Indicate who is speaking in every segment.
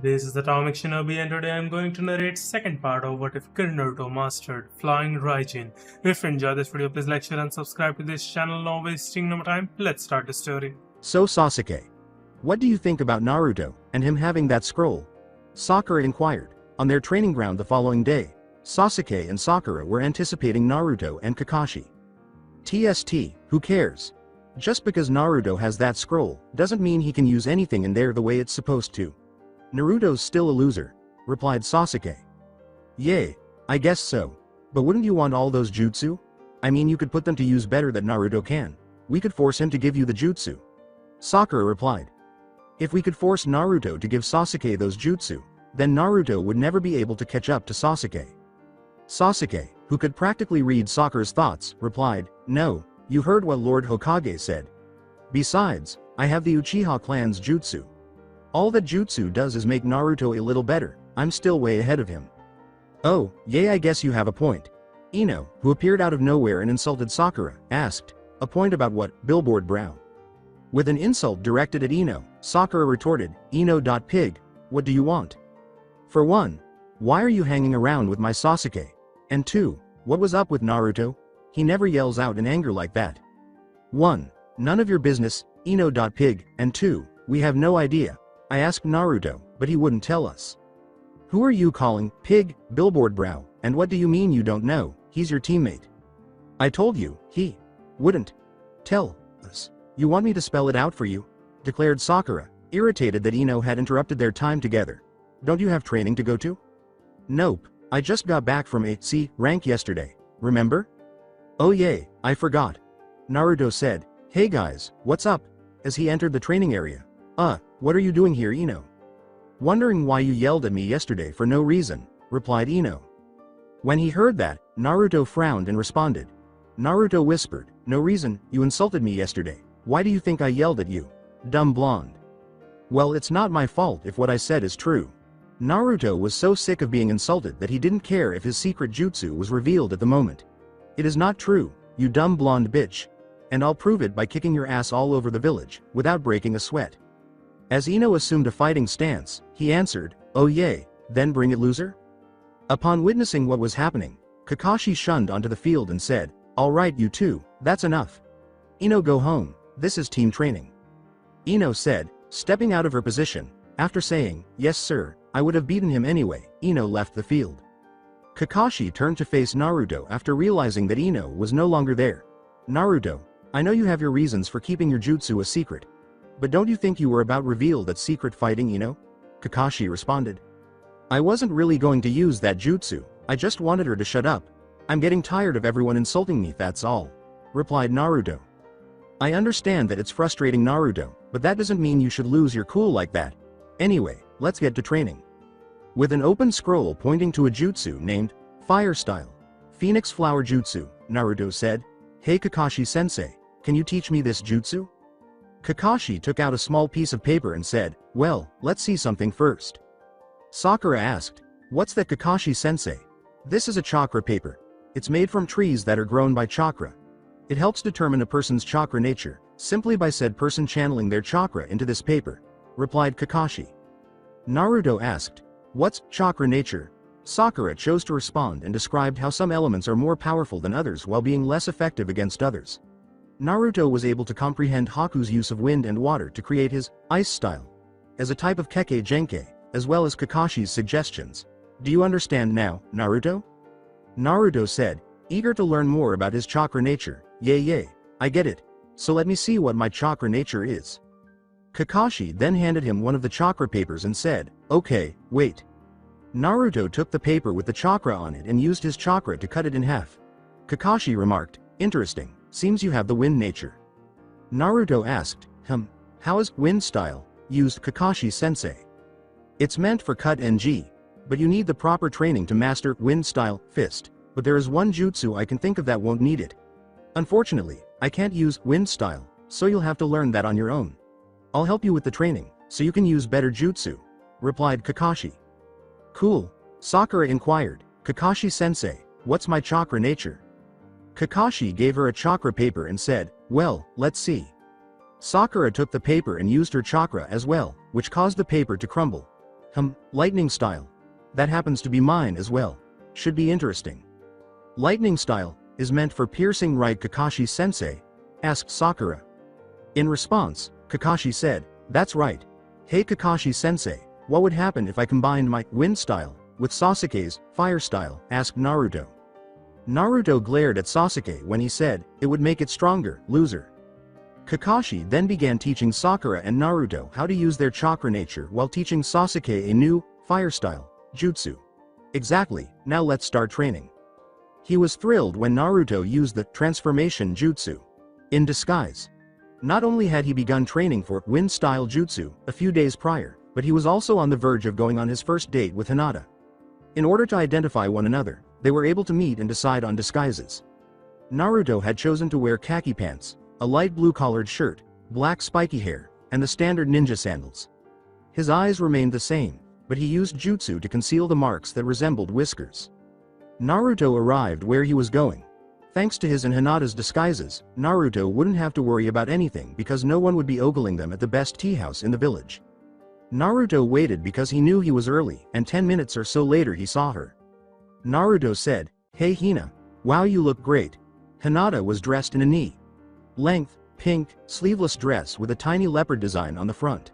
Speaker 1: This is Atomic Shinobi and today I'm going to narrate second part of What If Naruto Mastered Flying Raijin. If you enjoy this video, please like, share and subscribe to this channel. Not wasting no more time, let's start the story.
Speaker 2: So Sasuke, what do you think about Naruto and him having that scroll? Sakura inquired. On their training ground the following day, Sasuke and Sakura were anticipating Naruto and Kakashi. TST, who cares? Just because Naruto has that scroll, doesn't mean he can use anything in there the way it's supposed to. Naruto's still a loser, replied Sasuke. Yay, I guess so. But wouldn't you want all those jutsu? I mean, you could put them to use better than Naruto can. We could force him to give you the jutsu. Sakura replied. If we could force Naruto to give Sasuke those jutsu, then Naruto would never be able to catch up to Sasuke. Sasuke, who could practically read Sakura's thoughts, replied, No, you heard what Lord Hokage said. Besides, I have the Uchiha clan's jutsu. All that jutsu does is make Naruto a little better. I'm still way ahead of him. Oh, yay, I guess you have a point. Ino, who appeared out of nowhere and insulted Sakura, asked, A point about what? Billboard brow. With an insult directed at Ino, Sakura retorted, Ino.pig, what do you want? For one, why are you hanging around with my Sasuke? And two, what was up with Naruto? He never yells out in anger like that. 1. None of your business, Ino.pig, and 2. We have no idea. I asked Naruto, but he wouldn't tell us. Who are you calling, pig, billboard brow, and what do you mean you don't know? He's your teammate. I told you, he wouldn't tell us. You want me to spell it out for you? Declared Sakura, irritated that Ino had interrupted their time together. Don't you have training to go to? Nope, I just got back from a C rank yesterday, remember? Oh yay, I forgot. Naruto said, Hey guys, what's up? As he entered the training area. What are you doing here, Ino? Wondering why you yelled at me yesterday for no reason, replied Ino. When he heard that, Naruto frowned and responded. Naruto whispered, No reason, you insulted me yesterday. Why do you think I yelled at you? Dumb blonde. Well, it's not my fault if what I said is true. Naruto was so sick of being insulted that he didn't care if his secret jutsu was revealed at the moment. It is not true, you dumb blonde bitch. And I'll prove it by kicking your ass all over the village, without breaking a sweat. As Ino assumed a fighting stance, he answered, Oh yay, then bring it loser? Upon witnessing what was happening, Kakashi shunned onto the field and said, Alright you two, that's enough. Ino go home, this is team training. Ino said, stepping out of her position. After saying, Yes sir, I would have beaten him anyway, Ino left the field. Kakashi turned to face Naruto after realizing that Ino was no longer there. Naruto, I know you have your reasons for keeping your jutsu a secret. But don't you think you were about reveal that secret fighting, Ino? Kakashi responded. I wasn't really going to use that jutsu, I just wanted her to shut up. I'm getting tired of everyone insulting me, that's all. Replied Naruto. I understand that it's frustrating, Naruto, but that doesn't mean you should lose your cool like that. Anyway, let's get to training. With an open scroll pointing to a jutsu named Fire Style Phoenix Flower Jutsu, Naruto said, Hey Kakashi-sensei, can you teach me this jutsu? Kakashi took out a small piece of paper and said, Well, let's see something first. Sakura asked, What's that, Kakashi-sensei? This is a chakra paper. It's made from trees that are grown by chakra. It helps determine a person's chakra nature, simply by said person channeling their chakra into this paper, replied Kakashi. Naruto asked, What's chakra nature? Sakura chose to respond and described how some elements are more powerful than others while being less effective against others. Naruto was able to comprehend Haku's use of wind and water to create his ice style as a type of Kekkei Genkai, as well as Kakashi's suggestions. Do you understand now, Naruto? Naruto said, eager to learn more about his chakra nature. Yay, I get it. So let me see what my chakra nature is. Kakashi then handed him one of the chakra papers and said, Okay, wait. Naruto took the paper with the chakra on it and used his chakra to cut it in half. Kakashi remarked, Interesting, seems you have the wind nature. Naruto asked, how is wind style used, Kakashi-sensei? It's meant for cut NG, but you need the proper training to master wind style fist, but there is one jutsu I can think of that won't need it. Unfortunately, I can't use wind style, so you'll have to learn that on your own. I'll help you with the training, so you can use better jutsu, replied Kakashi. Cool, Sakura inquired, Kakashi-sensei, what's my chakra nature? Kakashi gave her a chakra paper and said, Well, let's see. Sakura took the paper and used her chakra as well, which caused the paper to crumble. Lightning style. That happens to be mine as well. Should be interesting. Lightning style is meant for piercing, right, Kakashi-sensei? Asked Sakura. In response, Kakashi said, that's right. Hey Kakashi-sensei, what would happen if I combined my wind style with Sasuke's fire style? Asked Naruto. Naruto glared at Sasuke when he said, it would make it stronger, loser. Kakashi then began teaching Sakura and Naruto how to use their chakra nature while teaching Sasuke a new, fire style, jutsu. Exactly, now let's start training. He was thrilled when Naruto used the transformation jutsu. In disguise. Not only had he begun training for wind-style jutsu a few days prior, but he was also on the verge of going on his first date with Hinata. In order to identify one another, they were able to meet and decide on disguises. Naruto had chosen to wear khaki pants, a light blue collared shirt, black spiky hair, and the standard ninja sandals. His eyes remained the same, but he used jutsu to conceal the marks that resembled whiskers. Naruto arrived where he was going. Thanks to his and Hinata's disguises, Naruto wouldn't have to worry about anything because no one would be ogling them at the best tea house in the village. Naruto waited because he knew he was early, and 10 minutes or so later he saw her. Naruto said, hey Hina, wow, you look great. Hinata was dressed in a knee-length, pink, sleeveless dress with a tiny leopard design on the front.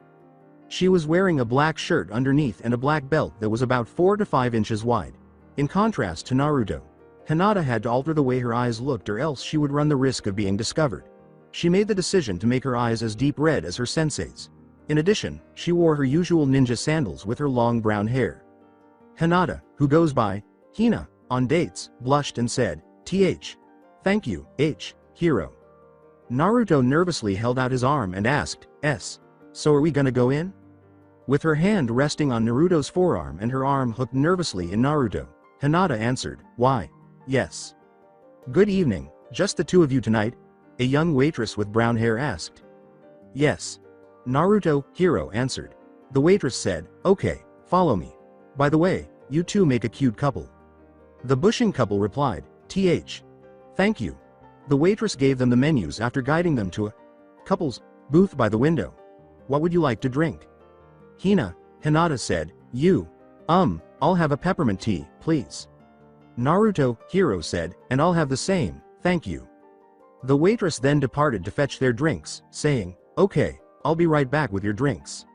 Speaker 2: She was wearing a black shirt underneath and a black belt that was about 4 to 5 inches wide. In contrast to Naruto, Hinata had to alter the way her eyes looked or else she would run the risk of being discovered. She made the decision to make her eyes as deep red as her sensei's. In addition, she wore her usual ninja sandals with her long brown hair. Hinata, who goes by Hina on dates, blushed and said, Thank you, hero. Naruto nervously held out his arm and asked, so are we gonna go in? With her hand resting on Naruto's forearm and her arm hooked nervously in Naruto, Hinata answered, why, yes. Good evening, just the two of you tonight? A young waitress with brown hair asked. Yes. Naruto, hero answered. The waitress said, okay, follow me. By the way, you two make a cute couple. The bushing couple replied, Thank you. The waitress gave them the menus after guiding them to a couple's booth by the window. What would you like to drink? Hinata said, I'll have a peppermint tea, please. Naruto, hero said, and I'll have the same, thank you. The waitress then departed to fetch their drinks, saying, okay, I'll be right back with your drinks.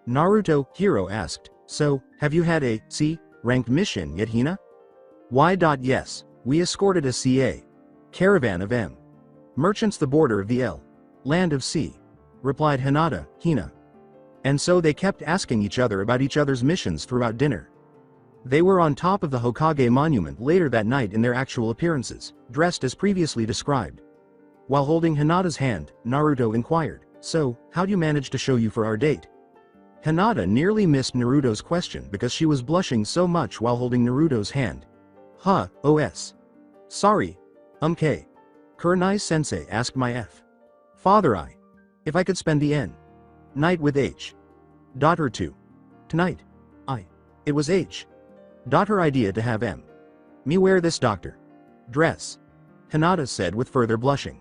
Speaker 2: Naruto, hero asked, so, have you had a C-ranked mission yet, Hina? Yes, we escorted a CA caravan of M merchants the border of the L land of C, replied Hina. And so they kept asking each other about each other's missions throughout dinner. They were on top of the Hokage monument later that night in their actual appearances, dressed as previously described. While holding Hinata's hand, Naruto inquired, so, how'd you manage to show you for our date? Hinata nearly missed Naruto's question because she was blushing so much while holding Naruto's hand. Sorry. K. Kurenai-sensei asked my father if I could spend the night with her too. Tonight. It was her idea to have me wear this doctor dress. Hinata said with further blushing.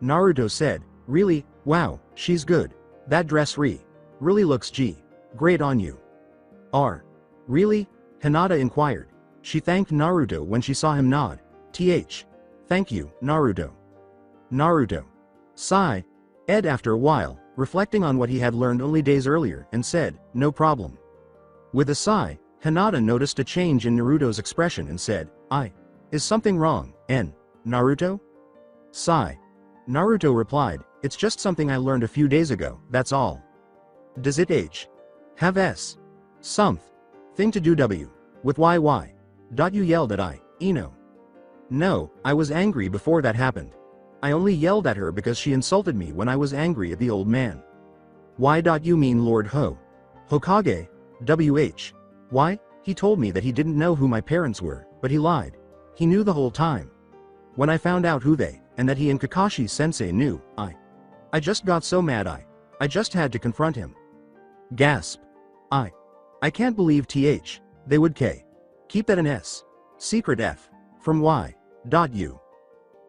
Speaker 2: Naruto said, really, wow, she's good. That dress really looks great on you. Really? Hinata inquired. She thanked Naruto when she saw him nod. Thank you, Naruto. Naruto sighed after a while, reflecting on what he had learned only days earlier, and said, no problem. With a sigh, Hinata noticed a change in Naruto's expression and said, is something wrong, Naruto? Sigh. Naruto replied, it's just something I learned a few days ago, that's all. Does it have something to do with why? You yelled at Ino. No, I was angry before that happened. I only yelled at her because she insulted me when I was angry at the old man. Why? You mean Lord Hokage? Why? He told me that he didn't know who my parents were, but he lied. He knew the whole time. When I found out who they, and that he and Kakashi-sensei knew, I just got so mad I just had to confront him. Gasp. I can't believe they would keep that an secret from you.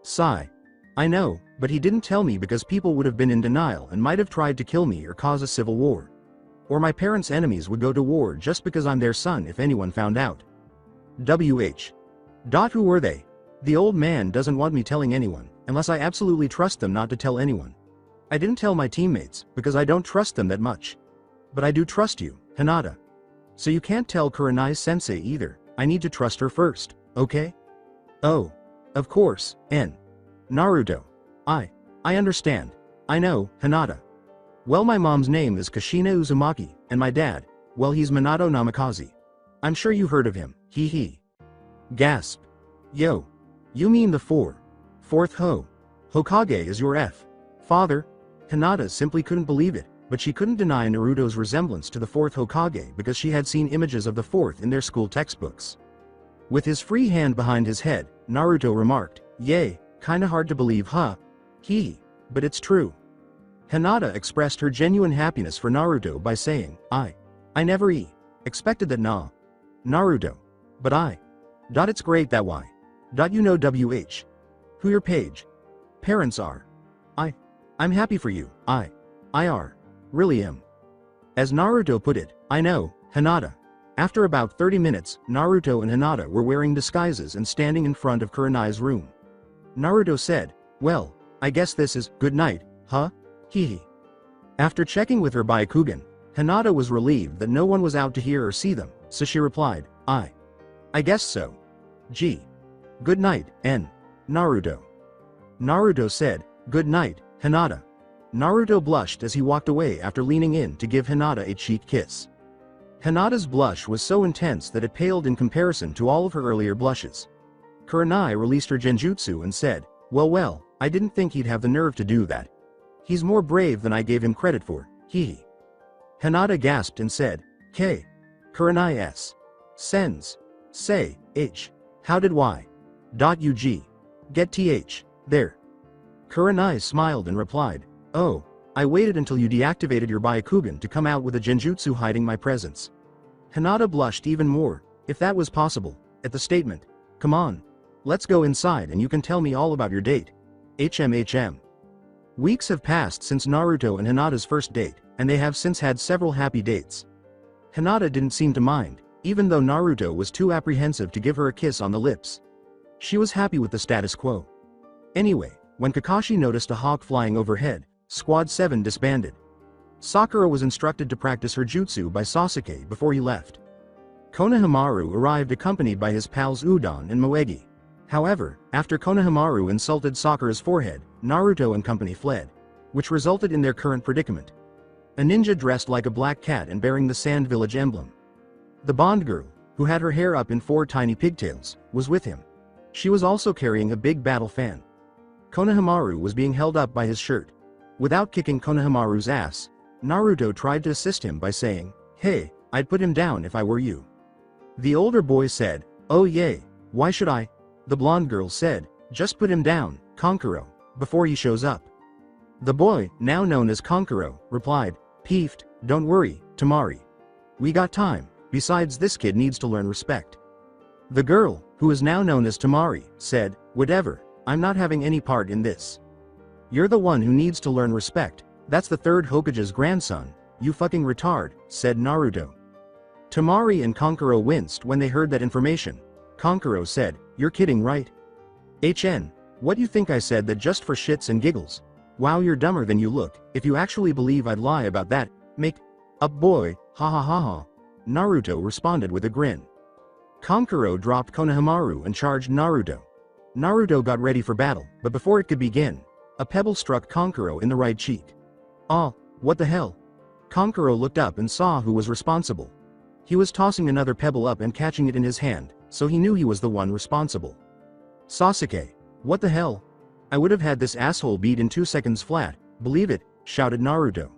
Speaker 2: Sigh. I know, but he didn't tell me because people would have been in denial and might have tried to kill me or cause a civil war. Or my parents' enemies would go to war just because I'm their son if anyone found out. WH. Who were they? The old man doesn't want me telling anyone, unless I absolutely trust them not to tell anyone. I didn't tell my teammates, because I don't trust them that much. But I do trust you, Hinata. So you can't tell Kurenai sensei either, I need to trust her first, okay? Oh. Of course, N. Naruto. I understand. I know, Hinata. Well, my mom's name is Kushina Uzumaki, and my dad, well, he's Minato Namikaze. I'm sure you heard of him, hee hee. Gasp. Yo. You mean the fourth Hokage is your father? Hinata simply couldn't believe it, but she couldn't deny Naruto's resemblance to the fourth Hokage because she had seen images of the fourth in their school textbooks. With his free hand behind his head, Naruto remarked, "Yay, kinda hard to believe, huh? Hee, but it's true." Hinata expressed her genuine happiness for Naruto by saying, I never expected that Naruto. But it's great that you know WH. Who your parents are. I'm happy for you, I really am. As Naruto put it, I know, Hinata. After about 30 minutes, Naruto and Hinata were wearing disguises and standing in front of Kurenai's room. Naruto said, well, I guess this is good night, huh? Hehe. After checking with her Byakugan, Hinata was relieved that no one was out to hear or see them, so she replied, I guess so. Gee. Good night, N. Naruto. Naruto said, good night, Hinata. Naruto blushed as he walked away after leaning in to give Hinata a cheek kiss. Hinata's blush was so intense that it paled in comparison to all of her earlier blushes. Kurenai released her genjutsu and said, well, I didn't think he'd have the nerve to do that. He's more brave than I gave him credit for, hehe. Hinata gasped and said, K. Kurenai s. Sens. Say, H. How did y. UG. Get th. There. Kurenai smiled and replied, oh, I waited until you deactivated your Byakugan to come out with a genjutsu hiding my presence. Hinata blushed even more, if that was possible, at the statement, come on. Let's go inside and you can tell me all about your date. HMHM. Weeks have passed since Naruto and Hinata's first date, and they have since had several happy dates. Hinata didn't seem to mind, even though Naruto was too apprehensive to give her a kiss on the lips. She was happy with the status quo. Anyway, when Kakashi noticed a hawk flying overhead, Squad 7 disbanded. Sakura was instructed to practice her jutsu by Sasuke before he left. Konohamaru arrived accompanied by his pals Udon and Moegi. However, after Konohamaru insulted Sakura's forehead, Naruto and company fled, which resulted in their current predicament. A ninja dressed like a black cat and bearing the Sand Village emblem. The Bond girl, who had her hair up in 4 tiny pigtails, was with him. She was also carrying a big battle fan. Konohamaru was being held up by his shirt. Without kicking Konohamaru's ass, Naruto tried to assist him by saying, hey, I'd put him down if I were you. The older boy said, oh yay, why should I? The blonde girl said, just put him down, Kankuro, before he shows up. The boy, now known as Kankuro, replied, peeved, don't worry, Tamari. We got time, besides this kid needs to learn respect. The girl, who is now known as Tamari, said, whatever, I'm not having any part in this. You're the one who needs to learn respect, that's the 3rd Hokage's grandson, you fucking retard, said Naruto. Tamari and Kankuro winced when they heard that information. Kankuro said, you're kidding right? HN, what you think I said that just for shits and giggles? Wow, you're dumber than you look, if you actually believe I'd lie about that, make up boy, ha ha ha ha. Naruto responded with a grin. Kankuro dropped Konohamaru and charged Naruto. Naruto got ready for battle, but before it could begin, a pebble struck Kankuro in the right cheek. Oh, what the hell? Kankuro looked up and saw who was responsible. He was tossing another pebble up and catching it in his hand, so he knew he was the one responsible. Sasuke, what the hell? I would have had this asshole beat in 2 seconds flat, believe it, shouted Naruto.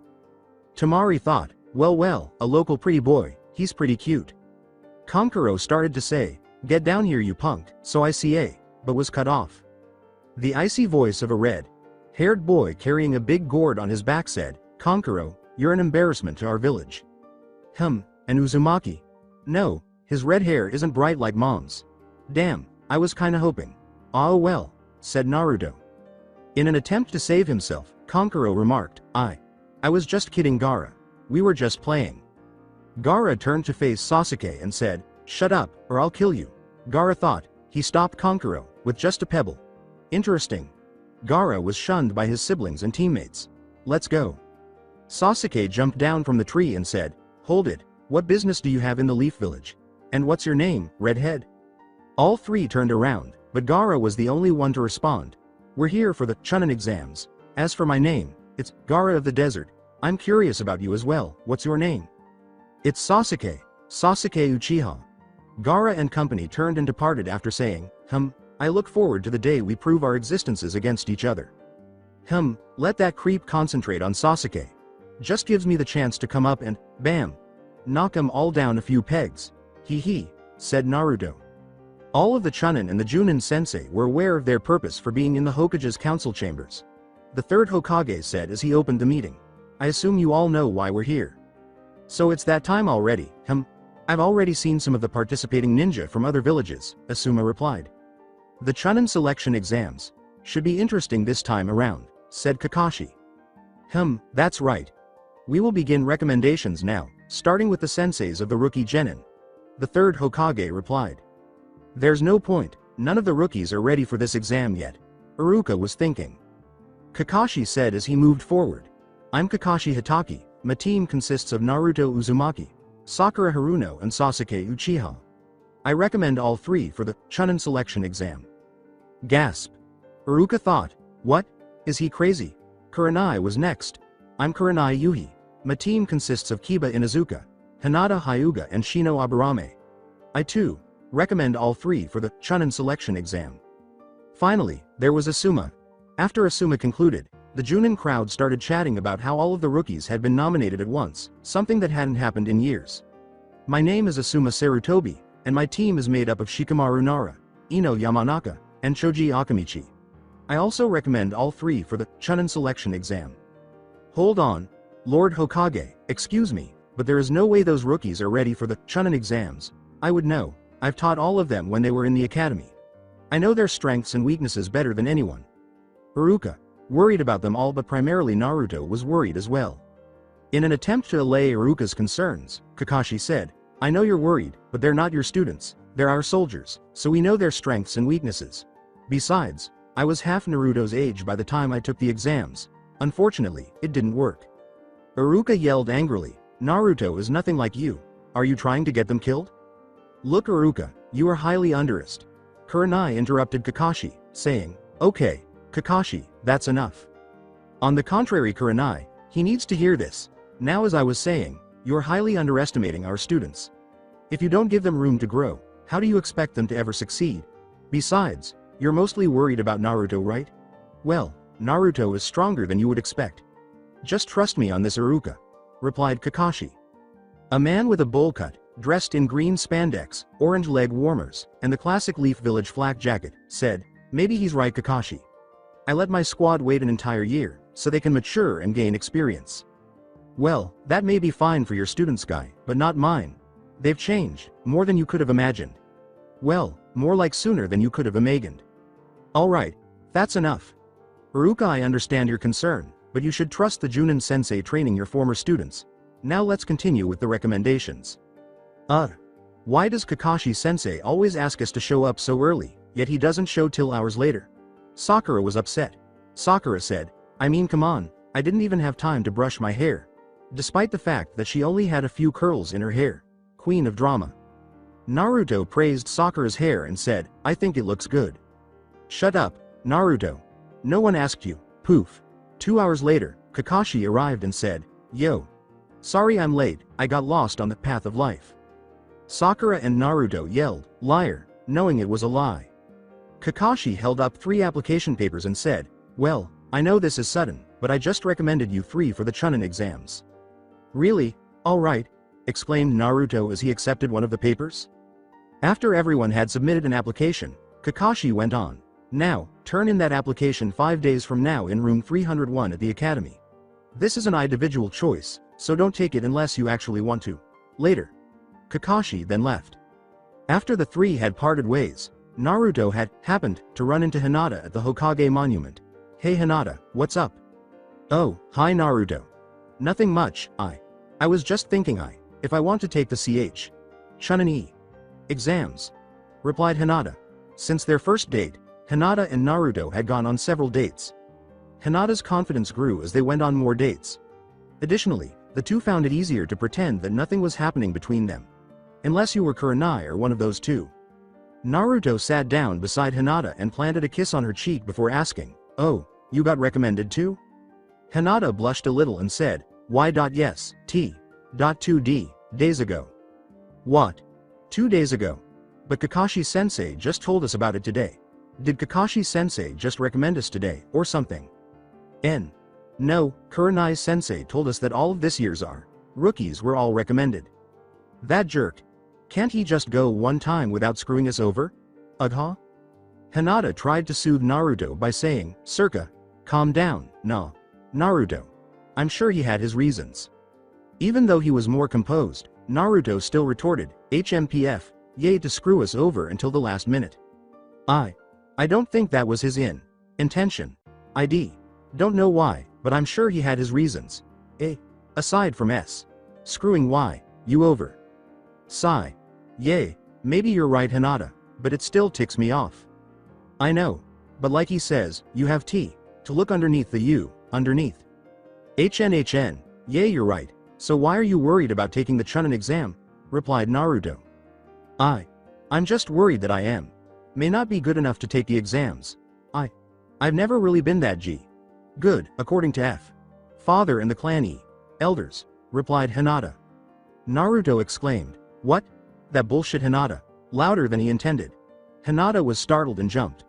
Speaker 2: Tamari thought, well, a local pretty boy, he's pretty cute. Kankuro started to say, get down here you punk, so I see but was cut off. The icy voice of a red-haired boy carrying a big gourd on his back said, Kankuro, you're an embarrassment to our village. And Uzumaki? No, his red hair isn't bright like mom's. Damn, I was kinda hoping. Oh well, said Naruto. In an attempt to save himself, Kankuro remarked, I was just kidding Gaara. We were just playing. Gaara turned to face Sasuke and said, "Shut up, or I'll kill you." Gaara thought, he stopped Kankuro, with just a pebble. Interesting. Gaara was shunned by his siblings and teammates. Let's go. Sasuke jumped down from the tree and said, "Hold it, what business do you have in the Leaf Village? And what's your name, redhead?" All three turned around, but Gaara was the only one to respond. "We're here for the Chunin Exams. As for my name, it's Gaara of the Desert. I'm curious about you as well, what's your name?" "It's Sasuke, Sasuke Uchiha." Gaara and company turned and departed after saying, I look forward to the day we prove our existences against each other." Let that creep concentrate on Sasuke. Just gives me the chance to come up and, bam, knock 'em all down a few pegs. Hee, said Naruto. All of the Chunin and the Junin sensei were aware of their purpose for being in the Hokage's council chambers. The third Hokage said as he opened the meeting, "I assume you all know why we're here." "So it's that time already, I've already seen some of the participating ninja from other villages," Asuma replied. "The Chunin selection exams should be interesting this time around," said Kakashi. That's right. We will begin recommendations now, starting with the senseis of the rookie genin," the third Hokage replied. "There's no point, none of the rookies are ready for this exam yet," Iruka was thinking. Kakashi said as he moved forward, "I'm Kakashi Hitaki, my team consists of Naruto Uzumaki, Sakura Haruno and Sasuke Uchiha. I recommend all three for the Chunin selection exam." Gasp. Iruka thought, what? Is he crazy? Kurenai was next. "I'm Kurenai Yuhi. My team consists of Kiba Inuzuka, Hinata Hyuga and Shino Aburame. I too recommend all three for the Chunin selection exam." Finally, there was Asuma. After Asuma concluded, the Junin crowd started chatting about how all of the rookies had been nominated at once, something that hadn't happened in years. "My name is Asuma Sarutobi, and my team is made up of Shikamaru Nara, Ino Yamanaka, and Choji Akamichi. I also recommend all three for the Chunin selection exam." "Hold on, Lord Hokage, excuse me, but there is no way those rookies are ready for the Chunin exams. I would know, I've taught all of them when they were in the academy. I know their strengths and weaknesses better than anyone." Iruka, worried about them all but primarily Naruto, was worried as well. In an attempt to allay Iruka's concerns, Kakashi said, "I know you're worried, but they're not your students, they're our soldiers, so we know their strengths and weaknesses. Besides, I was half Naruto's age by the time I took the exams. Unfortunately, it didn't work." Iruka yelled angrily, "Naruto is nothing like you. Are you trying to get them killed?" "Look Iruka, you are highly underestimated." Kurenai interrupted Kakashi, saying, "Okay, Kakashi, that's enough." "On the contrary Kurenai, he needs to hear this. Now as I was saying, you're highly underestimating our students. If you don't give them room to grow, how do you expect them to ever succeed? Besides, you're mostly worried about Naruto, right? Well, Naruto is stronger than you would expect. Just trust me on this Iruka," replied Kakashi. A man with a bowl cut, dressed in green spandex, orange leg warmers, and the classic Leaf Village flak jacket, said, "Maybe he's right Kakashi. I let my squad wait an entire year, so they can mature and gain experience." "Well, that may be fine for your students guy, but not mine. They've changed, more than you could have imagined. Well, more like sooner than you could have imagined." "Alright, that's enough. Iruka, I understand your concern, but you should trust the Junin sensei training your former students. Now let's continue with the recommendations." Why does Kakashi sensei always ask us to show up so early, yet he doesn't show till hours later? Sakura was upset. Sakura said, "I mean come on, I didn't even have time to brush my hair." Despite the fact that she only had a few curls in her hair. Queen of drama. Naruto praised Sakura's hair and said, "I think it looks good." "Shut up, Naruto. No one asked you." Poof. 2 hours later, Kakashi arrived and said, "Yo. Sorry I'm late, I got lost on the path of life." Sakura and Naruto yelled, "Liar," knowing it was a lie. Kakashi held up 3 application papers and said, "Well, I know this is sudden, but I just recommended you 3 for the Chunin exams." "Really? Alright," exclaimed Naruto as he accepted one of the papers. After everyone had submitted an application, Kakashi went on, "Now, turn in that application 5 days from now in room 301 at the academy. This is an individual choice, so don't take it unless you actually want to. Later." Kakashi then left. After the 3 had parted ways, Naruto had happened to run into Hinata at the Hokage monument. "Hey Hinata, what's up?" "Oh, hi Naruto. Nothing much, I was just thinking if I want to take the Chunin exams, replied Hinata. Since their first date, Hinata and Naruto had gone on several dates. Hinata's confidence grew as they went on more dates. Additionally, the two found it easier to pretend that nothing was happening between them. Unless you were Kurenai or one of those two. Naruto sat down beside Hinata and planted a kiss on her cheek before asking, "Oh, you got recommended too?" Hinata blushed a little and said, "Why? Yes, 2 days ago." "What? 2 days ago? But Kakashi-sensei just told us about it today. Did Kakashi-sensei just recommend us today, or something?" No, Kurenai-sensei told us that all of this year's rookies were all recommended." "That jerk. Can't he just go one time without screwing us over?" "Ugh?" Hinata tried to soothe Naruto by saying, "Circa, calm down, nah. Naruto. I'm sure he had his reasons." Even though he was more composed, Naruto still retorted, "HMPF, yay to screw us over until the last minute. I don't think that was his intention. Don't know why, but I'm sure he had his reasons. Aside from screwing you over. Sigh. Yay, maybe you're right, Hinata, but it still ticks me off." "I know, but like he says, you have to look underneath the underneath. HN, yay, you're right, so why are you worried about taking the Chunin exam?" replied Naruto. I'm just worried that I may not be good enough to take the exams. I've never really been that good, according to father and the clan elders, replied Hinata. Naruto exclaimed, "What? That bullshit, Hinata," louder than he intended. Hinata was startled and jumped.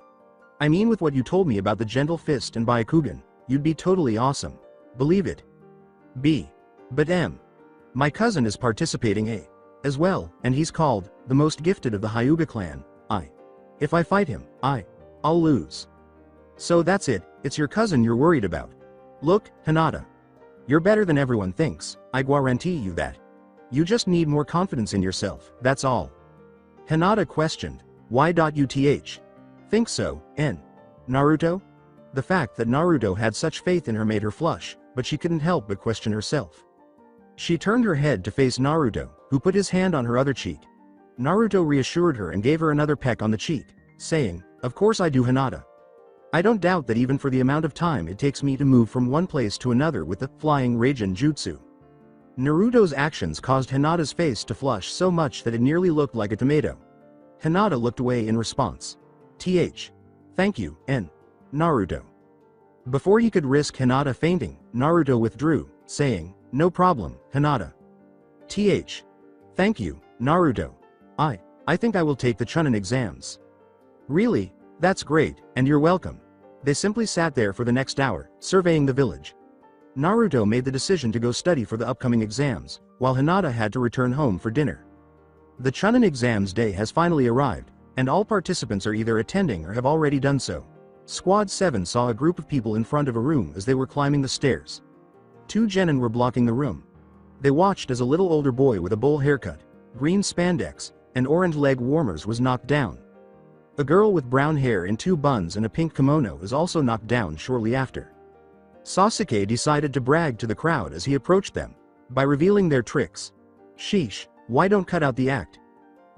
Speaker 2: "I mean, with what you told me about the gentle fist and Byakugan, you'd be totally awesome. Believe it." But my cousin is participating as well, and he's called the most gifted of the Hyuga clan. If I fight him, I'll lose." "So that's it, it's your cousin you're worried about. Look, Hinata. You're better than everyone thinks, I guarantee you that. You just need more confidence in yourself, that's all." Hinata questioned, "Why? You think so, Naruto?" The fact that Naruto had such faith in her made her flush, but she couldn't help but question herself. She turned her head to face Naruto, who put his hand on her other cheek. Naruto reassured her and gave her another peck on the cheek, saying, "Of course I do, Hinata. I don't doubt that even for the amount of time it takes me to move from one place to another with the flying Raijin jutsu." Naruto's actions caused Hinata's face to flush so much that it nearly looked like a tomato. Hinata looked away in response. Thank you, Naruto." Before he could risk Hinata fainting, Naruto withdrew, saying, "No problem, Hinata." Thank you, Naruto. I think I will take the Chunin exams." "Really? That's great, and you're welcome." They simply sat there for the next hour, surveying the village. Naruto made the decision to go study for the upcoming exams, while Hinata had to return home for dinner. The Chunin exams day has finally arrived, and all participants are either attending or have already done so. Squad 7 saw a group of people in front of a room as they were climbing the stairs. 2 genin were blocking the room. They watched as a little older boy with a bowl haircut, green spandex, and orange leg warmers was knocked down. A girl with brown hair in 2 buns and a pink kimono was also knocked down shortly after. Sasuke decided to brag to the crowd as he approached them, by revealing their tricks. "Sheesh, why don't cut out the act?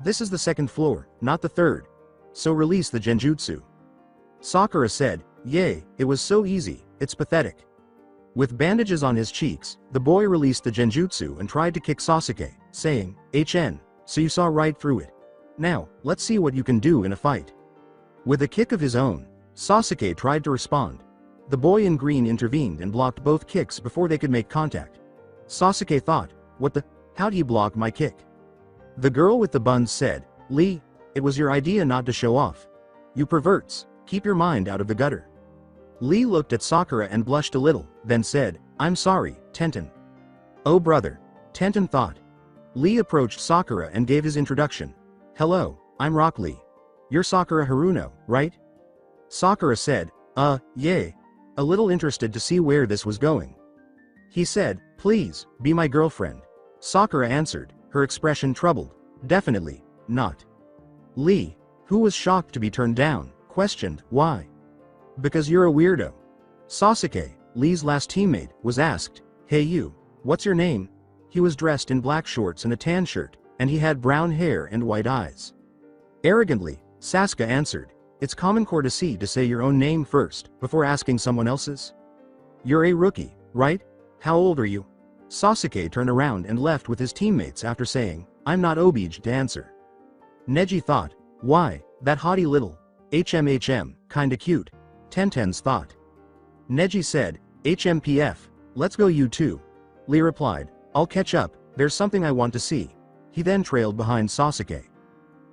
Speaker 2: This is the 2nd floor, not the 3rd. So release the genjutsu." Sakura said, "Yay, it was so easy, it's pathetic." With bandages on his cheeks, the boy released the genjutsu and tried to kick Sasuke, saying, "So you saw right through it. Now, let's see what you can do in a fight." With a kick of his own, Sasuke tried to respond. The boy in green intervened and blocked both kicks before they could make contact. Sasuke thought, how'd he block my kick? The girl with the buns said, "Lee, it was your idea not to show off. You perverts, keep your mind out of the gutter." Lee looked at Sakura and blushed a little, then said, "I'm sorry, Tenten." "Oh brother," Tenten thought. Lee approached Sakura and gave his introduction. "Hello, I'm Rock Lee. You're Sakura Haruno, right?" Sakura said, yay. A little interested to see where this was going. He said, "Please, be my girlfriend." Sakura answered, her expression troubled. "Definitely not." Lee, who was shocked to be turned down, questioned, "Why?" "Because you're a weirdo." Sasuke, Lee's last teammate, was asked, "Hey you, what's your name?" He was dressed in black shorts and a tan shirt, and he had brown hair and white eyes. Arrogantly, Sasuke answered, "It's common courtesy to say your own name first, before asking someone else's." "You're a rookie, right? How old are you?" Sasuke turned around and left with his teammates after saying, "I'm not obliged to answer." Neji thought, "Why, that haughty little HMHM, kinda cute." Tenten's thought. Neji said, "HMPF, let's go you too." Lee replied, "I'll catch up, there's something I want to see." He then trailed behind Sasuke.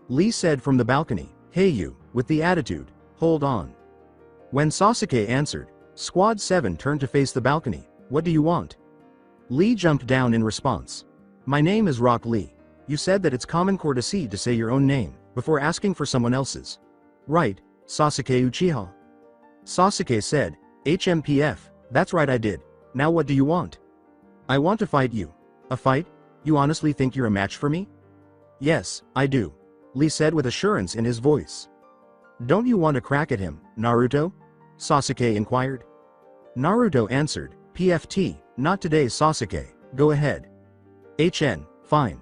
Speaker 2: Lee said from the balcony, "Hey you, with the attitude, hold on." When Sasuke answered, Squad 7 turned to face the balcony. "What do you want?" Lee jumped down in response. "My name is Rock Lee. You said that it's common courtesy to say your own name, before asking for someone else's. Right, Sasuke Uchiha?" Sasuke said, "HMPF, that's right I did. Now what do you want?" "I want to fight you." "A fight? You honestly think you're a match for me?" "Yes, I do," Lee said with assurance in his voice. "Don't you want to crack at him, Naruto?" Sasuke inquired. Naruto answered, "PFT, not today Sasuke, go ahead." "HN, fine.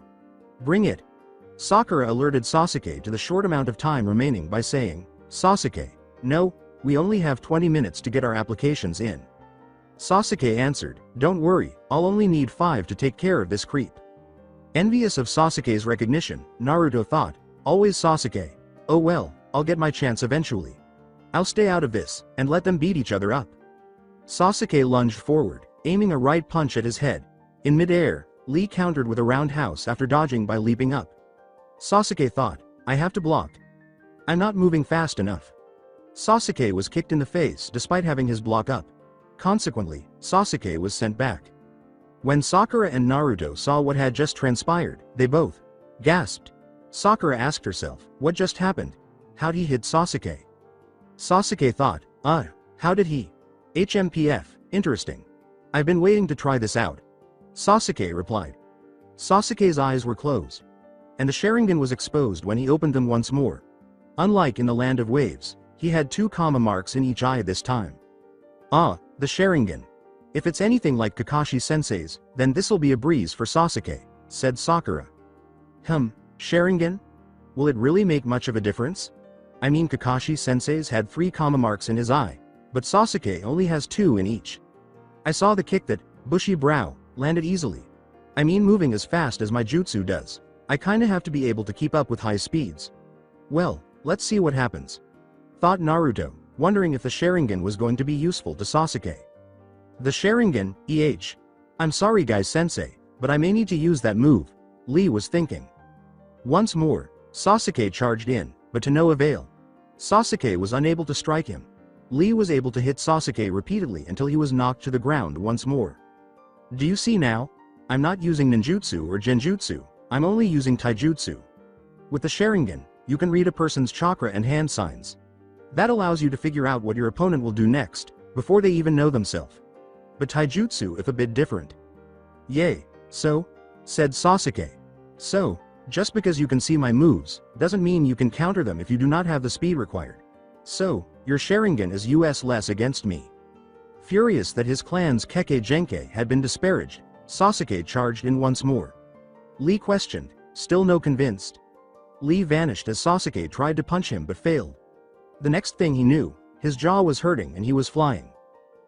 Speaker 2: Bring it." Sakura alerted Sasuke to the short amount of time remaining by saying, "Sasuke, no, we only have 20 minutes to get our applications in." Sasuke answered, "Don't worry, I'll only need 5 to take care of this creep." Envious of Sasuke's recognition, Naruto thought, "Always Sasuke. Oh well, I'll get my chance eventually. I'll stay out of this, and let them beat each other up." Sasuke lunged forward, aiming a right punch at his head. In midair, Lee countered with a roundhouse after dodging by leaping up. Sasuke thought, "I have to block. I'm not moving fast enough." Sasuke was kicked in the face despite having his block up. Consequently, Sasuke was sent back. When Sakura and Naruto saw what had just transpired, they both gasped. Sakura asked herself, what just happened? How'd he hit Sasuke? Sasuke thought, how did he? HMPF, interesting. I've been waiting to try this out. Sasuke replied. Sasuke's eyes were closed, and the Sharingan was exposed when he opened them once more. Unlike in the Land of Waves, he had 2 comma marks in each eye this time. The Sharingan. If it's anything like Kakashi-sensei's, then this'll be a breeze for Sasuke, said Sakura. Sharingan? Will it really make much of a difference? I mean, Kakashi-sensei's had 3 comma marks in his eye, but Sasuke only has 2 in each. I saw the kick that, bushy brow, landed easily. I mean, moving as fast as my jutsu does, I kinda have to be able to keep up with high speeds. Well, let's see what happens, thought Naruto, wondering if the Sharingan was going to be useful to Sasuke. The Sharingan, I'm sorry guys sensei, but I may need to use that move, Lee was thinking. Once more, Sasuke charged in, but to no avail. Sasuke was unable to strike him. Lee was able to hit Sasuke repeatedly until he was knocked to the ground once more. Do you see now? I'm not using ninjutsu or genjutsu, I'm only using taijutsu. With the Sharingan, you can read a person's chakra and hand signs. That allows you to figure out what your opponent will do next, before they even know themselves. But taijutsu is a bit different. Yay, so? Said Sasuke. So, just because you can see my moves, doesn't mean you can counter them if you do not have the speed required. So, your Sharingan is less against me. Furious that his clan's Kekkei Genkai had been disparaged, Sasuke charged in once more. Lee questioned, still no convinced. Lee vanished as Sasuke tried to punch him but failed. The next thing he knew, his jaw was hurting and he was flying.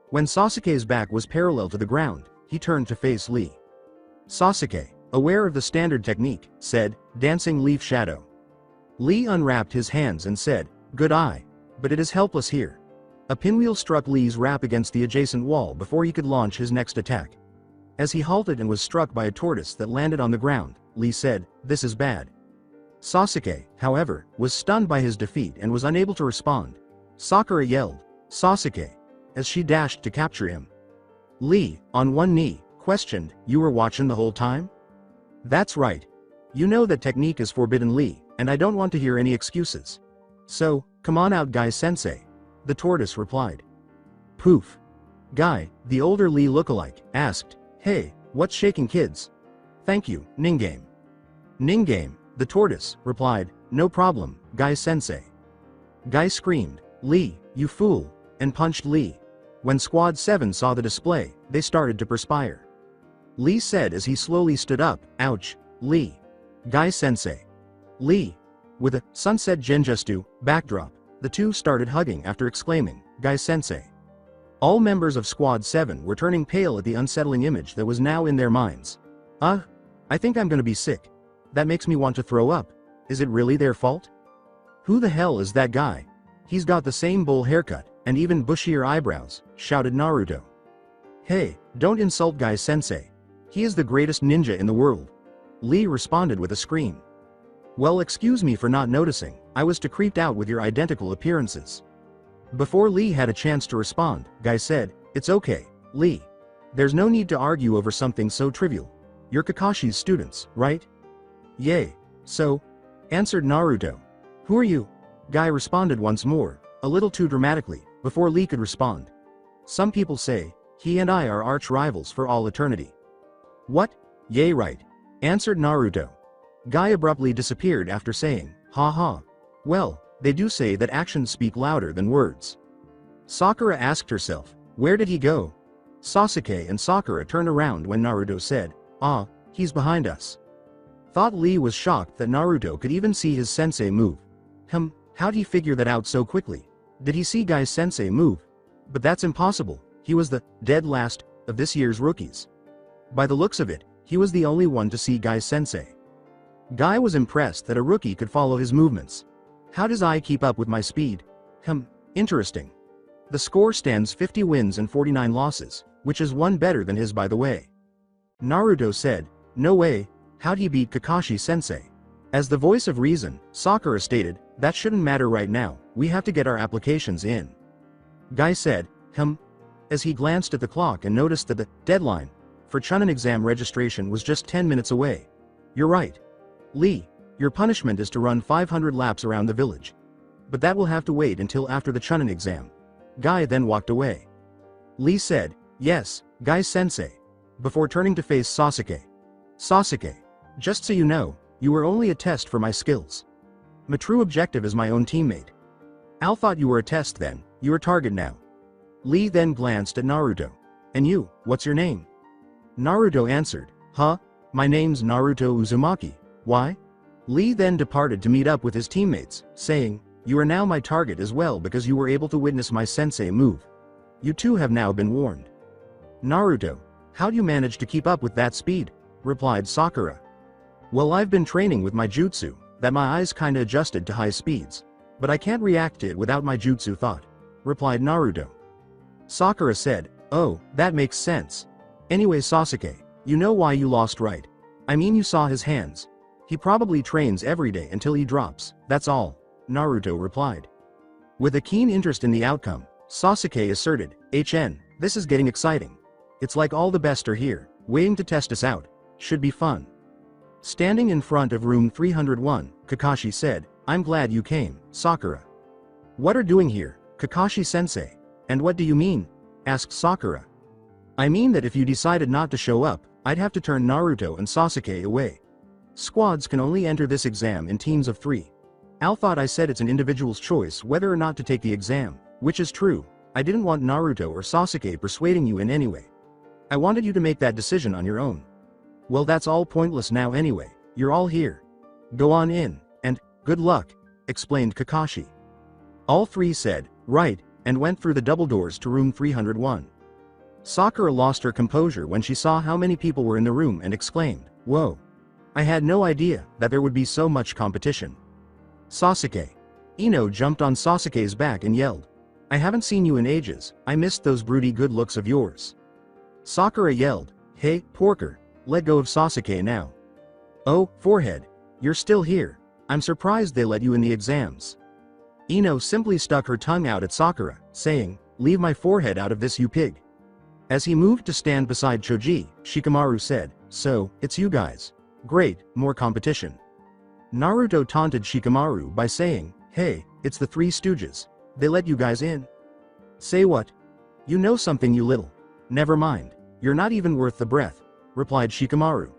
Speaker 2: When Sasuke's back was parallel to the ground, he turned to face Lee. Sasuke, aware of the standard technique, said, Dancing Leaf Shadow. Lee unwrapped his hands and said, Good eye, but it is helpless here. A pinwheel struck Lee's wrap against the adjacent wall before he could launch his next attack. As he halted and was struck by a tortoise that landed on the ground, Lee said, This is bad. Sasuke, however, was stunned by his defeat and was unable to respond. Sakura yelled, Sasuke, as she dashed to capture him. Lee, on one knee, questioned, You were watching the whole time? That's right. You know that technique is forbidden, Lee, and I don't want to hear any excuses. So, come on out, Guy Sensei, the tortoise replied. Poof. Guy, the older Lee lookalike, asked, Hey, what's shaking kids? Thank you, Ningame. Ningame, the tortoise, replied, No problem, Guy Sensei. Guy screamed, Lee, you fool, and punched Lee. When Squad 7 saw the display, they started to perspire. Lee said as he slowly stood up. Ouch, Lee. Guy-sensei. Lee. With a sunset genjutsu backdrop, the two started hugging after exclaiming, Guy-sensei. All members of Squad 7 were turning pale at the unsettling image that was now in their minds. I think I'm gonna be sick. That makes me want to throw up. Is it really their fault? Who the hell is that guy? He's got the same bowl haircut, and even bushier eyebrows, shouted Naruto. Hey, don't insult Guy-sensei. He is the greatest ninja in the world. Lee responded with a scream. Well, excuse me for not noticing, I was too creeped out with your identical appearances. Before Lee had a chance to respond, Guy said, It's okay, Lee. There's no need to argue over something so trivial. You're Kakashi's students, right? Yay. So? Answered Naruto. Who are you? Guy responded once more, a little too dramatically, before Lee could respond. Some people say, he and I are arch rivals for all eternity. What? Yay, right. Answered Naruto. Guy abruptly disappeared after saying, ha ha. Well, they do say that actions speak louder than words. Sakura asked herself, where did he go? Sasuke and Sakura turned around when Naruto said, he's behind us. Thought Lee was shocked that Naruto could even see his sensei move. How'd he figure that out so quickly? Did he see Guy's sensei move? But that's impossible, he was the dead last of this year's rookies. By the looks of it, he was the only one to see Guy's sensei. Guy was impressed that a rookie could follow his movements. How does I keep up with my speed? Interesting. The score stands 50 wins and 49 losses, which is one better than his by the way. Naruto said, no way, how'd he beat Kakashi-sensei? As the voice of reason, Sakura stated, that shouldn't matter right now, we have to get our applications in. Guy said, as he glanced at the clock and noticed that the deadline for Chunin Exam registration was just 10 minutes away. You're right. Lee, your punishment is to run 500 laps around the village. But that will have to wait until after the Chunin Exam. Guy then walked away. Lee said, yes, Guy-sensei, before turning to face Sasuke. Sasuke, just so you know, you were only a test for my skills. My true objective is my own teammate. Al thought you were a test then, you're a target now. Lee then glanced at Naruto. And you, what's your name? Naruto answered, my name's Naruto Uzumaki. Why? Lee then departed to meet up with his teammates, saying, you are now my target as well because you were able to witness my sensei move. You too have now been warned. Naruto, how'd you manage to keep up with that speed? Replied Sakura. Well, I've been training with my jutsu, that my eyes kinda adjusted to high speeds. But I can't react to it without my jutsu thought. Replied Naruto. Sakura said, oh, that makes sense. Anyway Sasuke, you know why you lost right? I mean you saw his hands. He probably trains every day until he drops, that's all, Naruto replied. With a keen interest in the outcome, Sasuke asserted, this is getting exciting. It's like all the best are here, waiting to test us out. Should be fun. Standing in front of room 301, Kakashi said, I'm glad you came, Sakura. What are doing here, Kakashi-sensei? And what do you mean? Asked Sakura. I mean that if you decided not to show up, I'd have to turn Naruto and Sasuke away. Squads can only enter this exam in teams of 3. Al thought I said it's an individual's choice whether or not to take the exam, which is true. I didn't want Naruto or Sasuke persuading you in any way. I wanted you to make that decision on your own. Well, that's all pointless now anyway, you're all here. Go on in, and, good luck, explained Kakashi. All 3 said, right, and went through the double doors to room 301. Sakura lost her composure when she saw how many people were in the room and exclaimed, whoa. I had no idea that there would be so much competition. Sasuke. Ino jumped on Sasuke's back and yelled, I haven't seen you in ages, I missed those broody good looks of yours. Sakura yelled, hey, porker, let go of Sasuke now. Oh, forehead, you're still here, I'm surprised they let you in the exams. Ino simply stuck her tongue out at Sakura, saying, leave my forehead out of this you pig. As he moved to stand beside Choji, Shikamaru said, so, it's you guys. Great, more competition. Naruto taunted Shikamaru by saying, hey, it's the 3 Stooges. They let you guys in. Say what? You know something you little. Never mind, you're not even worth the breath, replied Shikamaru.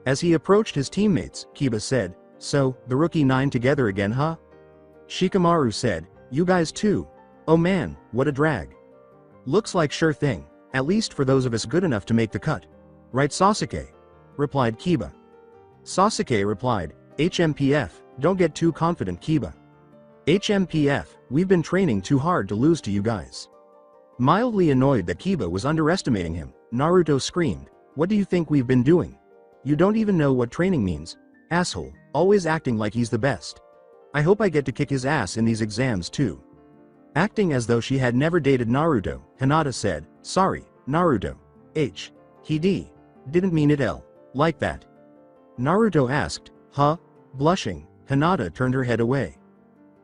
Speaker 2: As he approached his teammates, Kiba said, so, the rookie 9 together again huh? Shikamaru said, you guys too. Oh man, what a drag. Looks like sure thing, at least for those of us good enough to make the cut. Right, Sasuke? Replied Kiba. Sasuke replied, HMPF, don't get too confident, Kiba. HMPF, we've been training too hard to lose to you guys. Mildly annoyed that Kiba was underestimating him, Naruto screamed, what do you think we've been doing? You don't even know what training means, asshole, always acting like he's the best. I hope I get to kick his ass in these exams too. Acting as though she had never dated Naruto, Hinata said, sorry, Naruto. He didn't mean it like that. Naruto asked, huh? Blushing, Hinata turned her head away.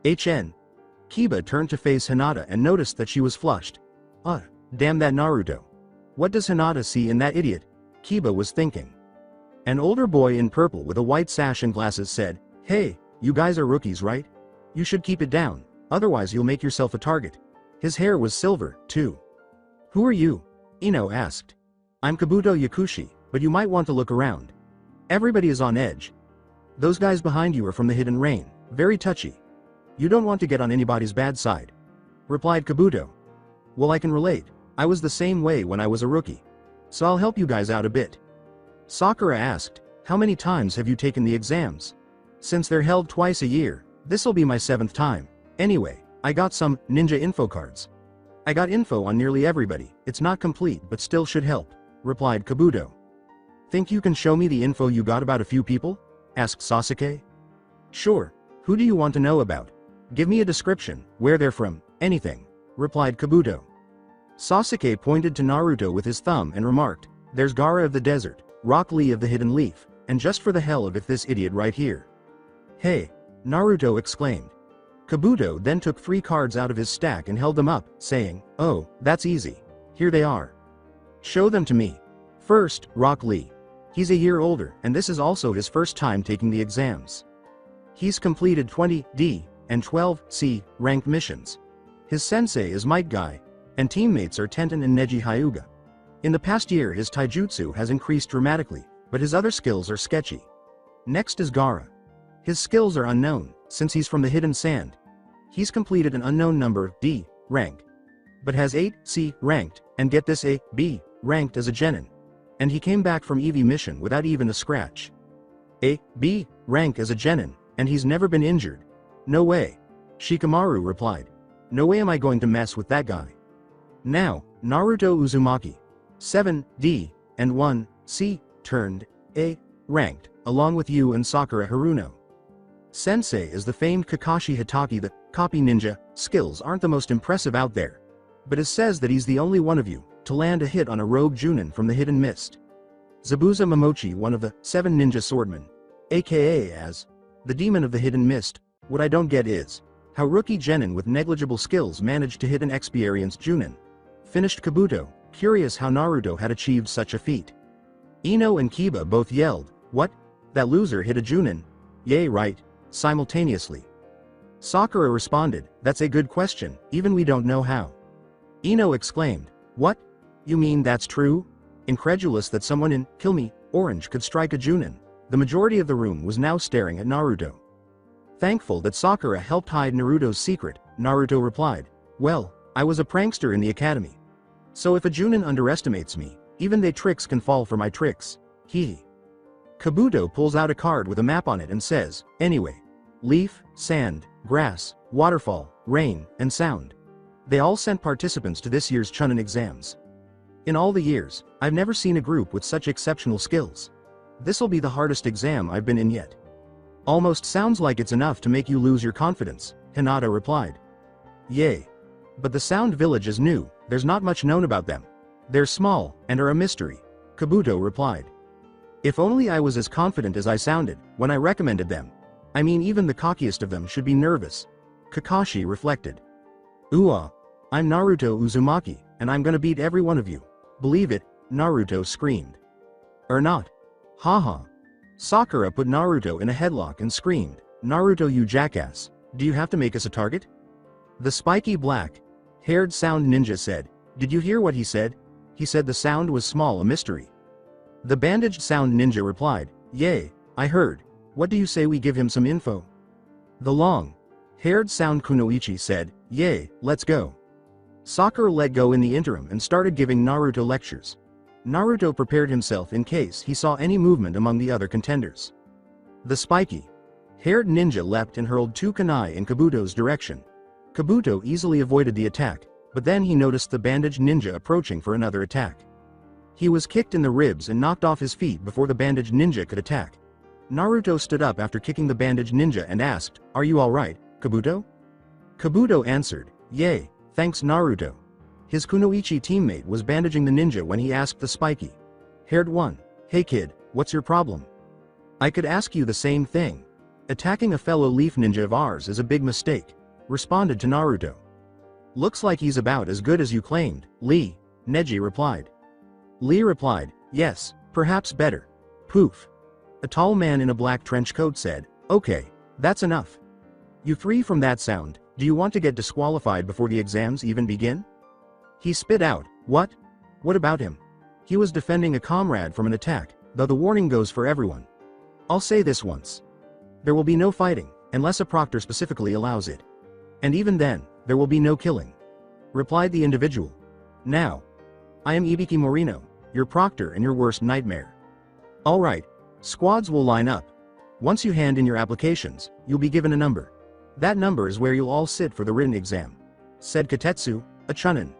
Speaker 2: Kiba turned to face Hinata and noticed that she was flushed. Damn that Naruto. What does Hinata see in that idiot? Kiba was thinking. An older boy in purple with a white sash and glasses said, hey, you guys are rookies, right? You should keep it down, otherwise you'll make yourself a target. His hair was silver, too. Who are you? Ino asked. I'm Kabuto Yakushi, but you might want to look around. Everybody is on edge. Those guys behind you are from the Hidden Rain, very touchy. You don't want to get on anybody's bad side. Replied Kabuto. Well, I can relate. I was the same way when I was a rookie. So I'll help you guys out a bit. Sakura asked, how many times have you taken the exams? Since they're held twice a year, this'll be my 7th time. Anyway, I got some ninja info cards. I got info on nearly everybody, it's not complete but still should help, replied Kabuto. Think you can show me the info you got about a few people? Asked Sasuke. Sure, who do you want to know about? Give me a description, where they're from, anything, replied Kabuto. Sasuke pointed to Naruto with his thumb and remarked, there's Gaara of the desert, Rock Lee of the Hidden Leaf, and just for the hell of it this idiot right here. Hey, Naruto exclaimed. Kabuto then took 3 cards out of his stack and held them up, saying, oh, that's easy. Here they are. Show them to me. First, Rock Lee. He's a year older, and this is also his first time taking the exams. He's completed 20 D and 12 C ranked missions. His sensei is Might Guy, and teammates are Tenten and Neji Hyuga. In the past year his taijutsu has increased dramatically, but his other skills are sketchy. Next is Gaara. His skills are unknown, since he's from the Hidden Sand. He's completed an unknown number of D rank, but has 8 C ranked, and get this A, B ranked as a genin. And he came back from EV mission without even a scratch. A, B rank as a genin, and he's never been injured. No way. Shikamaru replied. No way am I going to mess with that guy. Now, Naruto Uzumaki. 7 D and 1 C turned A ranked, along with you and Sakura Haruno. Sensei is the famed Kakashi Hitaki. The copy ninja skills aren't the most impressive out there, but it says that he's the only one of you to land a hit on a rogue Junin from the Hidden Mist. Zabuza Momochi, one of the 7 ninja swordmen, aka as the demon of the Hidden Mist. What I don't get is how rookie genin with negligible skills managed to hit an experienced Junin. Finished Kabuto, curious how Naruto had achieved such a feat. Ino and Kiba both yelled, what? That loser hit a Junin? Yay, right, simultaneously. Sakura responded, that's a good question, even we don't know how. Ino exclaimed, what? You mean that's true? Incredulous that someone in Kill Me Orange could strike a Junin. The majority of the room was now staring at Naruto. Thankful that Sakura helped hide Naruto's secret, Naruto replied, well, I was a prankster in the academy. So if a Junin underestimates me, even they tricks can fall for my tricks. Hee. Kabuto pulls out a card with a map on it and says, anyway. Leaf, sand, grass, waterfall, rain, and sound. They all sent participants to this year's Chunin exams. In all the years, I've never seen a group with such exceptional skills. This'll be the hardest exam I've been in yet. Almost sounds like it's enough to make you lose your confidence, Hinata replied. Yay. But the Sound Village is new, there's not much known about them. They're small, and are a mystery, Kabuto replied. If only I was as confident as I sounded when I recommended them. I mean, even the cockiest of them should be nervous. Kakashi reflected. I'm Naruto Uzumaki, and I'm gonna beat every one of you. Believe it, Naruto screamed. Or not. Haha. Sakura put Naruto in a headlock and screamed, Naruto, you jackass, do you have to make us a target? The spiky black-haired sound ninja said, did you hear what he said? He said the sound was small, a mystery. The bandaged sound ninja replied, yay, I heard. What do you say we give him some info? The long-haired sound Kunoichi said, yay, let's go. Sakura let go in the interim and started giving Naruto lectures. Naruto prepared himself in case he saw any movement among the other contenders. The spiky-haired ninja leapt and hurled 2 kunai in Kabuto's direction. Kabuto easily avoided the attack, but then he noticed the bandaged ninja approaching for another attack. He was kicked in the ribs and knocked off his feet before the bandaged ninja could attack. Naruto stood up after kicking the bandaged ninja and asked, "Are you alright, Kabuto?" Kabuto answered, "Yay, thanks Naruto." His kunoichi teammate was bandaging the ninja when he asked the spiky-haired one, "Hey kid, what's your problem?" "I could ask you the same thing. Attacking a fellow leaf ninja of ours is a big mistake," responded to Naruto. "Looks like he's about as good as you claimed, Lee," Neji replied. Lee replied, "Yes, perhaps better." Poof. A tall man in a black trench coat said, "Okay, that's enough. You 3 from that sound, do you want to get disqualified before the exams even begin?" He spit out, "What? What about him? He was defending a comrade from an attack, though the warning goes for everyone. I'll say this once. There will be no fighting, unless a proctor specifically allows it. And even then, there will be no killing," replied the individual. "Now, I am Ibiki Morino, your proctor and your worst nightmare. Alright, squads will line up. Once you hand in your applications, you'll be given a number. That number is where you'll all sit for the written exam," said Katetsu, a Chunin.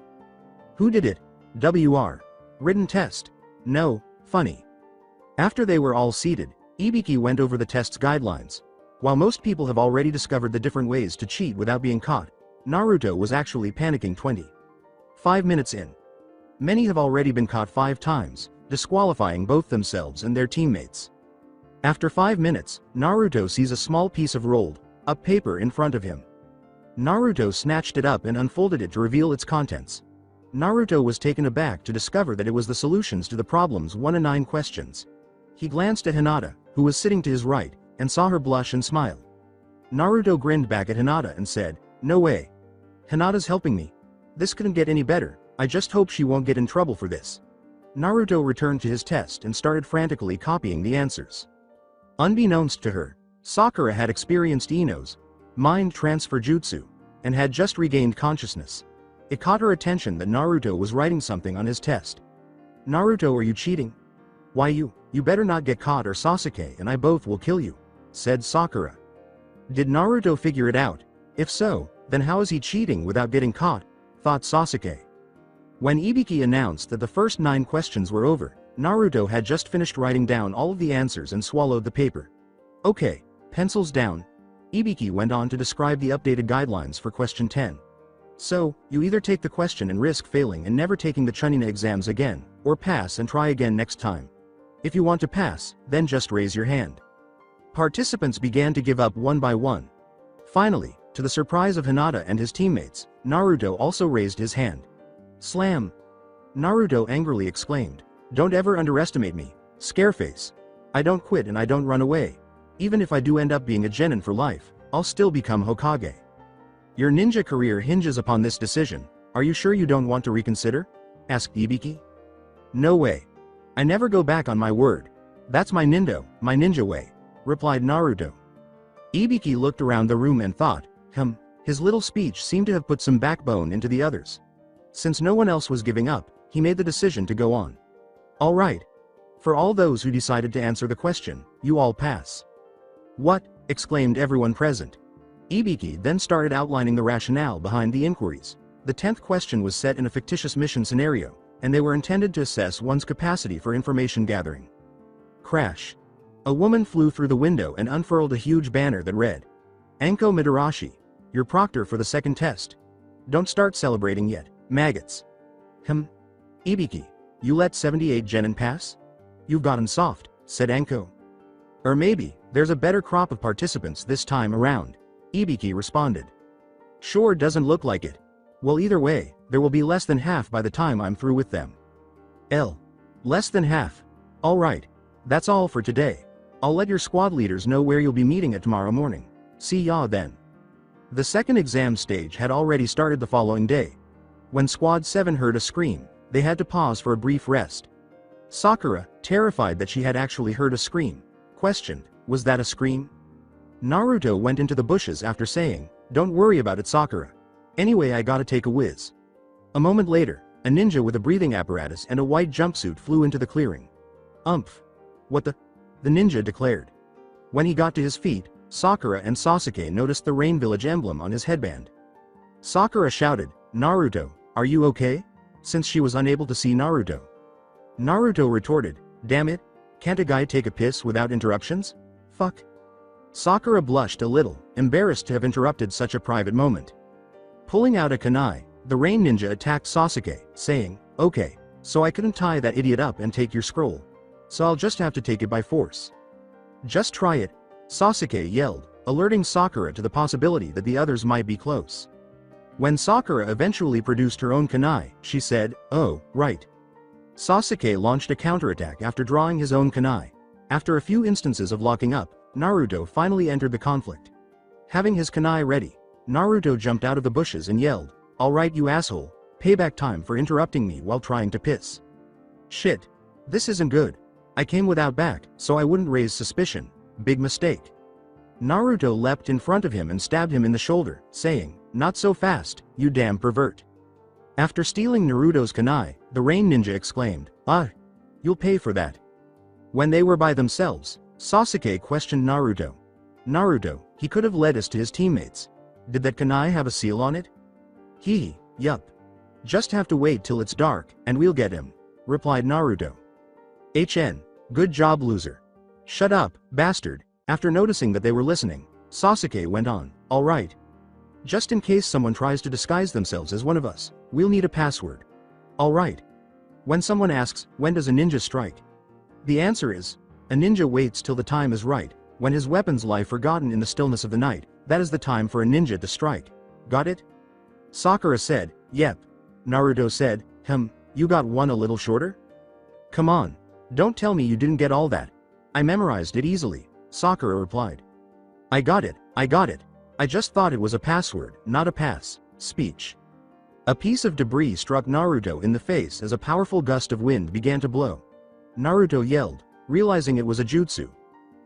Speaker 2: "Who did it? WR. Written test. No, funny." After they were all seated, Ibiki went over the test's guidelines. While most people have already discovered the different ways to cheat without being caught, Naruto was actually panicking 25 minutes in. Many have already been caught 5 times, disqualifying both themselves and their teammates. After 5 minutes, Naruto sees a small piece of rolled-up paper in front of him. Naruto snatched it up and unfolded it to reveal its contents. Naruto was taken aback to discover that it was the solutions to the problem's 1 in 9 questions. He glanced at Hinata, who was sitting to his right, and saw her blush and smile. Naruto grinned back at Hinata and said, "No way. Hinata's helping me. This couldn't get any better, I just hope she won't get in trouble for this." Naruto returned to his test and started frantically copying the answers. Unbeknownst to her, Sakura had experienced Ino's mind transfer jutsu, and had just regained consciousness. It caught her attention that Naruto was writing something on his test. "Naruto, are you cheating? Why you better not get caught or Sasuke and I both will kill you," said Sakura. Did Naruto figure it out? If so, then how is he cheating without getting caught? Thought Sasuke. When Ibiki announced that the first 9 questions were over, Naruto had just finished writing down all of the answers and swallowed the paper. "Okay, pencils down." Ibiki went on to describe the updated guidelines for question 10. "So, you either take the question and risk failing and never taking the Chunin exams again, or pass and try again next time. If you want to pass, then just raise your hand." Participants began to give up one by one. Finally, to the surprise of Hinata and his teammates, Naruto also raised his hand. Slam! Naruto angrily exclaimed, "Don't ever underestimate me, Scareface. I don't quit and I don't run away. Even if I do end up being a genin for life, I'll still become Hokage. Your ninja career hinges upon this decision. Are you sure you don't want to reconsider?" asked Ibiki. "No way. I never go back on my word. That's my ninja way," replied Naruto. Ibiki looked around the room and thought, his little speech seemed to have put some backbone into the others. Since no one else was giving up, he made the decision to go on. "All right. For all those who decided to answer the question, you all pass." "What?" exclaimed everyone present. Ibiki then started outlining the rationale behind the inquiries. The 10th question was set in a fictitious mission scenario, and they were intended to assess one's capacity for information gathering. Crash. A woman flew through the window and unfurled a huge banner that read, "Anko Midarashi, your proctor for the 2nd test. Don't start celebrating yet, maggots." Ibiki, you let 78 genin pass? You've gotten soft, said Anko. Or maybe, there's a better crop of participants this time around, Ibiki responded. Sure doesn't look like it. Well, either way, there will be less than half by the time I'm through with them. Less than half. Alright. That's all for today. I'll let your squad leaders know where you'll be meeting at tomorrow morning. See ya then. The 2nd exam stage had already started the following day. When Squad 7 heard a scream, they had to pause for a brief rest. Sakura, terrified that she had actually heard a scream, questioned, was that a scream? Naruto went into the bushes after saying, don't worry about it, Sakura. Anyway, I gotta take a whiz. A moment later, A ninja with a breathing apparatus and a white jumpsuit flew into the clearing. Umph. What the? The ninja declared. When he got to his feet, Sakura and Sasuke noticed the Rain Village emblem on his headband. Sakura shouted, "Naruto, are you okay?" since she was unable to see Naruto. Naruto retorted, "Damn it, can't a guy take a piss without interruptions? Fuck." Sakura blushed a little, embarrassed to have interrupted such a private moment. Pulling out a kunai, the Rain Ninja attacked Sasuke, saying, "Okay, so I couldn't tie that idiot up and take your scroll. So I'll just have to take it by force." "Just try it," Sasuke yelled, alerting Sakura to the possibility that the others might be close. When Sakura eventually produced her own kunai, she said, "Oh, right." Sasuke launched a counterattack after drawing his own kunai. After a few instances of locking up, Naruto finally entered the conflict. Having his kunai ready, Naruto jumped out of the bushes and yelled, "Alright you asshole, payback time for interrupting me while trying to piss. Shit. This isn't good. I came without back, so I wouldn't raise suspicion. Big mistake." Naruto leapt in front of him and stabbed him in the shoulder, saying, "Not so fast, you damn pervert." After stealing Naruto's kunai, the Rain Ninja exclaimed, "Ah, you'll pay for that." When they were by themselves, Sasuke questioned Naruto. "Naruto, he could have led us to his teammates. Did that kunai have a seal on it?" "Hee, yup. Just have to wait till it's dark, and we'll get him," replied Naruto. Good job loser. "Shut up, bastard." After noticing that they were listening, Sasuke went on, "Alright. Just in case someone tries to disguise themselves as one of us, we'll need a password. Alright. When someone asks, when does a ninja strike? The answer is, a ninja waits till the time is right, when his weapons lie forgotten in the stillness of the night, that is the time for a ninja to strike. Got it?" Sakura said, "Yep." Naruto said, You got one a little shorter? Come on. Don't tell me you didn't get all that. I memorized it easily," Sakura replied. I got it. I just thought it was a password, not a pass." Speech. A piece of debris struck Naruto in the face as a powerful gust of wind began to blow. Naruto yelled, realizing it was a jutsu.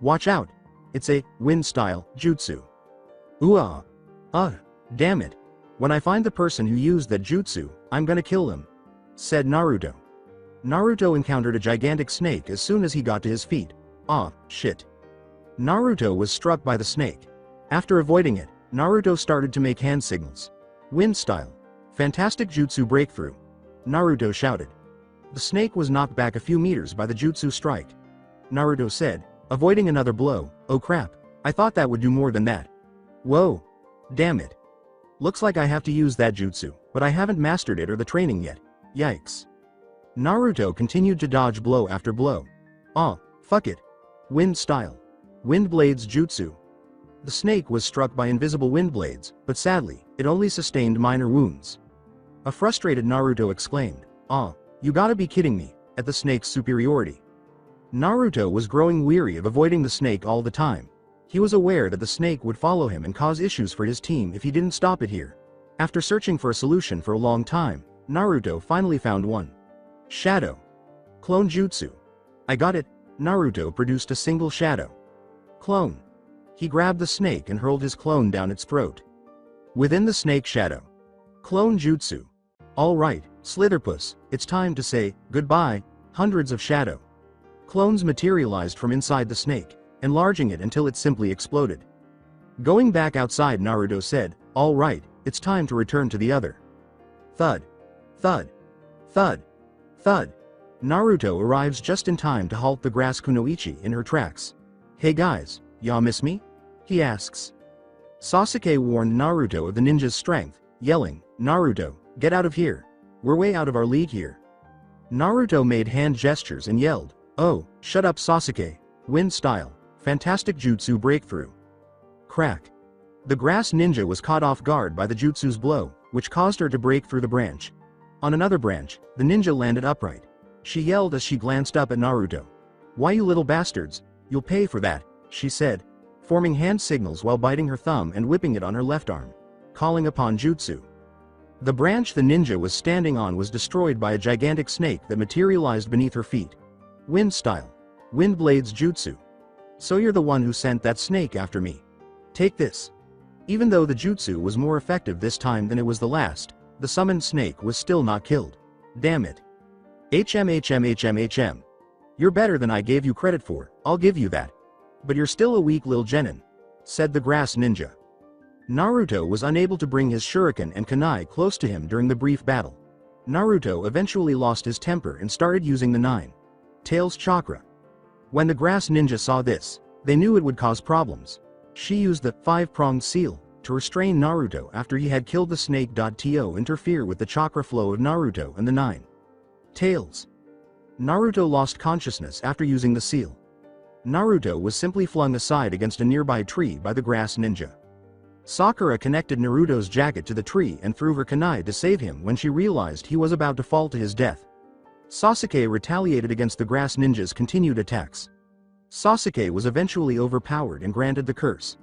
Speaker 2: "Watch out. It's a wind-style jutsu." "Ooh-ah. Ugh, damn it. When I find the person who used that jutsu, I'm gonna kill them," said Naruto. Naruto encountered a gigantic snake as soon as he got to his feet. Ah, shit. Naruto was struck by the snake. After avoiding it, Naruto started to make hand signals. "Wind style. Fantastic jutsu breakthrough," Naruto shouted. The snake was knocked back a few meters by the jutsu strike. Naruto said, avoiding another blow, "Oh crap, I thought that would do more than that. Whoa. Damn it. Looks like I have to use that jutsu, but I haven't mastered it or the training yet. Yikes." Naruto continued to dodge blow after blow. "Ah, fuck it. Wind style. Wind blades jutsu." The snake was struck by invisible wind blades, but sadly, it only sustained minor wounds. A frustrated Naruto exclaimed, "Ah, you gotta be kidding me," at the snake's superiority. Naruto was growing weary of avoiding the snake all the time. He was aware that the snake would follow him and cause issues for his team if he didn't stop it here. After searching for a solution for a long time, Naruto finally found one. Shadow. Clone jutsu. I got it. Naruto produced a single shadow. Clone. He grabbed the snake and hurled his clone down its throat. Within the snake shadow. Clone jutsu. Alright, Slitherpuss, it's time to say goodbye. Hundreds of shadow clones materialized from inside the snake, enlarging it until it simply exploded. Going back outside, Naruto said, "Alright, it's time to return to the other." Thud. Thud. Thud. Thud. Naruto arrives just in time to halt the grass kunoichi in her tracks. "Hey guys, y'all miss me?" he asks. Sasuke warned Naruto of the ninja's strength, yelling, "Naruto, get out of here. We're way out of our league here." Naruto made hand gestures and yelled, "Oh, shut up Sasuke. Wind style. Fantastic jutsu breakthrough." Crack. The grass ninja was caught off guard by the jutsu's blow, which caused her to break through the branch. On another branch, the ninja landed upright. She yelled as she glanced up at Naruto. "Why you little bastards, you'll pay for that," she said, forming hand signals while biting her thumb and whipping it on her left arm, calling upon jutsu. The branch the ninja was standing on was destroyed by a gigantic snake that materialized beneath her feet. Wind style. Wind blades jutsu. "So you're the one who sent that snake after me. Take this." Even though the jutsu was more effective this time than it was the last, the summoned snake was still not killed. Damn it. HM. You're better than I gave you credit for, I'll give you that. But you're still a weak lil genin, said the grass ninja. Naruto was unable to bring his shuriken and kunai close to him during the brief battle. Naruto eventually lost his temper and started using the 9 tails chakra. When the grass ninja saw this, they knew it would cause problems. She used the 5-pronged seal to restrain Naruto after he had killed the snake. To interfere with the chakra flow of Naruto and the 9 tails. Naruto lost consciousness after using the seal. Naruto was simply flung aside against a nearby tree by the grass ninja. Sakura connected Naruto's jacket to the tree and threw her kunai to save him when she realized he was about to fall to his death. Sasuke retaliated against the grass ninja's continued attacks. Sasuke was eventually overpowered and granted the curse.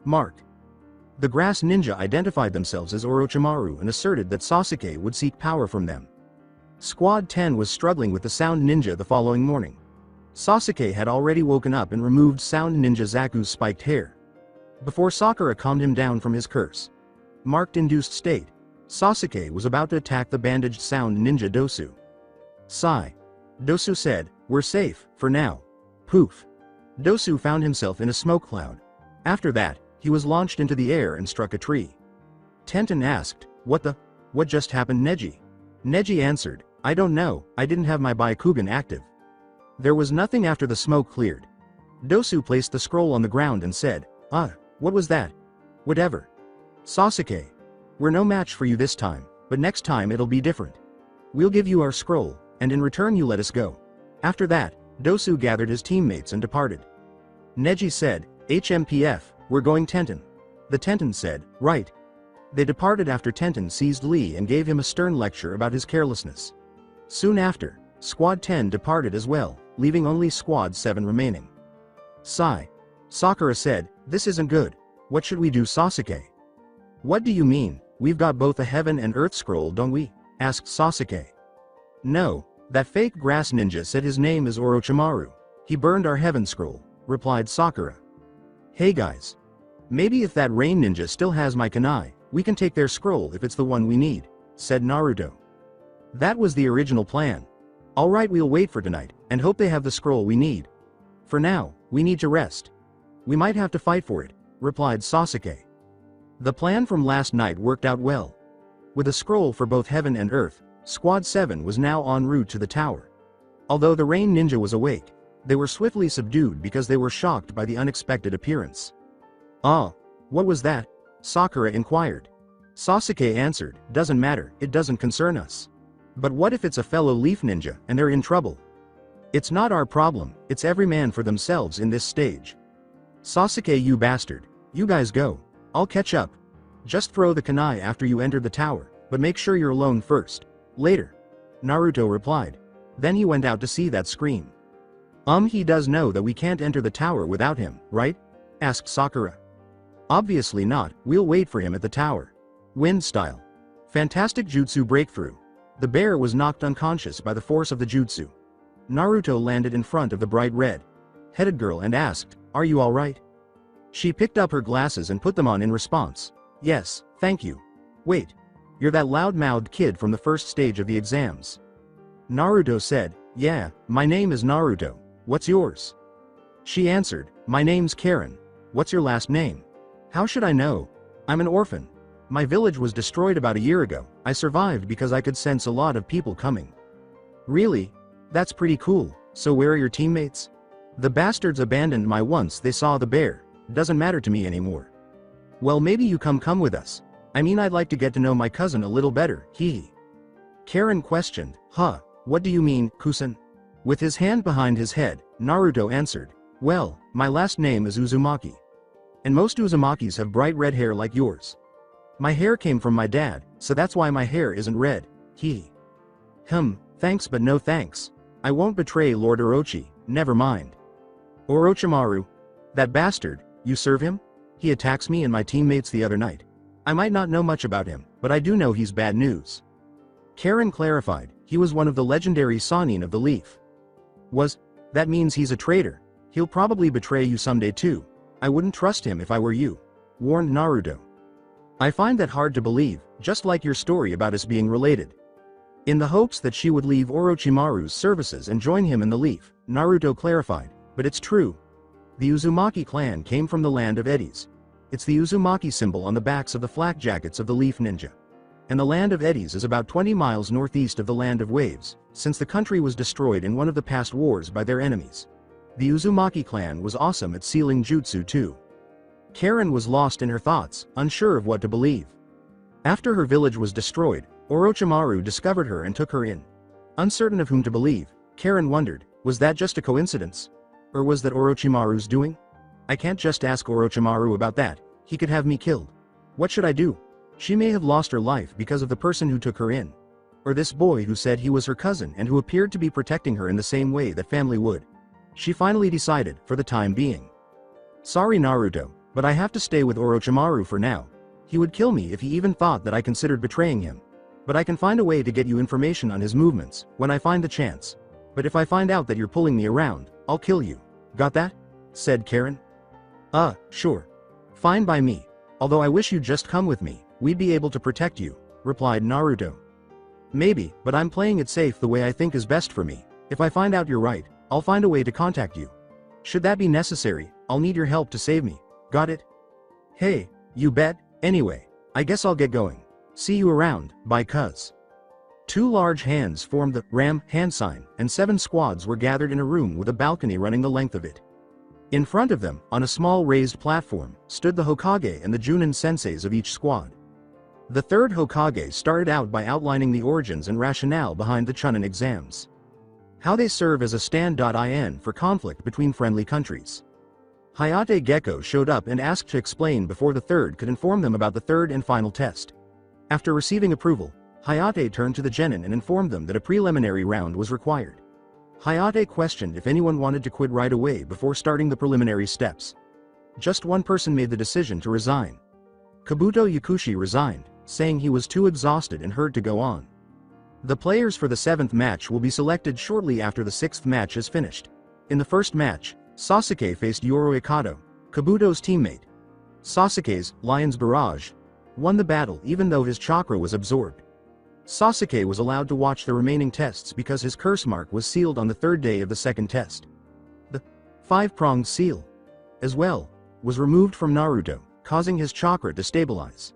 Speaker 2: Mark. The grass ninja identified themselves as Orochimaru and asserted that Sasuke would seek power from them. Squad 10 was struggling with the sound ninja the following morning. Sasuke had already woken up and removed sound ninja Zaku's spiked hair. Before Sakura calmed him down from his curse. Marked induced state, Sasuke was about to attack the bandaged sound ninja Dosu. Sigh. Dosu said, "We're safe, for now." Poof. Dosu found himself in a smoke cloud. After that, he was launched into the air and struck a tree. Tenten asked, What just happened, Neji?" Neji answered, "I don't know, I didn't have my Byakugan active." There was nothing after the smoke cleared. Dosu placed the scroll on the ground and said, What was that?" "Whatever. Sasuke. We're no match for you this time, but next time it'll be different. We'll give you our scroll, and in return you let us go." After that, Dosu gathered his teammates and departed. Neji said, "HMPF, we're going Tenten." The Tenten said, "Right." They departed after Tenten seized Lee and gave him a stern lecture about his carelessness. Soon after, Squad 10 departed as well, leaving only Squad 7 remaining. Sigh. Sakura said, "This isn't good. What should we do, Sasuke?" "What do you mean? We've got both a heaven and earth scroll, don't we?" asked Sasuke. "No, that fake grass ninja said his name is Orochimaru. He burned our heaven scroll," replied Sakura. "Hey guys. Maybe if that rain ninja still has my kunai, we can take their scroll if it's the one we need," said Naruto. "That was the original plan. Alright, we'll wait for tonight, and hope they have the scroll we need. For now, we need to rest. We might have to fight for it," replied Sasuke. The plan from last night worked out well. With a scroll for both heaven and earth, Squad 7 was now en route to the tower. Although the rain ninja was awake, they were swiftly subdued because they were shocked by the unexpected appearance. What was that?" Sakura inquired. Sasuke answered, "Doesn't matter, it doesn't concern us. But what if it's a fellow leaf ninja and they're in trouble? It's not our problem, it's every man for themselves in this stage." "Sasuke, you bastard. You guys go. I'll catch up. Just throw the kunai after you enter the tower, but make sure you're alone first. Later." Naruto replied. Then he went out to see that scream. He does know that we can't enter the tower without him, right?" asked Sakura. "Obviously not, we'll wait for him at the tower." Wind style. Fantastic jutsu breakthrough. The bear was knocked unconscious by the force of the jutsu. Naruto landed in front of the bright red-headed girl and asked, "Are you alright?" She picked up her glasses and put them on in response. "Yes, thank you." "Wait. You're that loud-mouthed kid from the first stage of the exams." Naruto said, "Yeah, my name is Naruto. What's yours?" She answered, "My name's Karen. What's your last name?" "How should I know? I'm an orphan. My village was destroyed about a year ago. I survived because I could sense a lot of people coming." "Really? That's pretty cool. So where are your teammates?" "The bastards abandoned my once they saw the bear. Doesn't matter to me anymore." "Well, maybe you come with us. I mean, I'd like to get to know my cousin a little better, hee." Karen questioned, "What do you mean, cousin?" With his hand behind his head, Naruto answered, "Well, my last name is Uzumaki. And most Uzumakis have bright red hair like yours. My hair came from my dad, so that's why my hair isn't red, hee." Thanks but no thanks. I won't betray Lord Orochi, never mind." "Orochimaru? That bastard, you serve him? He attacks me and my teammates the other night. I might not know much about him, but I do know he's bad news." Karen clarified, "He was one of the legendary Sannin of the Leaf." That means he's a traitor. He'll probably betray you someday too. I wouldn't trust him if I were you," warned Naruto. "I find that hard to believe, just like your story about us being related." In the hopes that she would leave Orochimaru's services and join him in the Leaf, Naruto clarified, but it's true. The Uzumaki clan came from the land of eddies. It's the Uzumaki symbol on the backs of the flak jackets of the Leaf Ninja. And the land of eddies is about 20 miles northeast of the land of waves, since the country was destroyed in one of the past wars by their enemies. The Uzumaki clan was awesome at sealing jutsu too. Karen was lost in her thoughts, unsure of what to believe. After her village was destroyed, Orochimaru discovered her and took her in. Uncertain of whom to believe, Karen wondered, was that just a coincidence? Or was that Orochimaru's doing? I can't just ask Orochimaru about that, he could have me killed. What should I do? She may have lost her life because of the person who took her in. Or this boy who said he was her cousin and who appeared to be protecting her in the same way that family would. She finally decided, for the time being. Sorry Naruto, but I have to stay with Orochimaru for now. He would kill me if he even thought that I considered betraying him. But I can find a way to get you information on his movements, when I find the chance. But if I find out that you're pulling me around, I'll kill you. Got that? Said Karen. Sure. Fine by me. Although I wish you'd just come with me, we'd be able to protect you, replied Naruto. Maybe, but I'm playing it safe the way I think is best for me. If I find out you're right, I'll find a way to contact you. Should that be necessary, I'll need your help to save me. Got it? Hey, you bet. Anyway, I guess I'll get going. See you around, bye cuz. Two large hands formed the Ram hand sign, and 7 squads were gathered in a room with a balcony running the length of it. In front of them, on a small raised platform, stood the Hokage and the Chunin senseis of each squad. The third Hokage started out by outlining the origins and rationale behind the Chunin exams. How they serve as a stand-in for conflict between friendly countries. Hayate Gecko showed up and asked to explain before the third could inform them about the third and final test. After receiving approval, Hayate turned to the genin and informed them that a preliminary round was required. Hayate questioned if anyone wanted to quit right away before starting the preliminary steps. Just one person made the decision to resign. Kabuto Yakushi resigned, saying he was too exhausted and hurt to go on. The players for the 7th match will be selected shortly after the 6th match is finished. In the first match, Sasuke faced Yoro Ikado, Kabuto's teammate. Sasuke's Lion's Barrage won the battle even though his chakra was absorbed. Sasuke was allowed to watch the remaining tests because his curse mark was sealed on the 3rd day of the 2nd test. The 5-pronged seal, as well, was removed from Naruto, causing his chakra to stabilize.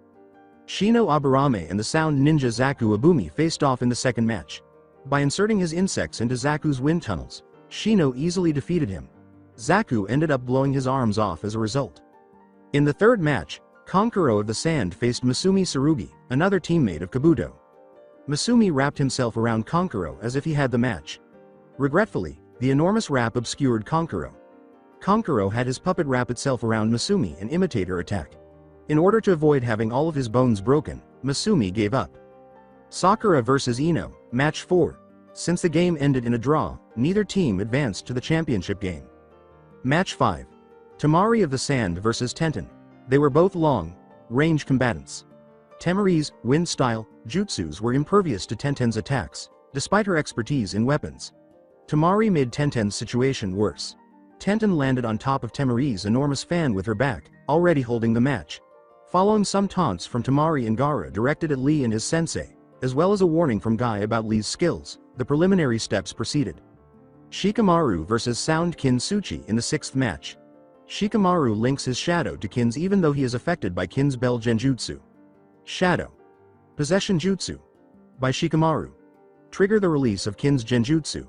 Speaker 2: Shino Aburame and the sound ninja Zaku Abumi faced off in the 2nd match. By inserting his insects into Zaku's wind tunnels, Shino easily defeated him. Zaku ended up blowing his arms off as a result. In the 3rd match, Kankuro of the Sand faced Masumi Tsurugi, another teammate of Kabuto. Masumi wrapped himself around Kankuro as if he had the match. Regretfully, the enormous wrap obscured Kankuro. Kankuro had his puppet wrap itself around Masumi and imitate her attack. In order to avoid having all of his bones broken, Masumi gave up. Sakura vs Ino, Match 4. Since the game ended in a draw, neither team advanced to the championship game. Match 5. Temari of the Sand vs Tenten. They were both long-range combatants. Temari's wind-style jutsus were impervious to Tenten's attacks, despite her expertise in weapons. Temari made Tenten's situation worse. Tenten landed on top of Temari's enormous fan with her back, already holding the match. Following some taunts from Temari and Gaara directed at Lee and his sensei, as well as a warning from Guy about Lee's skills, the preliminary steps proceeded. Shikamaru vs Sound Kintsuchi in the 6th match. Shikamaru links his shadow to Kin's even though he is affected by Kin's Bell Genjutsu. Shadow. Possession Jutsu. By Shikamaru. Trigger the release of Kin's Genjutsu.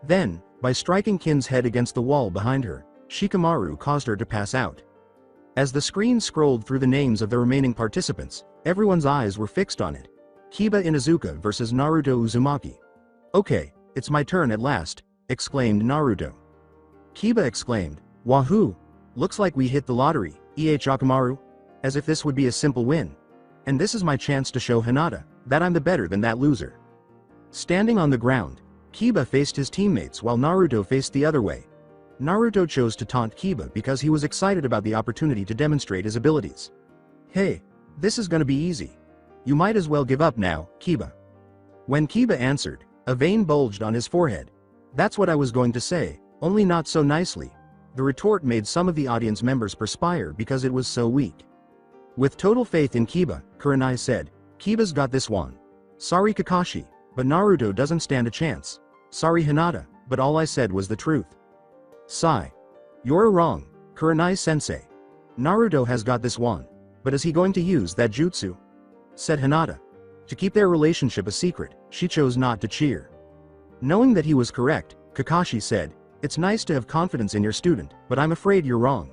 Speaker 2: Then, by striking Kin's head against the wall behind her, Shikamaru caused her to pass out. As the screen scrolled through the names of the remaining participants, everyone's eyes were fixed on it. Kiba Inuzuka vs Naruto Uzumaki. Okay, it's my turn at last, exclaimed Naruto. Kiba exclaimed, Wahoo! Looks like we hit the lottery, Chikamaru. As if this would be a simple win. And this is my chance to show Hinata that I'm the better than that loser. Standing on the ground, Kiba faced his teammates while Naruto faced the other way. Naruto chose to taunt Kiba because he was excited about the opportunity to demonstrate his abilities. Hey, this is gonna be easy. You might as well give up now, Kiba. When Kiba answered, a vein bulged on his forehead. That's what I was going to say, only not so nicely. The retort made some of the audience members perspire because it was so weak. With total faith in Kiba, Kurenai said, Kiba's got this one. Sorry Kakashi, But Naruto doesn't stand a chance. Sorry Hinata, but all I said was the truth. Sigh. You're wrong, Kurenai-sensei. Naruto has got this wand, but is he going to use that jutsu? Said Hinata. To keep their relationship a secret, she chose not to cheer. Knowing that he was correct, Kakashi said, "It's nice to have confidence in your student, but I'm afraid you're wrong.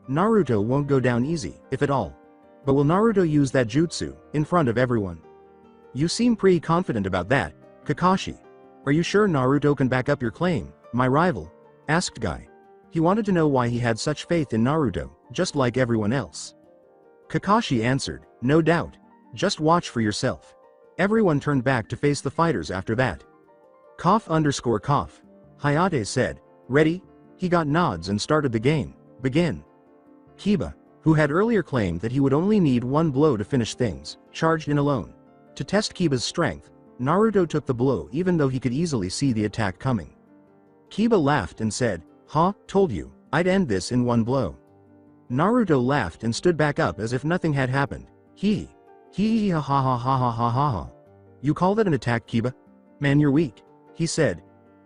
Speaker 2: Naruto won't go down easy, if at all. But will Naruto use that jutsu, in front of everyone?" You seem pretty confident about that, Kakashi. Are you sure Naruto can back up your claim, my rival? Asked Guy. He wanted to know why he had such faith in Naruto, just like everyone else. Kakashi answered, "No doubt. Just watch for yourself." Everyone turned back to face the fighters after that. Cough. Hayate said, "Ready?" He got nods and started the game. Begin. Kiba, who had earlier claimed that he would only need one blow to finish things, charged in alone. To test Kiba's strength, Naruto took the blow even though he could easily see the attack coming. Kiba laughed and said, "Huh, told you, I'd end this in one blow." Naruto laughed and stood back up as if nothing had happened. Hee ha ha ha ha ha ha ha ha. You call that an attack, Kiba? Man, you're weak, he said.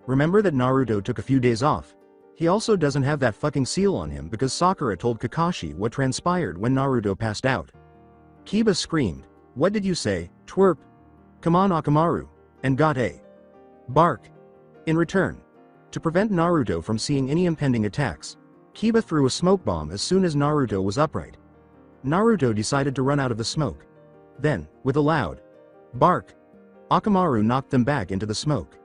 Speaker 2: Remember that Naruto took a few days off. He also doesn't have that fucking seal on him because Sakura told Kakashi what transpired when Naruto passed out. Kiba screamed, "What did you say, twerp? Come on Orochimaru," and got a bark. In return, to prevent Naruto from seeing any impending attacks, Kiba threw a smoke bomb as soon as Naruto was upright. Naruto decided to run out of the smoke. Then, with a loud bark, Orochimaru knocked them back into the smoke.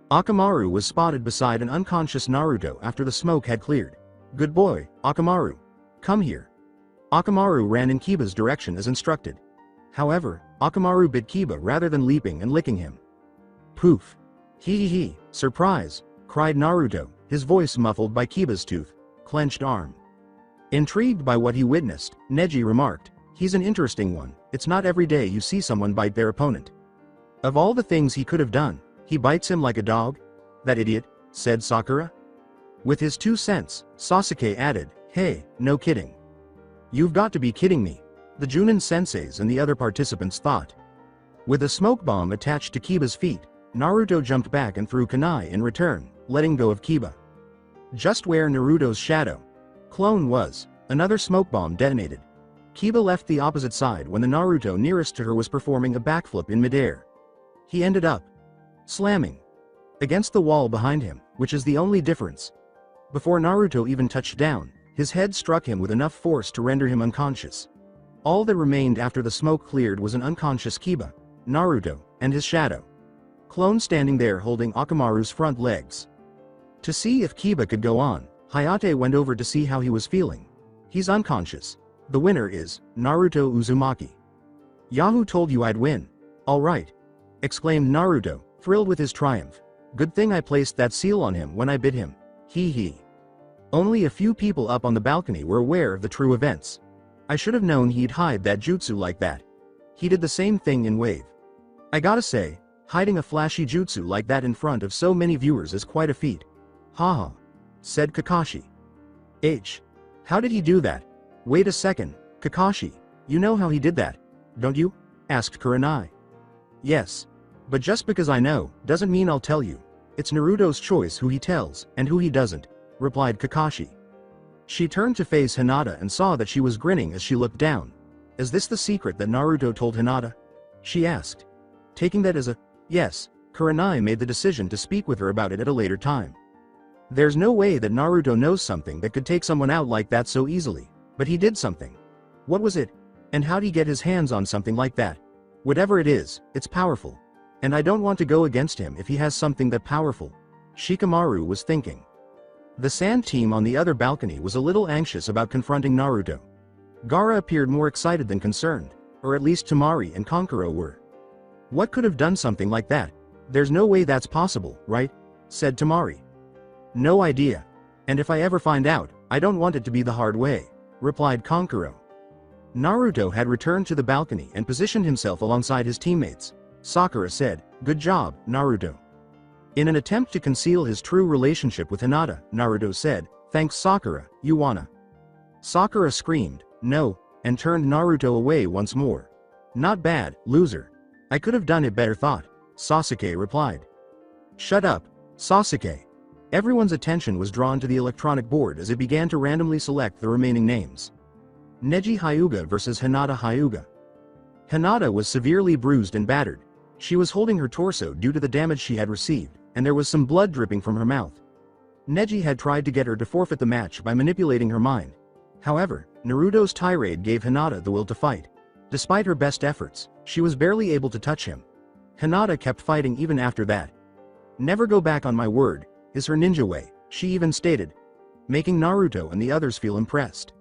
Speaker 2: Orochimaru was spotted beside an unconscious Naruto after the smoke had cleared. "Good boy, Orochimaru. Come here." Orochimaru ran in Kiba's direction as instructed. However, Orochimaru bit Kiba rather than leaping and licking him. Poof. Hee, surprise, cried Naruto, his voice muffled by Kiba's tooth, clenched arm. Intrigued by what he witnessed, Neji remarked, "He's an interesting one. It's not every day you see someone bite their opponent." Of all the things he could have done, he bites him like a dog? That idiot, said Sakura. With his 2 cents, Sasuke added, "Hey, no kidding. You've got to be kidding me," the Chunin senseis and the other participants thought. With a smoke bomb attached to Kiba's feet, Naruto jumped back and threw kunai in return, letting go of Kiba. Just where Naruto's shadow clone was, another smoke bomb detonated. Kiba left the opposite side when the Naruto nearest to her was performing a backflip in midair. He ended up slamming against the wall behind him, which is the only difference. Before Naruto even touched down, his head struck him with enough force to render him unconscious. All that remained after the smoke cleared was an unconscious Kiba, Naruto, and his shadow clone standing there holding Orochimaru's front legs. To see if Kiba could go on, Hayate went over to see how he was feeling. He's unconscious. The winner is Naruto Uzumaki. Yahoo told you I'd win. All right, exclaimed Naruto, thrilled with his triumph. Good thing I placed that seal on him when I bit him. Hee. Only a few people up on the balcony were aware of the true events. I should have known he'd hide that jutsu like that. He did the same thing in Wave. I gotta say, hiding a flashy jutsu like that in front of so many viewers is quite a feat. Haha, said Kakashi. How did he do that? Wait a second, Kakashi, you know how he did that, don't you? Asked Kurenai. Yes. But just because I know, doesn't mean I'll tell you. It's Naruto's choice who he tells, and who he doesn't, replied Kakashi. She turned to face Hinata and saw that she was grinning as she looked down. Is this the secret that Naruto told Hinata? She asked. Taking that as a yes, Kurenai made the decision to speak with her about it at a later time. There's no way that Naruto knows something that could take someone out like that so easily, but he did something. What was it? And how'd he get his hands on something like that? Whatever it is, it's powerful. And I don't want to go against him if he has something that powerful. Shikamaru was thinking. The sand team on the other balcony was a little anxious about confronting Naruto. Gaara appeared more excited than concerned, or at least Temari and Kankuro were. What could have done something like that? There's no way that's possible, right? Said Temari. No idea. And if I ever find out, I don't want it to be the hard way, replied Kankuro. Naruto had returned to the balcony and positioned himself alongside his teammates. Sakura said, "Good job, Naruto." In an attempt to conceal his true relationship with Hinata, Naruto said, "Thanks Sakura, you wanna." Sakura screamed, "No," and turned Naruto away once more. Not bad, loser. I could have done it better thought. Sasuke replied. Shut up, Sasuke. Everyone's attention was drawn to the electronic board as it began to randomly select the remaining names. Neji Hyuga versus Hinata Hyuga. Hinata was severely bruised and battered. She was holding her torso due to the damage she had received, and there was some blood dripping from her mouth. Neji had tried to get her to forfeit the match by manipulating her mind. However, Naruto's tirade gave Hinata the will to fight. Despite her best efforts, she was barely able to touch him. Hinata kept fighting even after that. Never go back on my word, is her ninja way, she even stated, making Naruto and the others feel impressed.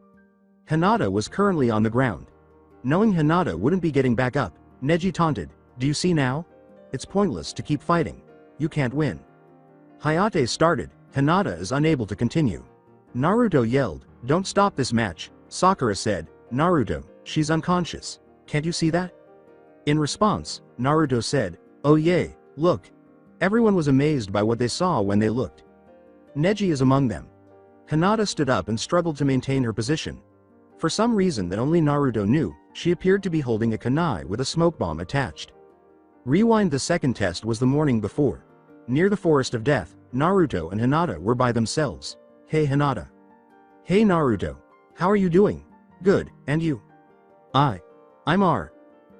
Speaker 2: Hinata was currently on the ground. Knowing Hinata wouldn't be getting back up, Neji taunted, do you see now? It's pointless to keep fighting. You can't win. Hayate started, Hinata is unable to continue. Naruto yelled, don't stop this match, Sakura said, Naruto, she's unconscious. Can't you see that? In response, Naruto said, oh yay, look. Everyone was amazed by what they saw when they looked. Neji is among them. Hinata stood up and struggled to maintain her position. For some reason that only Naruto knew, she appeared to be holding a kunai with a smoke bomb attached. Rewind, the second test was the morning before. Near the Forest of Death, Naruto and Hinata were by themselves. Hey Hinata. Hey Naruto. How are you doing? Good, and you? I'm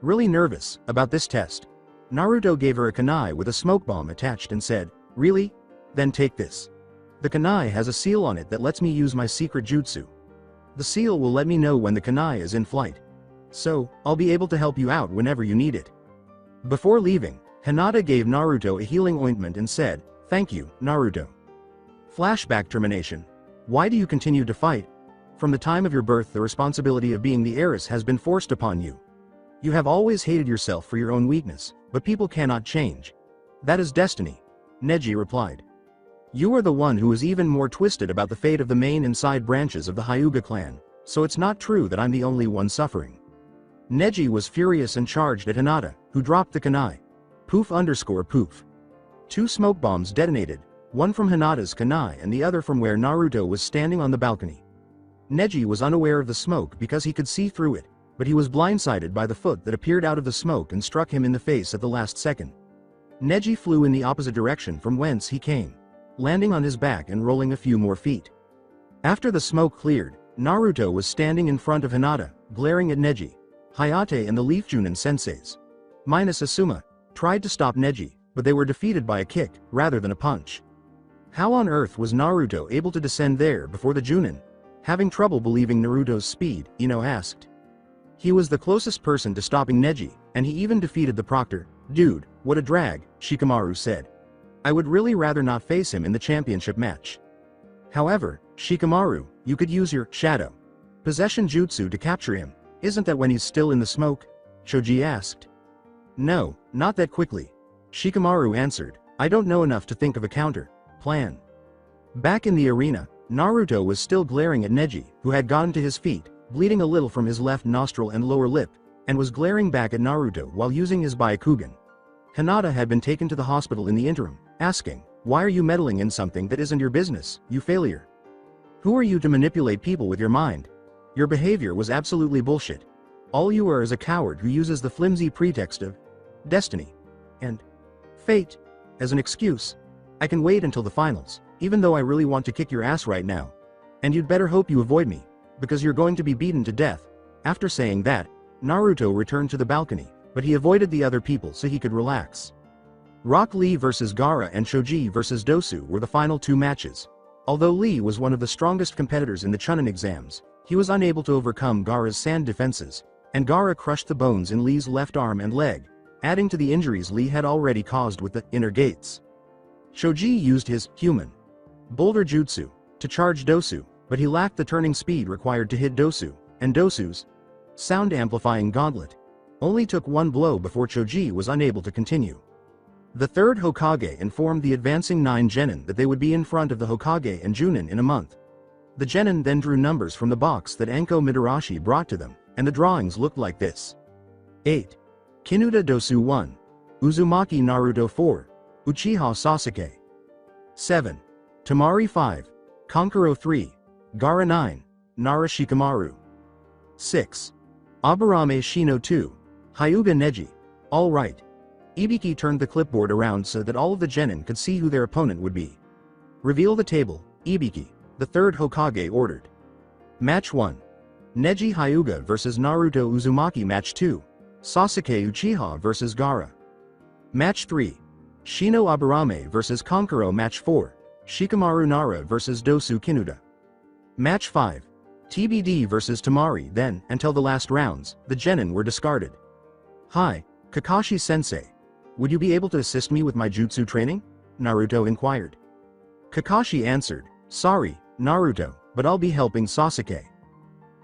Speaker 2: really nervous about this test. Naruto gave her a kunai with a smoke bomb attached and said, really? Then take this. The kunai has a seal on it that lets me use my secret jutsu. The seal will let me know when the kunai is in flight. So, I'll be able to help you out whenever you need it. Before leaving, Hinata gave Naruto a healing ointment and said, thank you, Naruto. Flashback termination. Why do you continue to fight? From the time of your birth, the responsibility of being the heiress has been forced upon you. You have always hated yourself for your own weakness, but people cannot change. That is destiny. Neji replied. You are the one who is even more twisted about the fate of the main and side branches of the Hyuga clan, so it's not true that I'm the only one suffering. Neji was furious and charged at Hinata, who dropped the kunai. Poof. 2 smoke bombs detonated, one from Hinata's kunai and the other from where Naruto was standing on the balcony. Neji was unaware of the smoke because he could see through it, but he was blindsided by the foot that appeared out of the smoke and struck him in the face at the last second. Neji flew in the opposite direction from whence he came, landing on his back and rolling a few more feet. After the smoke cleared, Naruto was standing in front of Hinata, glaring at Neji. Hayate and the Leaf Chunin senseis, minus Asuma, tried to stop Neji, but they were defeated by a kick, rather than a punch. How on earth was Naruto able to descend there before the Chunin? Having trouble believing Naruto's speed, Ino asked. He was the closest person to stopping Neji, and he even defeated the Proctor. Dude, what a drag, Shikamaru said. I would really rather not face him in the championship match. However, Shikamaru, you could use your shadow possession jutsu to capture him. Isn't that when he's still in the smoke? Choji asked. No, not that quickly. Shikamaru answered, I don't know enough to think of a counter plan. Back in the arena, Naruto was still glaring at Neji, who had gotten to his feet, bleeding a little from his left nostril and lower lip, and was glaring back at Naruto while using his Byakugan. Hinata had been taken to the hospital in the interim, asking, why are you meddling in something that isn't your business, you failure? Who are you to manipulate people with your mind? Your behavior was absolutely bullshit. All you are is a coward who uses the flimsy pretext of destiny and fate as an excuse. I can wait until the finals, even though I really want to kick your ass right now. And you'd better hope you avoid me, because you're going to be beaten to death. After saying that, Naruto returned to the balcony, but he avoided the other people so he could relax. Rock Lee vs Gaara and Shoji vs Dosu were the final 2 matches. Although Lee was one of the strongest competitors in the Chunin exams, he was unable to overcome Gaara's sand defenses, and Gaara crushed the bones in Lee's left arm and leg, adding to the injuries Lee had already caused with the inner gates. Shoji used his human boulder jutsu to charge Dosu, but he lacked the turning speed required to hit Dosu, and Dosu's sound amplifying gauntlet only took 1 blow before Choji was unable to continue. The 3rd Hokage informed the advancing 9 genin that they would be in front of the Hokage and Junin in a month. The genin then drew numbers from the box that Enko Midarashi brought to them, and the drawings looked like this. 8. Kinuta Dosu 1. Uzumaki Naruto 4. Uchiha Sasuke. 7. Tamari 5. Kankuro 3. Gaara 9. Nara Shikamaru. 6. Aburame Shino 2. Hyuga Neji. All right. Ibiki turned the clipboard around so that all of the genin could see who their opponent would be. Reveal the table, Ibiki, the third Hokage ordered. Match 1. Neji Hyuga vs Naruto Uzumaki. Match 2. Sasuke Uchiha vs Gaara. Match 3. Shino Aburame vs Kankuro. Match 4. Shikamaru Nara vs Dosu Kinuda. Match 5. TBD vs Tamari. Then, until the last rounds, the genin were discarded. Hi, Kakashi-sensei. Would you be able to assist me with my jutsu training? Naruto inquired. Kakashi answered, sorry, Naruto, but I'll be helping Sasuke.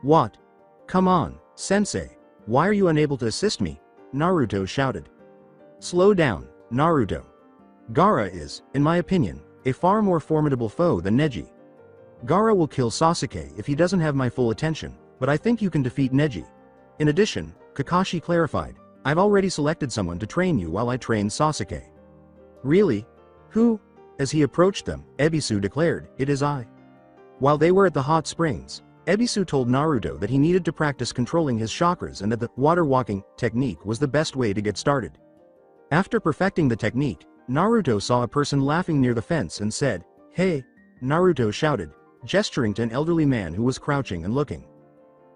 Speaker 2: What? Come on, sensei. Why are you unable to assist me? Naruto shouted. Slow down, Naruto. Gaara is, in my opinion, a far more formidable foe than Neji. Gaara will kill Sasuke if he doesn't have my full attention, but I think you can defeat Neji. In addition, Kakashi clarified, I've already selected someone to train you while I train Sasuke. Really? Who? As he approached them, Ebisu declared, it is I. While they were at the hot springs, Ebisu told Naruto that he needed to practice controlling his chakras and that the water walking technique was the best way to get started. After perfecting the technique, Naruto saw a person laughing near the fence and said, hey, Naruto shouted, gesturing to an elderly man who was crouching and looking.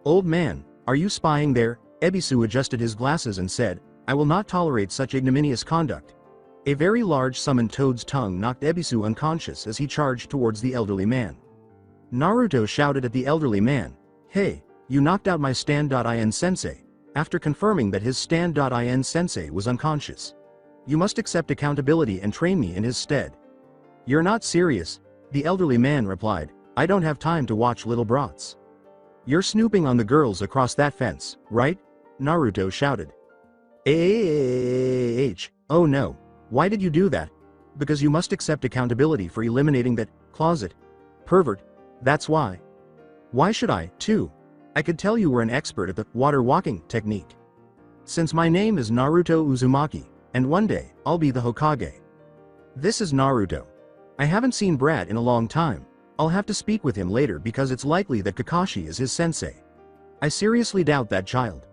Speaker 2: Old man, are you spying there? Ebisu adjusted his glasses and said, I will not tolerate such ignominious conduct. A very large summoned toad's tongue knocked Ebisu unconscious as he charged towards the elderly man. Naruto shouted at the elderly man, hey, you knocked out my stand.in sensei, after confirming that his stand.in sensei was unconscious. You must accept accountability and train me in his stead. You're not serious, the elderly man replied, I don't have time to watch little brats. You're snooping on the girls across that fence, right? Naruto shouted. Oh no, why did you do that? Because you must accept accountability for eliminating that closet pervert, that's why. Why should I, too? I could tell you were an expert at the water walking technique. Since my name is Naruto Uzumaki, and one day, I'll be the Hokage. This is Naruto. I haven't seen Brad in a long time. I'll have to speak with him later because it's likely that Kakashi is his sensei. I seriously doubt that child.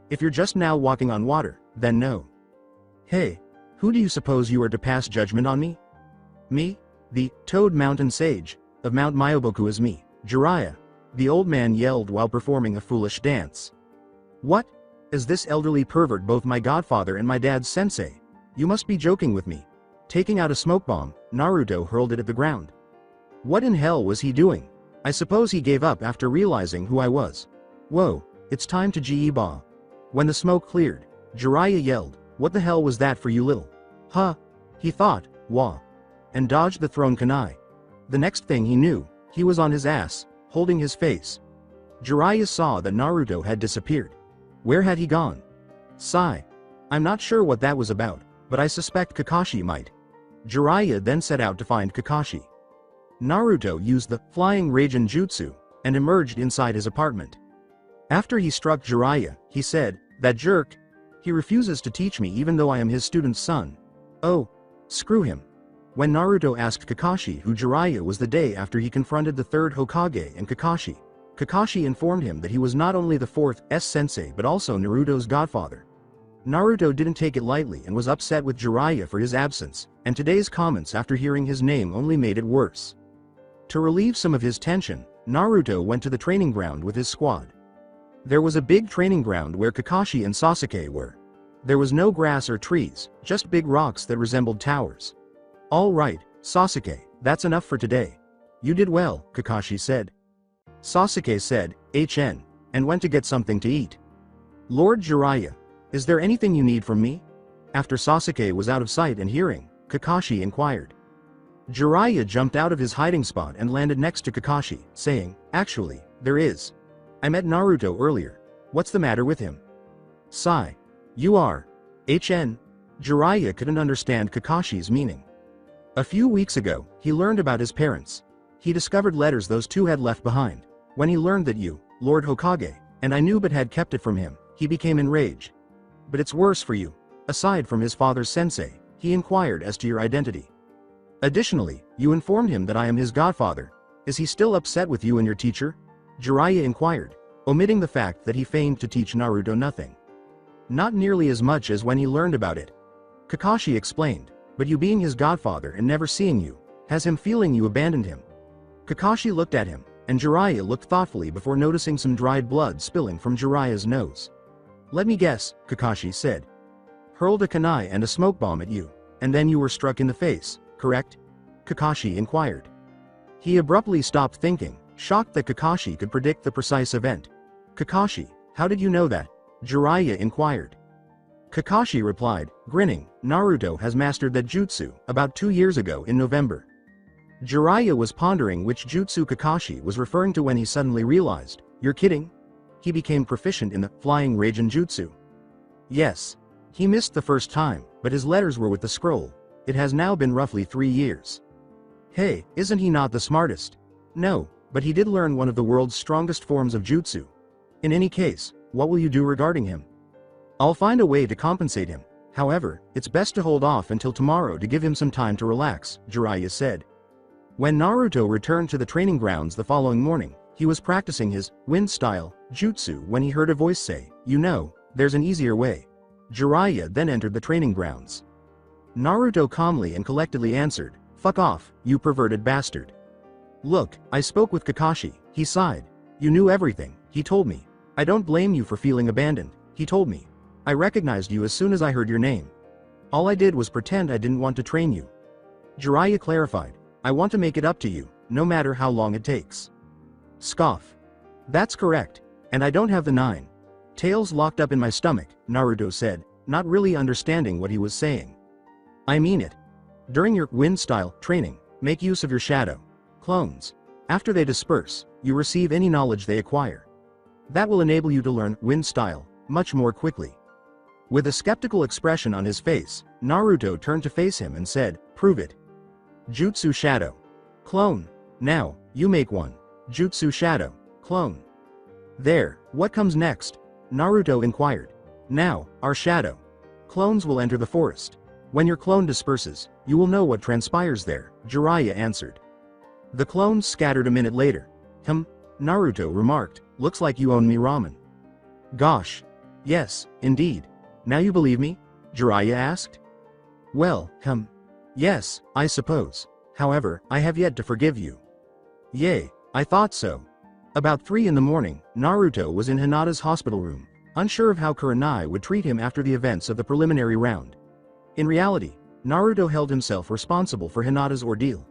Speaker 2: If you're just now walking on water, then no. Hey, who do you suppose you are to pass judgment on me? Me? The Toad Mountain Sage of Mount Myoboku is me, Jiraiya, the old man yelled while performing a foolish dance. What? Is this elderly pervert both my godfather and my dad's sensei? You must be joking with me. Taking out a smoke bomb, Naruto hurled it at the ground. What in hell was he doing? I suppose he gave up after realizing who I was. Whoa, it's time to Jiiba. When the smoke cleared, Jiraiya yelled, what the hell was that for you little? Huh? He thought, wah. And dodged the thrown kunai. The next thing he knew, he was on his ass, holding his face. Jiraiya saw that Naruto had disappeared. Where had he gone? Sigh. I'm not sure what that was about, but I suspect Kakashi might. Jiraiya then set out to find Kakashi. Naruto used the flying Raijin jutsu and emerged inside his apartment. After he struck Jiraiya, he said, that jerk. He refuses to teach me even though I am his student's son. Oh, screw him. When Naruto asked Kakashi who Jiraiya was the day after he confronted the third Hokage and Kakashi informed him that he was not only the fourth sensei but also Naruto's godfather. Naruto didn't take it lightly and was upset with Jiraiya for his absence, and today's comments after hearing his name only made it worse. To relieve some of his tension, Naruto went to the training ground with his squad. There was a big training ground where Kakashi and Sasuke were. There was no grass or trees, just big rocks that resembled towers. All right, Sasuke, that's enough for today. You did well, Kakashi said. Sasuke said, HN, and went to get something to eat. Lord Jiraiya, is there anything you need from me? After Sasuke was out of sight and hearing, Kakashi inquired. Jiraiya jumped out of his hiding spot and landed next to Kakashi, saying, actually, there is. I met Naruto earlier. What's the matter with him? Sigh. You are. HN. Jiraiya couldn't understand Kakashi's meaning. A few weeks ago, he learned about his parents. He discovered letters those two had left behind. When he learned that you, Lord Hokage, and I knew but had kept it from him, he became enraged. But it's worse for you. Aside from his father's sensei, he inquired as to your identity. Additionally, you informed him that I am his godfather. Is he still upset with you and your teacher? Jiraiya inquired, omitting the fact that he feigned to teach Naruto nothing. Not nearly as much as when he learned about it. Kakashi explained, but you being his godfather and never seeing you, has him feeling you abandoned him. Kakashi looked at him, and Jiraiya looked thoughtfully before noticing some dried blood spilling from Jiraiya's nose. Let me guess, Kakashi said. Hurled a kunai and a smoke bomb at you, and then you were struck in the face, correct? Kakashi inquired. He abruptly stopped thinking, shocked that Kakashi could predict the precise event. Kakashi, how did you know that? Jiraiya inquired. Kakashi replied, grinning, Naruto has mastered that jutsu about 2 years ago in November. Jiraiya was pondering which jutsu Kakashi was referring to when he suddenly realized, you're kidding? He became proficient in the flying Raijin jutsu. Yes. He missed the first time, but his letters were with the scroll. It has now been roughly 3 years. Hey, isn't he not the smartest? No, but he did learn one of the world's strongest forms of jutsu. In any case, what will you do regarding him? I'll find a way to compensate him. However, it's best to hold off until tomorrow to give him some time to relax, Jiraiya said. When Naruto returned to the training grounds the following morning, he was practicing his wind-style jutsu when he heard a voice say, you know, there's an easier way. Jiraiya then entered the training grounds. Naruto calmly and collectedly answered, fuck off, you perverted bastard. Look, I spoke with Kakashi, he sighed. You knew everything, he told me. I don't blame you for feeling abandoned, he told me. I recognized you as soon as I heard your name. All I did was pretend I didn't want to train you. Jiraiya clarified, I want to make it up to you, no matter how long it takes. Scoff. That's correct, and I don't have the 9 tails locked up in my stomach, Naruto said, not really understanding what he was saying. I mean it. During your wind-style training, make use of your shadow clones. After they disperse, you receive any knowledge they acquire. That will enable you to learn wind-style much more quickly. With a skeptical expression on his face, Naruto turned to face him and said, prove it. Jutsu Shadow Clone. Now, you make one. Jutsu Shadow Clone. There, what comes next? Naruto inquired. Now, our shadow clones will enter the forest. When your clone disperses, you will know what transpires there, Jiraiya answered. The clones scattered a minute later. Naruto remarked, looks like you owe me ramen. Gosh. Yes, indeed. Now you believe me? Jiraiya asked. Well, yes, I suppose. However, I have yet to forgive you. Yay, I thought so. About 3 in the morning, Naruto was in Hinata's hospital room, unsure of how Kurenai would treat him after the events of the preliminary round. In reality, Naruto held himself responsible for Hinata's ordeal.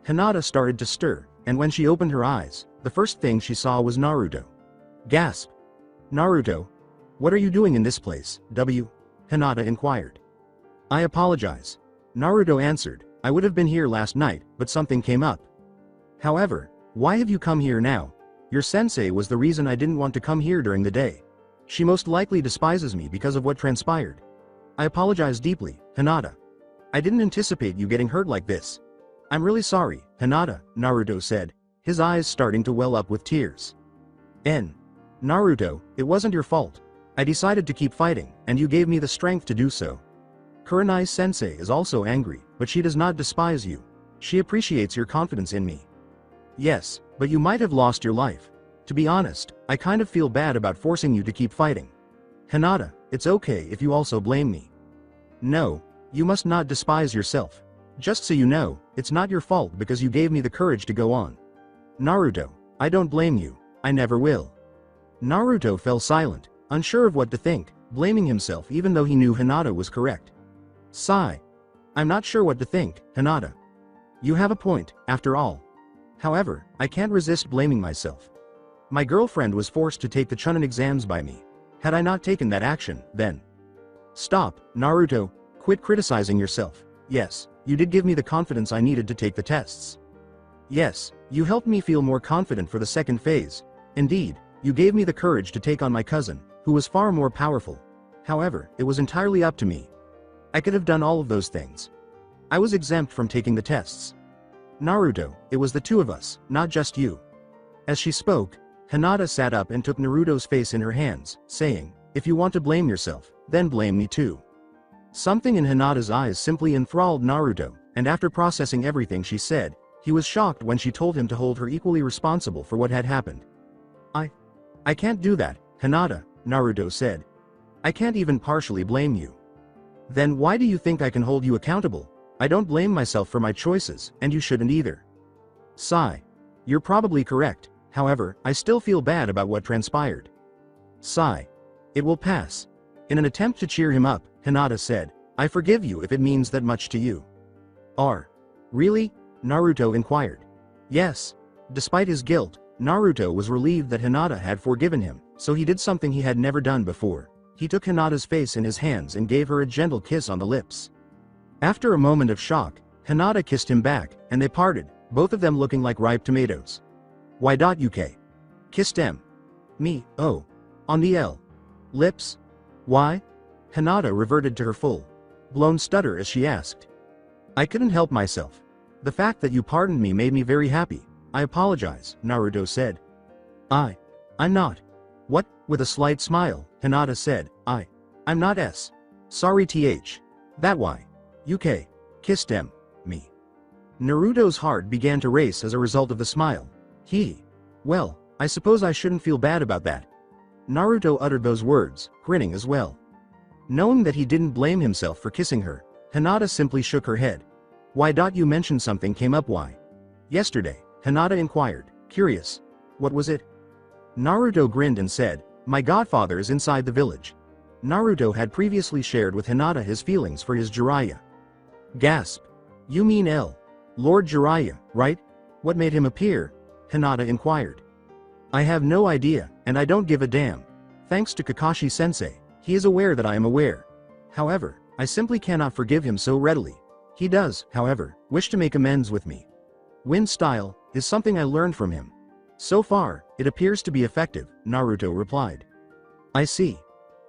Speaker 2: Hinata started to stir, and when she opened her eyes, the first thing she saw was Naruto. Gasp. Naruto, what are you doing in this place, Hinata inquired. I apologize. Naruto answered, I would have been here last night, but something came up. However, why have you come here now? Your sensei was the reason I didn't want to come here during the day. She most likely despises me because of what transpired. I apologize deeply, Hinata. I didn't anticipate you getting hurt like this. I'm really sorry, Hinata, Naruto said, his eyes starting to well up with tears. Naruto, it wasn't your fault. I decided to keep fighting, and you gave me the strength to do so. Kurenai sensei is also angry, but she does not despise you. She appreciates your confidence in me. Yes, but you might have lost your life. To be honest, I kind of feel bad about forcing you to keep fighting. Hinata, it's okay if you also blame me. No, you must not despise yourself. Just so you know, it's not your fault because you gave me the courage to go on. Naruto, I don't blame you, I never will. Naruto fell silent, unsure of what to think, blaming himself even though he knew Hinata was correct. Sigh. I'm not sure what to think, Hinata. You have a point, after all. However, I can't resist blaming myself. My girlfriend was forced to take the Chunin exams by me. Had I not taken that action, then... Stop, Naruto, quit criticizing yourself. Yes, you did give me the confidence I needed to take the tests. Yes, you helped me feel more confident for the second phase. Indeed, you gave me the courage to take on my cousin, who was far more powerful. However, it was entirely up to me. I could have done all of those things. I was exempt from taking the tests. Naruto, it was the two of us, not just you. As she spoke, Hinata sat up and took Naruto's face in her hands, saying, if you want to blame yourself, then blame me too. Something in Hinata's eyes simply enthralled Naruto, and after processing everything she said, he was shocked when she told him to hold her equally responsible for what had happened. I can't do that, Hinata, Naruto said. I can't even partially blame you. Then why do you think I can hold you accountable? I don't blame myself for my choices, and you shouldn't either. Sigh. You're probably correct, however, I still feel bad about what transpired. Sigh. It will pass. In an attempt to cheer him up, Hinata said, I forgive you if it means that much to you. Really? Naruto inquired. Yes. Despite his guilt, Naruto was relieved that Hinata had forgiven him, so he did something he had never done before. He took Hinata's face in his hands and gave her a gentle kiss on the lips. After a moment of shock, Hinata kissed him back, and they parted, both of them looking like ripe tomatoes. Why.uk? Kissed me, oh. On the lips? Why? Hinata reverted to her full-blown stutter as she asked. I couldn't help myself. The fact that you pardoned me made me very happy. I apologize, Naruto said. I'm not. What? With a slight smile, Hinata said, I'm not sorry that why. UK. Kissed me. Naruto's heart began to race as a result of the smile. Well, I suppose I shouldn't feel bad about that. Naruto uttered those words, grinning as well. Knowing that he didn't blame himself for kissing her, Hinata simply shook her head. Why. You mentioned something came up why? Yesterday, Hinata inquired, curious. What was it? Naruto grinned and said, my godfather is inside the village. Naruto had previously shared with Hinata his feelings for his Jiraiya. Gasp. You mean Lord Jiraiya, right? What made him appear? Hinata inquired. I have no idea, and I don't give a damn. Thanks to Kakashi-sensei, he is aware that I am aware. However, I simply cannot forgive him so readily. He does, however, wish to make amends with me. Win style is something I learned from him. So far, it appears to be effective, Naruto replied. I see.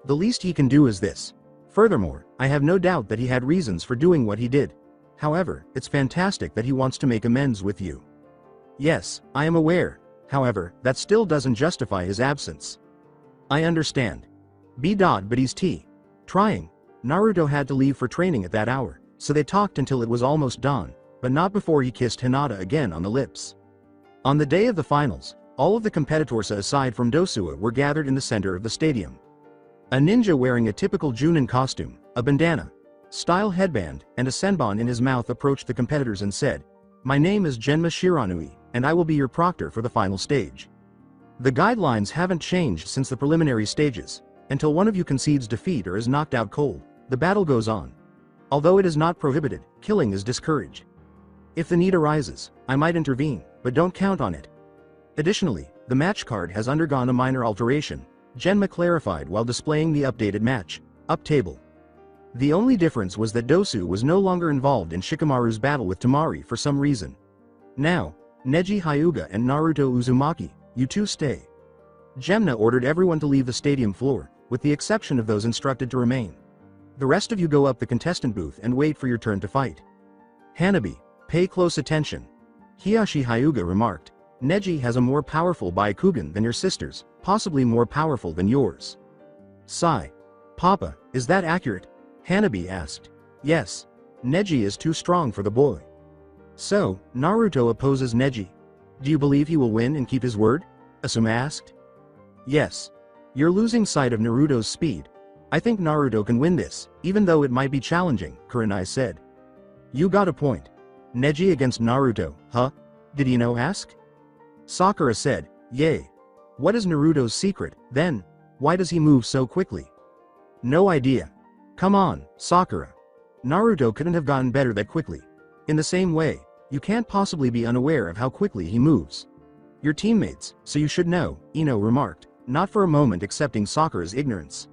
Speaker 2: The least he can do is this. Furthermore, I have no doubt that he had reasons for doing what he did. However, it's fantastic that he wants to make amends with you. Yes, I am aware. However, that still doesn't justify his absence. I understand. But he's trying. Naruto had to leave for training at that hour, so they talked until it was almost dawn, but not before he kissed Hinata again on the lips. On the day of the finals, all of the competitors aside from Dosua were gathered in the center of the stadium. A ninja wearing a typical Chunin costume, a bandana, style headband, and a senbon in his mouth approached the competitors and said, My name is Genma Shiranui, and I will be your proctor for the final stage. The guidelines haven't changed since the preliminary stages. Until one of you concedes defeat or is knocked out cold, the battle goes on. Although it is not prohibited, killing is discouraged. If the need arises, I might intervene, but don't count on it. Additionally, the match card has undergone a minor alteration, Genma clarified while displaying the updated up table. The only difference was that Dosu was no longer involved in Shikamaru's battle with Temari for some reason. Now, Neji Hyuga and Naruto Uzumaki, you two stay. Genma ordered everyone to leave the stadium floor, with the exception of those instructed to remain. The rest of you go up the contestant booth and wait for your turn to fight. Hanabi, pay close attention. Hiyashi Hyuga remarked, Neji has a more powerful Byakugan than your sisters, possibly more powerful than yours. Sigh. Papa, is that accurate? Hanabi asked. Yes. Neji is too strong for the boy. So, Naruto opposes Neji. Do you believe he will win and keep his word? Asuma asked. Yes. You're losing sight of Naruto's speed. I think Naruto can win this, even though it might be challenging, Kurenai said. You got a point. Neji against Naruto, huh? Did he know? Ask? Sakura said, Yay. What is Naruto's secret, then? Why does he move so quickly? No idea. Come on, Sakura. Naruto couldn't have gotten better that quickly. In the same way, you can't possibly be unaware of how quickly he moves. Your teammates, so you should know, Ino remarked, not for a moment accepting Sakura's ignorance.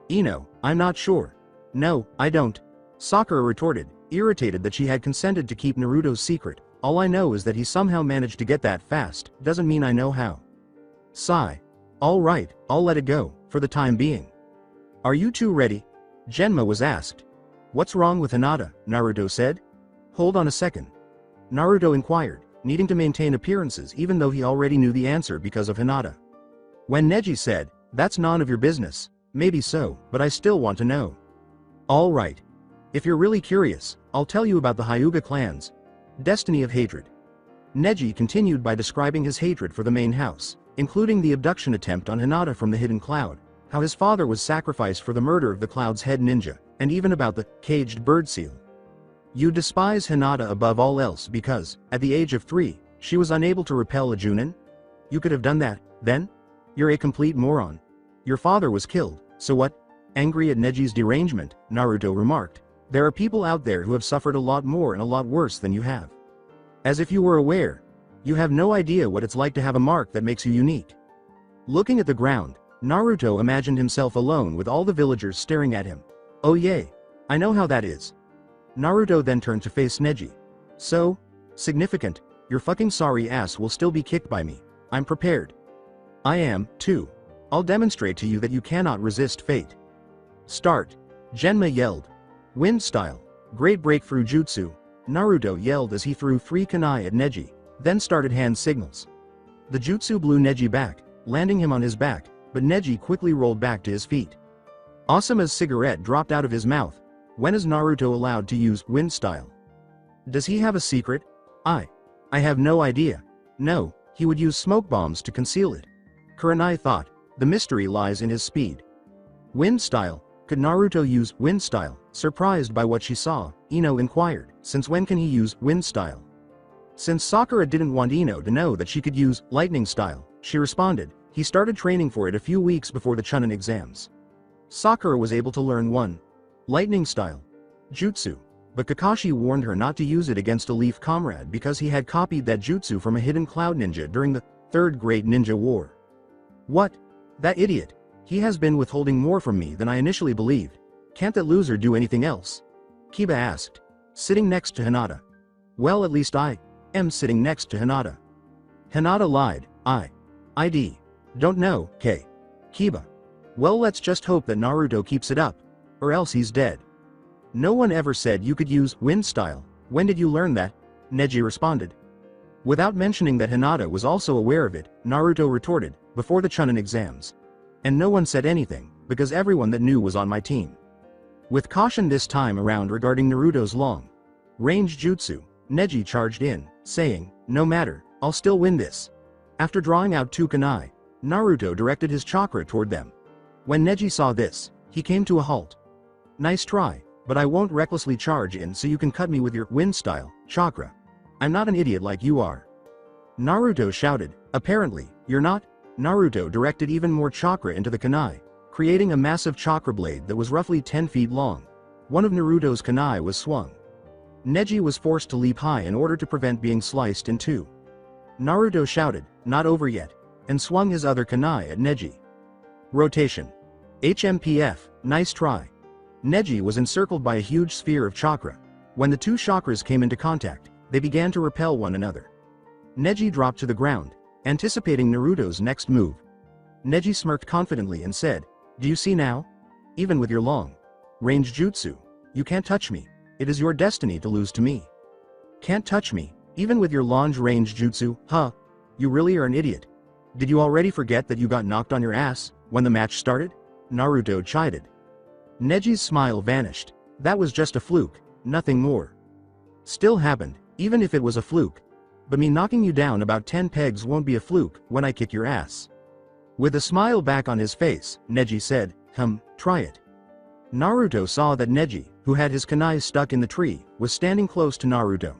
Speaker 2: Ino, I'm not sure. No, I don't. Sakura retorted, irritated that she had consented to keep Naruto's secret. All I know is that he somehow managed to get that fast, doesn't mean I know how. Sigh. All right, I'll let it go, for the time being. Are you two ready? Genma was asked. What's wrong with Hinata? Naruto said. Hold on a second. Naruto inquired, needing to maintain appearances even though he already knew the answer because of Hinata. When Neji said, that's none of your business, maybe so, but I still want to know. All right. If you're really curious, I'll tell you about the Hyuga clan's destiny of hatred. Neji continued by describing his hatred for the main house, including the abduction attempt on Hinata from the hidden cloud, how his father was sacrificed for the murder of the Cloud's head ninja, and even about the caged bird seal. You despise Hinata above all else because, at the age of 3, she was unable to repel a Chunin? You could have done that, then? You're a complete moron. Your father was killed, so what? Angry at Neji's derangement, Naruto remarked, there are people out there who have suffered a lot more and a lot worse than you have. As if you were aware. You have no idea what it's like to have a mark that makes you unique. Looking at the ground, Naruto imagined himself alone with all the villagers staring at him. Oh yay. I know how that is. Naruto then turned to face Neji. So? Significant. Your fucking sorry ass will still be kicked by me. I'm prepared. I am, too. I'll demonstrate to you that you cannot resist fate. Start. Genma yelled. Wind style. Great breakthrough jutsu. Naruto yelled as he threw 3 kunai at Neji, then started hand signals. The jutsu blew Neji back, landing him on his back, but Neji quickly rolled back to his feet. Asuma's cigarette dropped out of his mouth. When is Naruto allowed to use wind style? Does he have a secret? I have no idea. No, he would use smoke bombs to conceal it. Kurenai thought, the mystery lies in his speed. Wind style. Could Naruto use wind style? Surprised by what she saw, Ino inquired, since when can he use wind style? Since Sakura didn't want Ino to know that she could use lightning style, she responded, he started training for it a few weeks before the Chunin exams. Sakura was able to learn one lightning style jutsu, but Kakashi warned her not to use it against a Leaf comrade because he had copied that jutsu from a hidden cloud ninja during the Third Great Ninja War. What? That idiot. He has been withholding more from me than I initially believed. Can't that loser do anything else? Kiba asked, sitting next to Hinata. Well, at least I am sitting next to Hinata. Hinata lied. Don't know, K. Kiba. Well, let's just hope that Naruto keeps it up, or else he's dead. No one ever said you could use wind style. When did you learn that? Neji responded. Without mentioning that Hinata was also aware of it, Naruto retorted, before the Chunin exams. And no one said anything, because everyone that knew was on my team. With caution this time around regarding Naruto's long range jutsu, Neji charged in, saying, no matter, I'll still win this. After drawing out 2 kunai, Naruto directed his chakra toward them. When Neji saw this, he came to a halt. Nice try, but I won't recklessly charge in so you can cut me with your wind style chakra. I'm not an idiot like you are. Naruto shouted, apparently, you're not? Naruto directed even more chakra into the kunai, creating a massive chakra blade that was roughly 10 feet long. One of Naruto's kunai was swung. Neji was forced to leap high in order to prevent being sliced in two. Naruto shouted, not over yet, and swung his other kunai at Neji. Rotation. HMPF, nice try. Neji was encircled by a huge sphere of chakra. When the two chakras came into contact, they began to repel one another. Neji dropped to the ground, anticipating Naruto's next move. Neji smirked confidently and said, do you see now? Even with your long range jutsu, you can't touch me. It is your destiny to lose to me. Can't touch me, even with your long range jutsu, huh? You really are an idiot. Did you already forget that you got knocked on your ass when the match started? Naruto chided. Neji's smile vanished. That was just a fluke, nothing more. Still happened, even if it was a fluke. But me knocking you down about 10 pegs won't be a fluke when I kick your ass. With a smile back on his face, Neji said, try it. Naruto saw that Neji, who had his kunai stuck in the tree, was standing close to Naruto.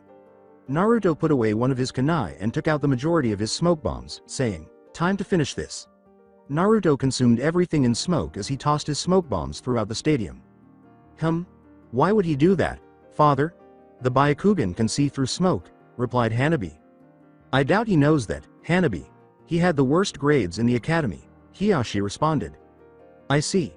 Speaker 2: Naruto put away one of his kunai and took out the majority of his smoke bombs, saying, time to finish this. Naruto consumed everything in smoke as he tossed his smoke bombs throughout the stadium. Why would he do that, father? The Byakugan can see through smoke, replied Hanabi. I doubt he knows that, Hanabi. He had the worst grades in the academy, Hiyashi responded. I see.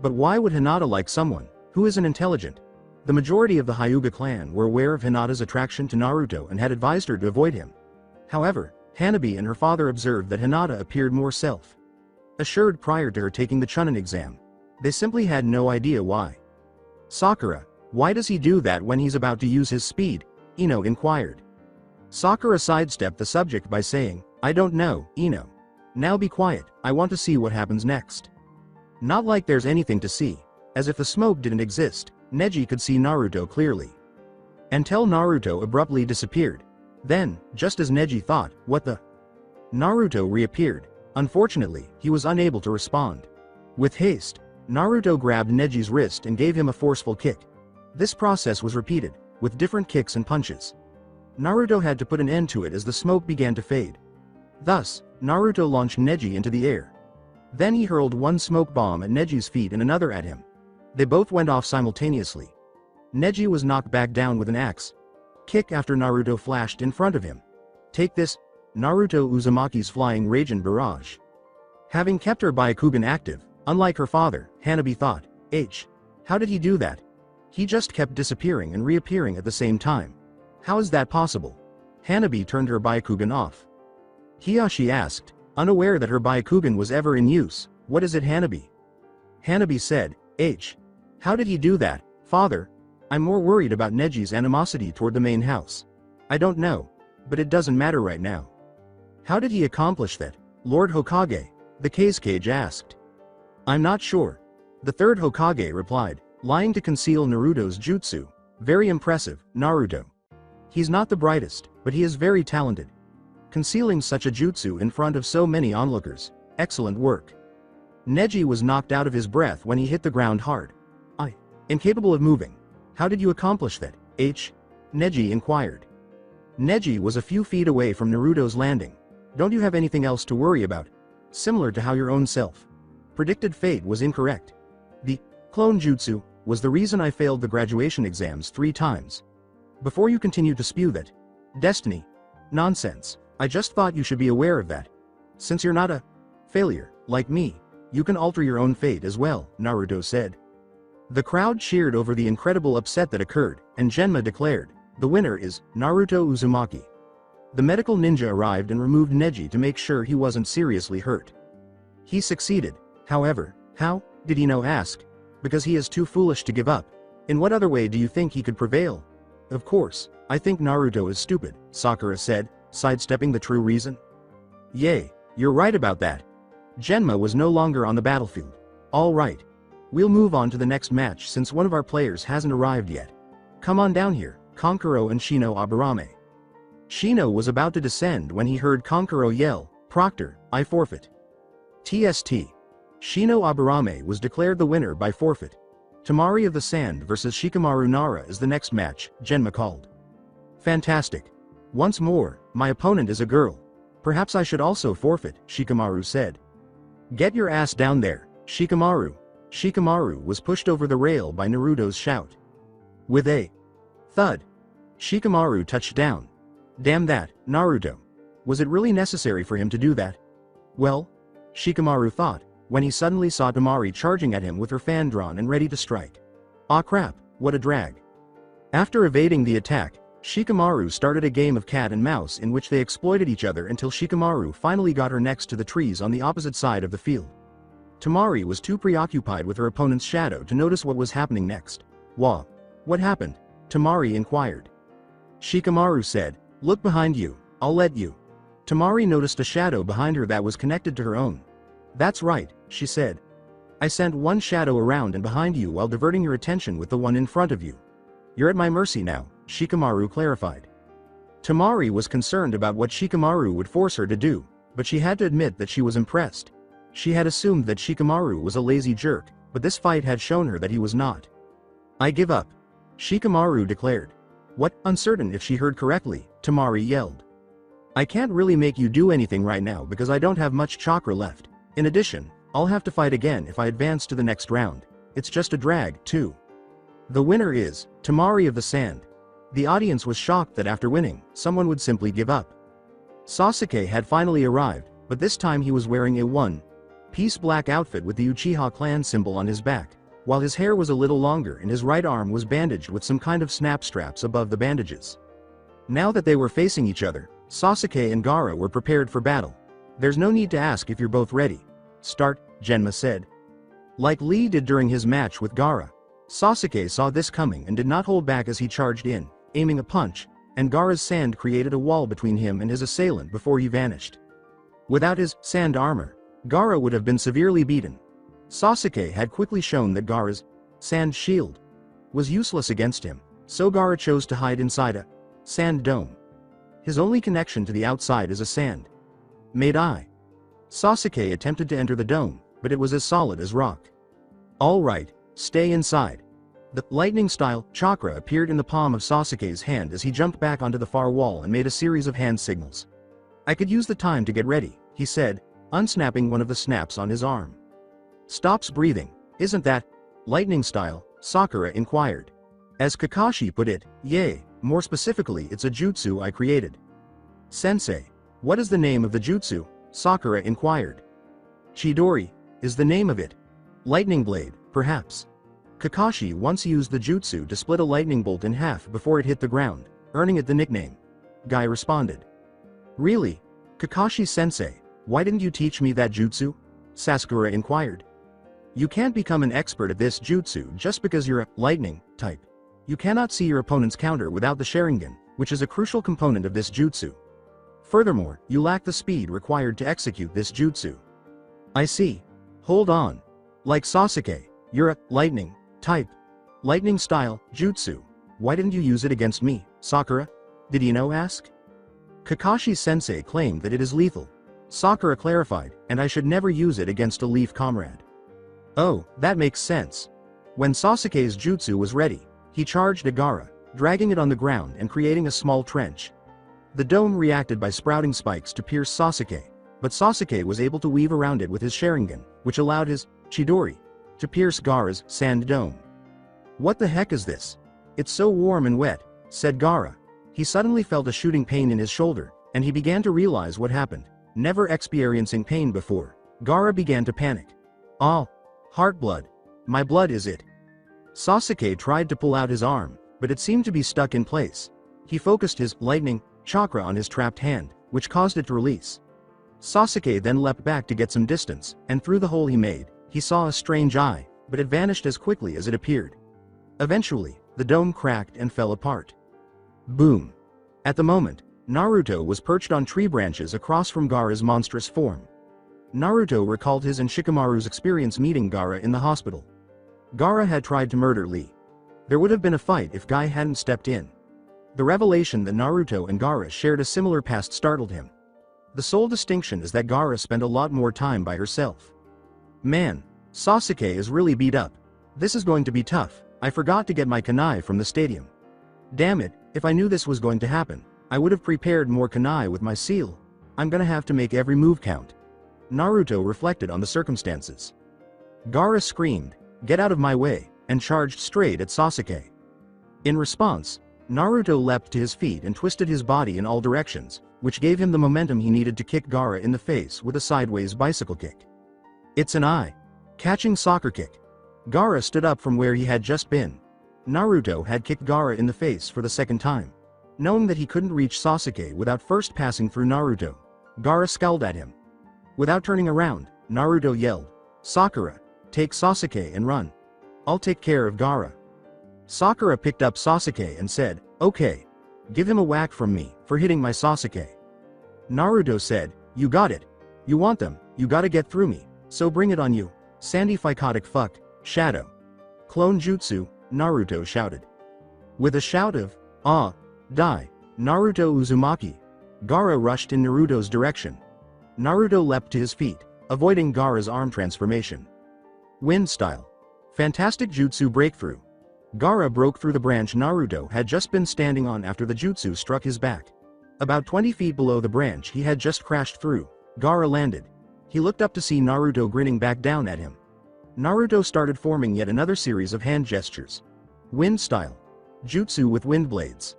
Speaker 2: But why would Hinata like someone who isn't intelligent? The majority of the Hyuga clan were aware of Hinata's attraction to Naruto and had advised her to avoid him. However, Hanabi and her father observed that Hinata appeared more self-assured prior to her taking the Chunin exam. They simply had no idea why. Sakura, why does he do that when he's about to use his speed? Ino inquired. Sakura sidestepped the subject by saying, I don't know, Ino. Now be quiet, I want to see what happens next. Not like there's anything to see. As if the smoke didn't exist, Neji could see Naruto clearly. Until Naruto abruptly disappeared. Then, just as Neji thought, what the? Naruto reappeared. Unfortunately, he was unable to respond. With haste, Naruto grabbed Neji's wrist and gave him a forceful kick. This process was repeated, with different kicks and punches. Naruto had to put an end to it as the smoke began to fade. Thus, Naruto launched Neji into the air. Then he hurled one smoke bomb at Neji's feet and another at him. They both went off simultaneously. Neji was knocked back down with an axe. Kick after Naruto flashed in front of him. Take this, Naruto Uzumaki's flying Raijin barrage. Having kept her Byakugan active, unlike her father, Hanabi thought, how did he do that? He just kept disappearing and reappearing at the same time. How is that possible? Hanabi turned her Byakugan off. Hiyashi asked, unaware that her Byakugan was ever in use, what is it, Hanabi? Hanabi said, how did he do that, father? I'm more worried about Neji's animosity toward the main house. I don't know, but it doesn't matter right now. How did he accomplish that, Lord Hokage? The Kazekage asked. I'm not sure. The third Hokage replied, lying to conceal Naruto's jutsu. Very impressive, Naruto. He's not the brightest, but he is very talented. Concealing such a jutsu in front of so many onlookers. Excellent work. Neji was knocked out of his breath when he hit the ground hard. Incapable of moving. How did you accomplish that, Neji inquired. Neji was a few feet away from Naruto's landing. Don't you have anything else to worry about? Similar to how your own self predicted fate was incorrect. The clone jutsu was the reason I failed the graduation exams 3 times. Before you continue to spew that destiny nonsense, I just thought you should be aware of that. Since you're not a failure, like me, you can alter your own fate as well, Naruto said. The crowd cheered over the incredible upset that occurred, and Genma declared, the winner is Naruto Uzumaki. The medical ninja arrived and removed Neji to make sure he wasn't seriously hurt. He succeeded, however. How did he know? Ask. Because he is too foolish to give up. In what other way do you think he could prevail? Of course, I think Naruto is stupid, Sakura said, sidestepping the true reason. Yay, you're right about that. Genma was no longer on the battlefield. All right. We'll move on to the next match since one of our players hasn't arrived yet. Come on down here, Kankuro and Shino Aburame. Shino was about to descend when he heard Kankuro yell, Proctor, I forfeit. TST. Shino Aburame was declared the winner by forfeit. Tamari of the Sand vs Shikamaru Nara is the next match, Genma called. Fantastic. Once more, my opponent is a girl. Perhaps I should also forfeit, Shikamaru said. Get your ass down there, Shikamaru. Shikamaru was pushed over the rail by Naruto's shout. With a thud, Shikamaru touched down. Damn that, Naruto. Was it really necessary for him to do that? Well, Shikamaru thought, when he suddenly saw Tamari charging at him with her fan drawn and ready to strike. Ah crap, what a drag. After evading the attack, Shikamaru started a game of cat and mouse in which they exploited each other until Shikamaru finally got her next to the trees on the opposite side of the field. Tamari was too preoccupied with her opponent's shadow to notice what was happening next. Wah. What happened? Tamari inquired. Shikamaru said, look behind you, I'll let you. Tamari noticed a shadow behind her that was connected to her own. That's right, she said. I sent one shadow around and behind you while diverting your attention with the one in front of you. You're at my mercy now, Shikamaru clarified. Tamari was concerned about what Shikamaru would force her to do, but she had to admit that she was impressed. She had assumed that Shikamaru was a lazy jerk, but this fight had shown her that he was not. I give up, Shikamaru declared. What? Uncertain if she heard correctly, Tamari yelled. I can't really make you do anything right now because I don't have much chakra left. In addition, I'll have to fight again if I advance to the next round. It's just a drag, too. The winner is Tamari of the Sand. The audience was shocked that after winning, someone would simply give up. Sasuke had finally arrived, but this time he was wearing a one-piece black outfit with the Uchiha clan symbol on his back, while his hair was a little longer and his right arm was bandaged with some kind of snap straps above the bandages. Now that they were facing each other, Sasuke and Gaara were prepared for battle. There's no need to ask if you're both ready. Start, Genma said. Like Lee did during his match with Gaara, Sasuke saw this coming and did not hold back as he charged in, aiming a punch, and Gaara's sand created a wall between him and his assailant before he vanished. Without his sand armor, Gaara would have been severely beaten. Sasuke had quickly shown that Gaara's sand shield was useless against him, so Gaara chose to hide inside a sand dome. His only connection to the outside is a sand. Made eye. Sasuke attempted to enter the dome, but it was as solid as rock. All right, stay inside. The lightning-style chakra appeared in the palm of Sasuke's hand as he jumped back onto the far wall and made a series of hand signals. I could use the time to get ready, he said, unsnapping one of the snaps on his arm. Stops breathing, isn't that lightning-style? Sakura inquired. As Kakashi put it, yay, more specifically it's a jutsu I created. Sensei, what is the name of the jutsu? Sakura inquired. Chidori is the name of it. Lightning blade, perhaps. Kakashi once used the jutsu to split a lightning bolt in half before it hit the ground, earning it the nickname. Guy responded. Really? Kakashi-sensei, why didn't you teach me that jutsu? Sakura inquired. You can't become an expert at this jutsu just because you're a lightning type. You cannot see your opponent's counter without the Sharingan, which is a crucial component of this jutsu. Furthermore, you lack the speed required to execute this jutsu. I see. Hold on. Like Sasuke, you're a lightning type. Lightning style jutsu. Why didn't you use it against me, Sakura? Did you know? Ask. Kakashi-sensei claimed that it is lethal. Sakura clarified, and I should never use it against a leaf comrade. Oh, that makes sense. When Sasuke's jutsu was ready, he charged at Gaara, dragging it on the ground and creating a small trench. The dome reacted by sprouting spikes to pierce Sasuke, but Sasuke was able to weave around it with his Sharingan, which allowed his Chidori to pierce Gaara's sand dome. What the heck is this? It's so warm and wet, said Gaara. He suddenly felt a shooting pain in his shoulder, and he began to realize what happened. Never experiencing pain before, Gaara began to panic. Ah, heart blood. My blood is it. Sasuke tried to pull out his arm, but it seemed to be stuck in place. He focused his lightning chakra on his trapped hand, which caused it to release. Sasuke then leapt back to get some distance, and through the hole he made, he saw a strange eye, but it vanished as quickly as it appeared. Eventually, the dome cracked and fell apart. Boom. At the moment, Naruto was perched on tree branches across from Gaara's monstrous form. Naruto recalled his and Shikamaru's experience meeting Gaara in the hospital. Gaara had tried to murder Lee. There would have been a fight if Guy hadn't stepped in. The revelation that Naruto and Gaara shared a similar past startled him. The sole distinction is that Gaara spent a lot more time by herself. Man, Sasuke is really beat up. This is going to be tough. I forgot to get my kunai from the stadium. Damn it, if I knew this was going to happen, I would have prepared more kunai with my seal. I'm gonna have to make every move count. Naruto reflected on the circumstances. Gaara screamed, "Get out of my way," and charged straight at Sasuke. In response, Naruto leapt to his feet and twisted his body in all directions, which gave him the momentum he needed to kick Gaara in the face with a sideways bicycle kick. It's an eye catching soccer kick. Gaara stood up from where he had just been. Naruto had kicked Gaara in the face for the second time. Knowing that he couldn't reach Sasuke without first passing through Naruto, Gaara scowled at him. Without turning around, Naruto yelled, "Sakura, take Sasuke and run. I'll take care of Gaara." Sakura picked up Sasuke and said, "Okay. Give him a whack from me for hitting my Sasuke." Naruto said, "You got it. You want them, you gotta get through me, so bring it on you. Sandy psychotic fuck, shadow. Clone jutsu," Naruto shouted. With a shout of, "Ah, die, Naruto Uzumaki," Gaara rushed in Naruto's direction. Naruto leapt to his feet, avoiding Gaara's arm transformation. Wind style. Fantastic jutsu breakthrough. Gaara broke through the branch Naruto had just been standing on after the jutsu struck his back. About 20 feet below the branch he had just crashed through, Gaara landed. He looked up to see Naruto grinning back down at him. Naruto started forming yet another series of hand gestures. Wind style. Jutsu with wind blades.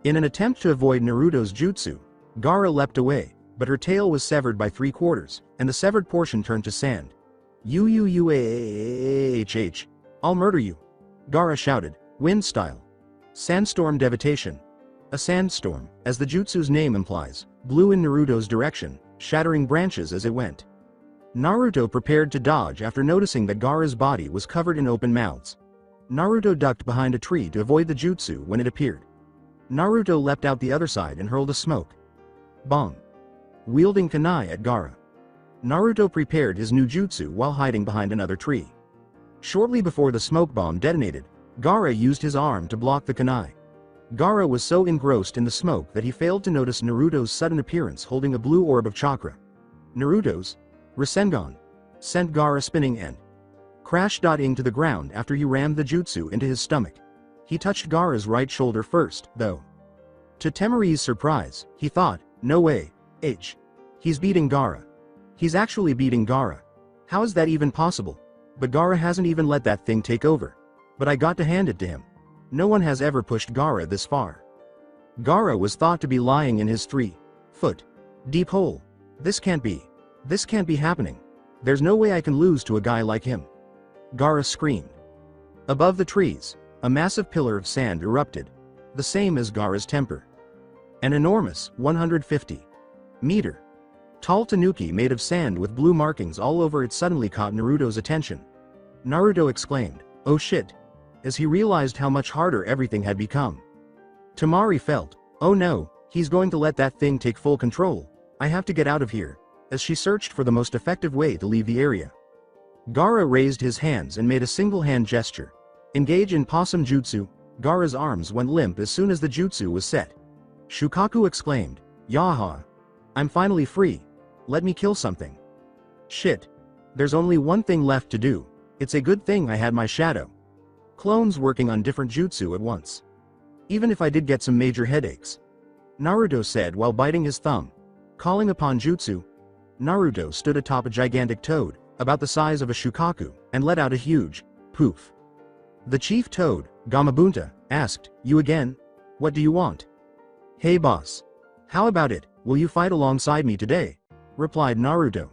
Speaker 2: In an attempt to avoid Naruto's jutsu, Gaara leapt away, but her tail was severed by 3/4, and the severed portion turned to sand. "UUUAHH. I'll murder you," Gaara shouted. Wind style. Sandstorm Devitation. A sandstorm, as the jutsu's name implies, blew in Naruto's direction, shattering branches as it went. Naruto prepared to dodge after noticing that Gaara's body was covered in open mouths. Naruto ducked behind a tree to avoid the jutsu when it appeared. Naruto leapt out the other side and hurled a smoke bomb, wielding kunai at Gaara. Naruto prepared his new jutsu while hiding behind another tree. Shortly before the smoke bomb detonated, Gaara used his arm to block the kunai. Gaara was so engrossed in the smoke that he failed to notice Naruto's sudden appearance holding a blue orb of chakra. Naruto's Rasengan. sent Gaara spinning and crash-dotting to the ground after he rammed the jutsu into his stomach. He touched Gaara's right shoulder first, though. To Temari's surprise, he thought, no way, he's beating Gaara. He's actually beating Gaara. How is that even possible? But Gaara hasn't even let that thing take over. But I got to hand it to him. No one has ever pushed Gaara this far. Gaara was thought to be lying in his 3-foot deep hole. This can't be happening. There's no way I can lose to a guy like him. Gaara screamed. Above the trees, a massive pillar of sand erupted, the same as Gaara's temper. An enormous 150-meter tall tanuki made of sand with blue markings all over it suddenly caught Naruto's attention. Naruto exclaimed, "Oh shit," as he realized how much harder everything had become. Temari felt, "Oh no, he's going to let that thing take full control. I have to get out of here," as she searched for the most effective way to leave the area. Gaara raised his hands and made a single hand gesture. Engage in possum jutsu. Gaara's arms went limp as soon as the jutsu was set. Shukaku exclaimed, "Yaha! I'm finally free. Let me kill something." Shit. There's only one thing left to do. It's a good thing I had my shadow clones working on different jutsu at once. Even if I did get some major headaches. Naruto said while biting his thumb. Calling upon jutsu, Naruto stood atop a gigantic toad, about the size of a shukaku, and let out a huge poof. The chief toad, Gamabunta, asked, "You again? What do you want?" "Hey boss. How about it, will you fight alongside me today?" replied Naruto.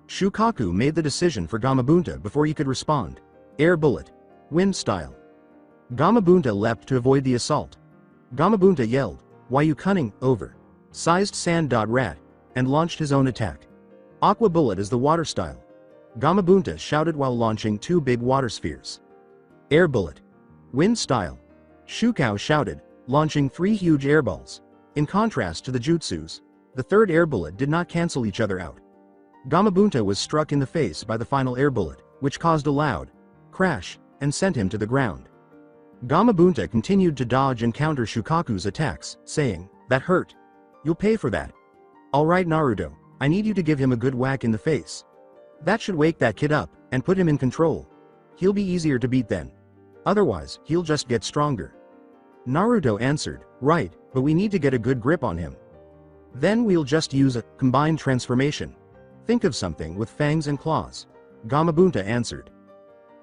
Speaker 2: Shukaku made the decision for Gamabunta before he could respond. Air bullet. Wind style. Gamabunta leapt to avoid the assault. Gamabunta yelled, "Why you cunning, over-sized sand rat," and launched his own attack. Aqua bullet is the water style. Gamabunta shouted while launching 2 big water spheres. Air bullet. Wind style. Shukao shouted, launching 3 huge airballs. In contrast to the jutsus, the third air bullet did not cancel each other out. Gamabunta was struck in the face by the final air bullet, which caused a loud crash and sent him to the ground. Gamabunta continued to dodge and counter Shukaku's attacks, saying, "That hurt. You'll pay for that. Alright Naruto, I need you to give him a good whack in the face. That should wake that kid up, and put him in control. He'll be easier to beat then. Otherwise, he'll just get stronger." Naruto answered, "Right, but we need to get a good grip on him. Then we'll just use a combined transformation. Think of something with fangs and claws." Gamabunta answered.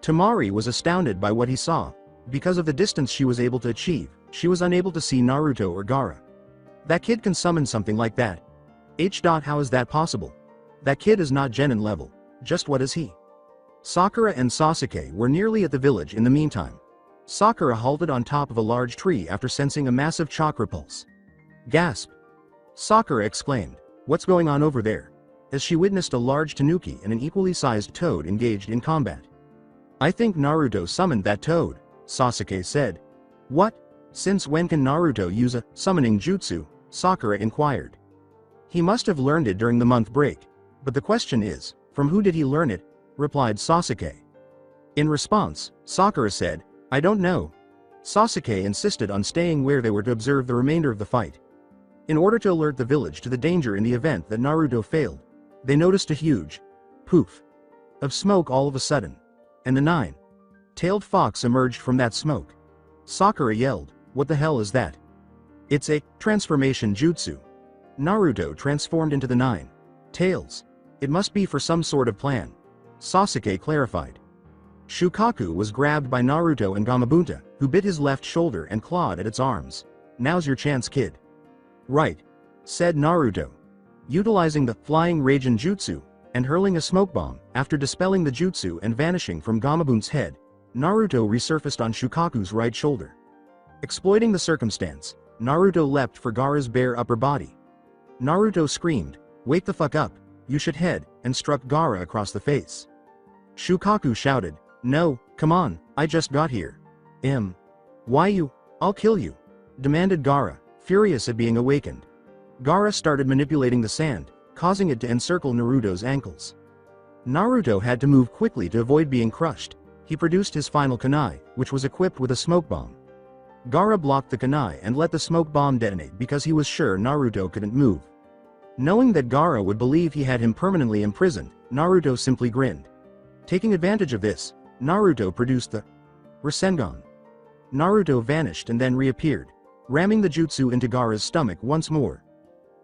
Speaker 2: Temari was astounded by what he saw. Because of the distance she was able to achieve, she was unable to see Naruto or Gaara. That kid can summon something like that. How is that possible? That kid is not Genin level. Just what is he? Sakura and Sasuke were nearly at the village in the meantime. Sakura halted on top of a large tree after sensing a massive chakra pulse. Gasp! Sakura exclaimed, "What's going on over there?" as she witnessed a large tanuki and an equally sized toad engaged in combat. "I think Naruto summoned that toad," Sasuke said. "What? Since when can Naruto use a summoning jutsu?" Sakura inquired. "He must have learned it during the month break. But the question is, from who did he learn it?" replied Sasuke. In response, Sakura said, "I don't know." Sasuke insisted on staying where they were to observe the remainder of the fight. In order to alert the village to the danger in the event that Naruto failed, they noticed a huge poof of smoke all of a sudden. And the 9-tailed fox emerged from that smoke. Sakura yelled, "What the hell is that?" "It's a transformation jutsu." Naruto transformed into the 9 tails. "It must be for some sort of plan," Sasuke clarified. Shukaku was grabbed by Naruto and Gamabunta, who bit his left shoulder and clawed at its arms. "Now's your chance, kid." "Right," said Naruto. Utilizing the flying Raijin jutsu, and hurling a smoke bomb, after dispelling the jutsu and vanishing from Gamabunta's head, Naruto resurfaced on Shukaku's right shoulder. Exploiting the circumstance, Naruto leapt for Gaara's bare upper body. Naruto screamed, "Wake the fuck up, you shithead," and struck Gaara across the face. Shukaku shouted, "No, come on, I just got here." Why you? I'll kill you," demanded Gaara, furious at being awakened. Gaara started manipulating the sand, causing it to encircle Naruto's ankles. Naruto had to move quickly to avoid being crushed. He produced his final kunai, which was equipped with a smoke bomb. Gaara blocked the kunai and let the smoke bomb detonate because he was sure Naruto couldn't move. Knowing that Gaara would believe he had him permanently imprisoned, Naruto simply grinned. Taking advantage of this, Naruto produced the Rasengan. Naruto vanished and then reappeared, ramming the jutsu into Gaara's stomach once more.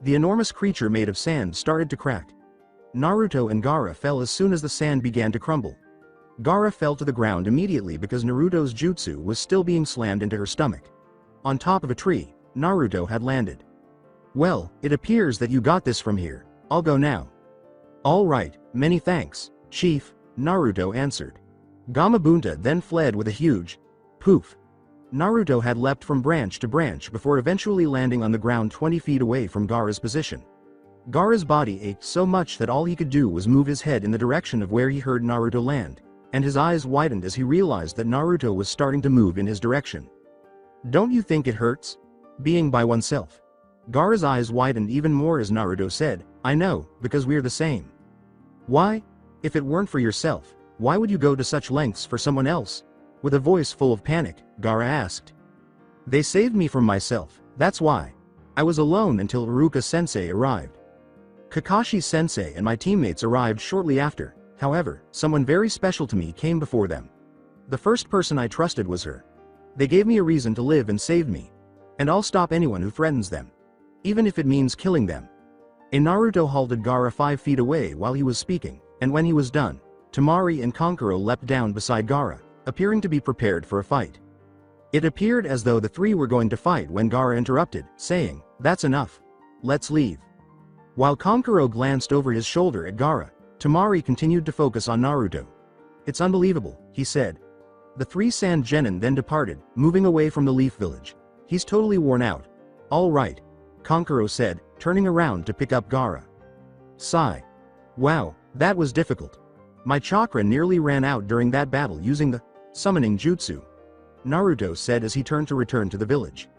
Speaker 2: The enormous creature made of sand started to crack. Naruto and Gaara fell as soon as the sand began to crumble. Gaara fell to the ground immediately because Naruto's jutsu was still being slammed into her stomach. On top of a tree, Naruto had landed. "Well, it appears that you got this from here. I'll go now." "All right, many thanks, Chief," Naruto answered. Gamabunta then fled with a huge poof. Naruto had leapt from branch to branch before eventually landing on the ground 20 feet away from Gaara's position. Gaara's body ached so much that all he could do was move his head in the direction of where he heard Naruto land, and his eyes widened as he realized that Naruto was starting to move in his direction. "Don't you think it hurts? Being by oneself?" Gaara's eyes widened even more as Naruto said, "I know, because we're the same." "Why? If it weren't for yourself, why would you go to such lengths for someone else?" With a voice full of panic, Gaara asked. "They saved me from myself, that's why. I was alone until Iruka-sensei arrived. Kakashi-sensei and my teammates arrived shortly after, however, someone very special to me came before them. The first person I trusted was her. They gave me a reason to live and saved me. And I'll stop anyone who threatens them. Even if it means killing them." Naruto halted Gaara 5 feet away while he was speaking, and when he was done, Temari and Kankuro leapt down beside Gaara, appearing to be prepared for a fight. It appeared as though the three were going to fight when Gaara interrupted, saying, "That's enough. Let's leave." While Kankuro glanced over his shoulder at Gaara, Temari continued to focus on Naruto. "It's unbelievable," he said. The three sand genin then departed, moving away from the Leaf Village. "He's totally worn out." "All right," Kankuro said, turning around to pick up Gaara. Sigh. "Wow, that was difficult. My chakra nearly ran out during that battle using the summoning jutsu," Naruto said as he turned to return to the village.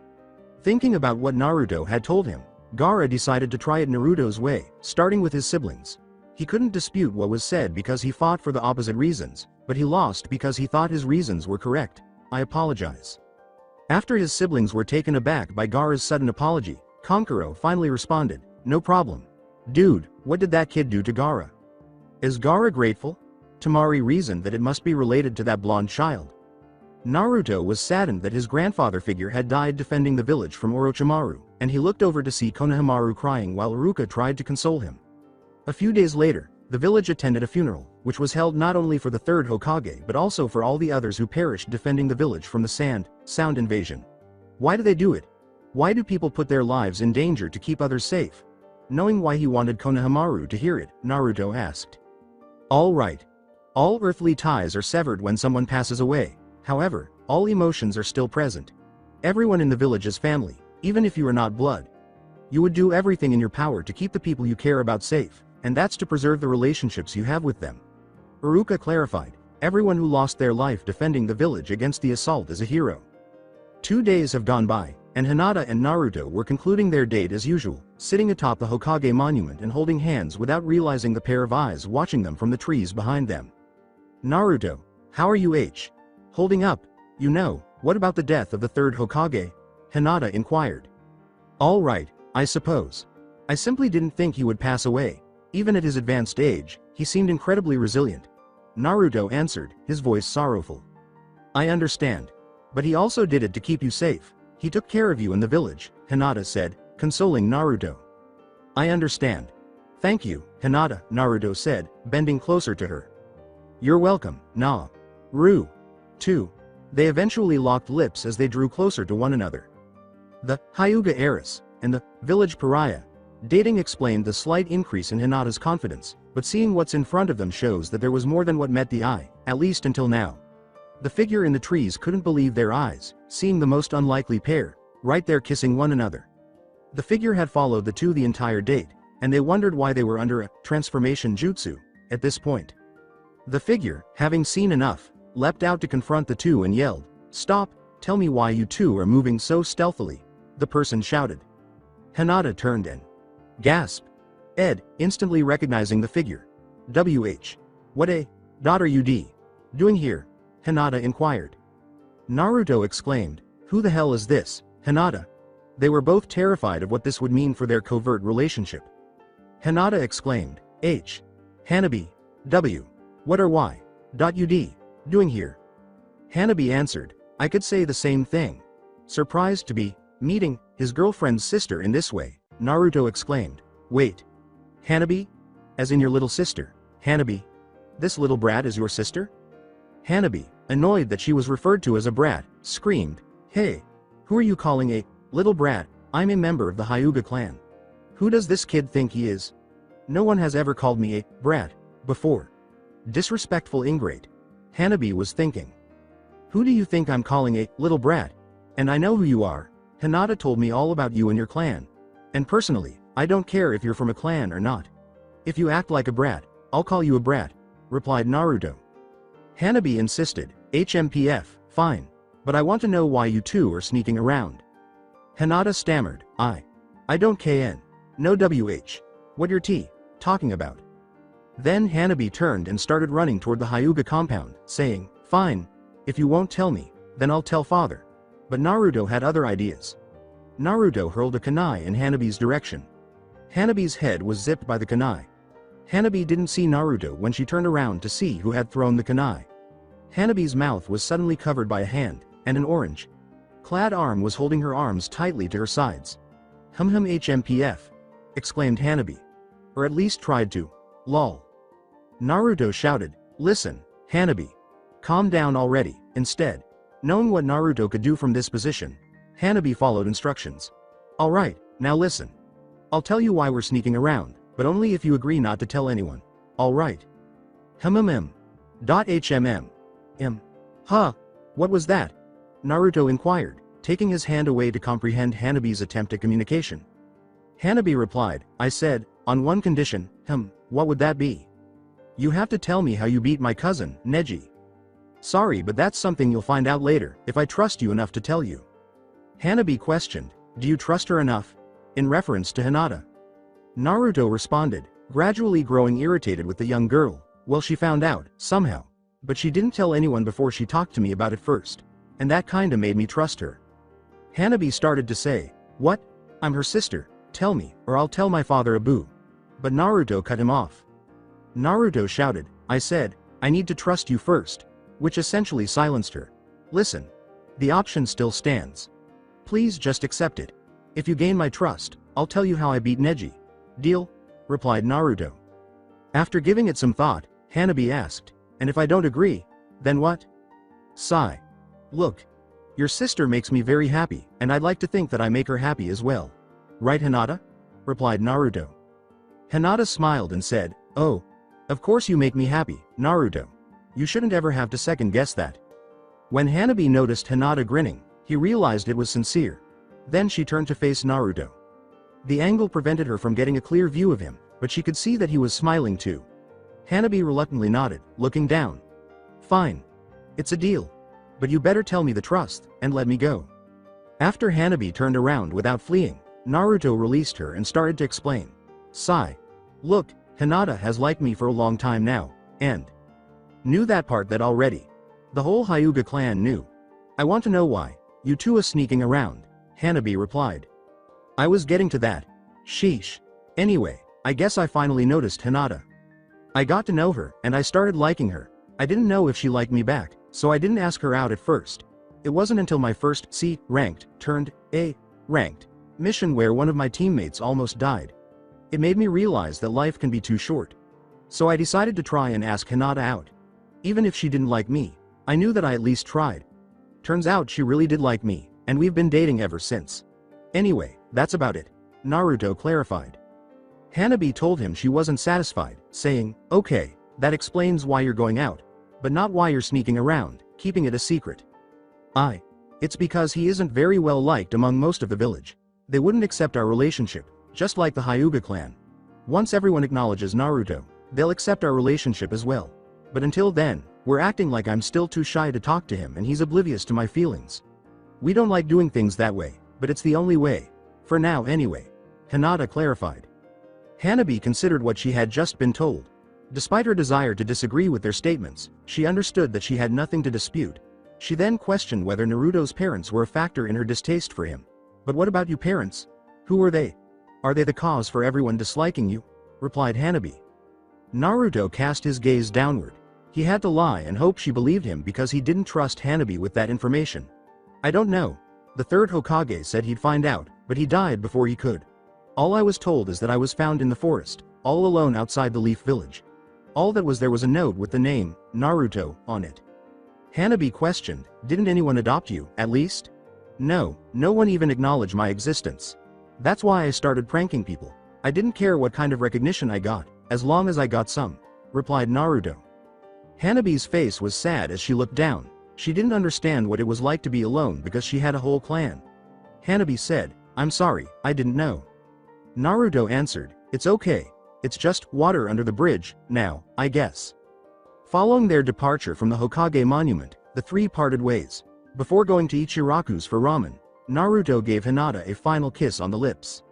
Speaker 2: Thinking about what Naruto had told him, Gaara decided to try it Naruto's way, starting with his siblings. He couldn't dispute what was said because he fought for the opposite reasons, but he lost because he thought his reasons were correct. "I apologize." After his siblings were taken aback by Gaara's sudden apology, Kankuro finally responded, "No problem. Dude, what did that kid do to Gaara?" "Is Gaara grateful?" Temari reasoned that it must be related to that blonde child. Naruto was saddened that his grandfather figure had died defending the village from Orochimaru, and he looked over to see Konohamaru crying while Iruka tried to console him. A few days later, the village attended a funeral, which was held not only for the third Hokage but also for all the others who perished defending the village from the sound invasion. Why do they do it? Why do people put their lives in danger to keep others safe? Knowing why he wanted Konohamaru to hear it, Naruto asked. "All right. All earthly ties are severed when someone passes away. However, all emotions are still present. Everyone in the village is family, even if you are not blood. You would do everything in your power to keep the people you care about safe, and that's to preserve the relationships you have with them." Iruka clarified, "Everyone who lost their life defending the village against the assault is a hero." 2 days have gone by, and Hinata and Naruto were concluding their date as usual, sitting atop the Hokage monument and holding hands without realizing the pair of eyes watching them from the trees behind them. "Naruto, how are you holding up? You know, what about the death of the third Hokage?" Hinata inquired. "All right, I suppose. I simply didn't think he would pass away. Even at his advanced age, he seemed incredibly resilient." Naruto answered, his voice sorrowful. "I understand. But he also did it to keep you safe. He took care of you in the village," Hinata said, consoling Naruto. "I understand. Thank you, Hinata," Naruto said, bending closer to her. "You're welcome, Ru. Too." They eventually locked lips as they drew closer to one another. The Hyuga heiress and the village pariah. Dating explained the slight increase in Hinata's confidence, but seeing what's in front of them shows that there was more than what met the eye, at least until now. The figure in the trees couldn't believe their eyes, seeing the most unlikely pair, right there kissing one another. The figure had followed the two the entire date, and they wondered why they were under a transformation jutsu at this point. The figure, having seen enough, leapt out to confront the two and yelled, "Stop, tell me why you two are moving so stealthily," the person shouted. Hinata turned and gasped. Ed, instantly recognizing the figure. What are you doing here?" Hinata inquired. Naruto exclaimed, "Who the hell is this, Hinata?" They were both terrified of what this would mean for their covert relationship. Hinata exclaimed. H. Hanabi. W. What are Y.ud doing here? Hanabi answered. I could say the same thing. Surprised to be meeting his girlfriend's sister in this way, Naruto exclaimed. Wait. Hanabi? As in your little sister, Hanabi? This little brat is your sister? Hanabi, annoyed that she was referred to as a brat, screamed. Hey! Who are you calling a little brat? I'm a member of the Hyuga clan. Who does this kid think he is? No one has ever called me a brat before. Disrespectful ingrate. Hanabi was thinking. Who do you think I'm calling a little brat? And I know who you are. Hinata told me all about you and your clan. And personally, I don't care if you're from a clan or not. If you act like a brat, I'll call you a brat, replied Naruto. Hanabi insisted. HMPF, fine. But I want to know why you two are sneaking around. Hinata stammered. I don't KN. No WH. What your T talking about? Then Hanabi turned and started running toward the Hyuga compound, saying, Fine. If you won't tell me, then I'll tell father. But Naruto had other ideas. Naruto hurled a kunai in Hanabi's direction. Hanabi's head was zipped by the kunai. Hanabi didn't see Naruto when she turned around to see who had thrown the kunai. Hanabi's mouth was suddenly covered by a hand, and an orange-clad arm was holding her arms tightly to her sides. HMPF, exclaimed Hanabi. Or at least tried to. Lol. Naruto shouted, Listen, Hanabi. Calm down already. Instead, knowing what Naruto could do from this position, Hanabi followed instructions. Alright, now listen. I'll tell you why we're sneaking around, but only if you agree not to tell anyone. Alright. HMM. Huh? What was that? Naruto inquired, taking his hand away to comprehend Hanabi's attempt at communication. Hanabi replied, I said, on one condition. What would that be? You have to tell me how you beat my cousin, Neji. Sorry, but that's something you'll find out later, if I trust you enough to tell you. Hanabi questioned, do you trust her enough? In reference to Hinata. Naruto responded, gradually growing irritated with the young girl. Well, she found out, somehow. But she didn't tell anyone before she talked to me about it first. And that kinda made me trust her. Hanabi started to say, What? I'm her sister, tell me, or I'll tell my father Abu. But Naruto cut him off. Naruto shouted, I said, I need to trust you first. Which essentially silenced her. Listen. The option still stands. Please just accept it. If you gain my trust, I'll tell you how I beat Neji. Deal? Replied Naruto. After giving it some thought, Hanabi asked, and if I don't agree, then what? Sigh. Look. Your sister makes me very happy, and I'd like to think that I make her happy as well. Right, Hinata? Replied Naruto. Hinata smiled and said, Oh. Of course you make me happy, Naruto. You shouldn't ever have to second guess that. When Hanabi noticed Hinata grinning, he realized it was sincere. Then she turned to face Naruto. The angle prevented her from getting a clear view of him, but she could see that he was smiling too. Hanabi reluctantly nodded, looking down. Fine. It's a deal. But you better tell me the truth, and let me go. After Hanabi turned around without fleeing, Naruto released her and started to explain. Sigh. Look, Hinata has liked me for a long time now, and knew that part that already. The whole Hyuga clan knew. I want to know why. You two are sneaking around, Hanabi replied. I was getting to that. Sheesh. Anyway, I guess I finally noticed Hinata. I got to know her, and I started liking her. I didn't know if she liked me back, so I didn't ask her out at first. It wasn't until my first C-ranked turned A-ranked mission where one of my teammates almost died. It made me realize that life can be too short. So I decided to try and ask Hinata out. Even if she didn't like me, I knew that I at least tried. Turns out she really did like me, and we've been dating ever since. Anyway, that's about it, Naruto clarified. Hanabi told him she wasn't satisfied, saying, Okay, that explains why you're going out. But not why you're sneaking around, keeping it a secret. It's because he isn't very well liked among most of the village. They wouldn't accept our relationship, just like the Hyuga clan. Once everyone acknowledges Naruto, they'll accept our relationship as well. But until then, we're acting like I'm still too shy to talk to him and he's oblivious to my feelings. We don't like doing things that way, but it's the only way. For now anyway. Hinata clarified. Hanabi considered what she had just been told. Despite her desire to disagree with their statements, she understood that she had nothing to dispute. She then questioned whether Naruto's parents were a factor in her distaste for him. But what about you parents? Who are they? Are they the cause for everyone disliking you? replied Hanabi. Naruto cast his gaze downward. He had to lie and hope she believed him because he didn't trust Hanabi with that information. I don't know. The third Hokage said he'd find out, but he died before he could. All I was told is that I was found in the forest, all alone outside the Leaf Village. All that was there was a note with the name, Naruto, on it. Hanabi questioned, didn't anyone adopt you, at least? No, no one even acknowledged my existence. That's why I started pranking people. I didn't care what kind of recognition I got, as long as I got some, replied Naruto. Hanabi's face was sad as she looked down. She didn't understand what it was like to be alone because she had a whole clan. Hanabi said, I'm sorry, I didn't know. Naruto answered, it's okay. It's just water under the bridge, now, I guess. Following their departure from the Hokage monument, the three parted ways. Before going to Ichiraku's for ramen, Naruto gave Hinata a final kiss on the lips.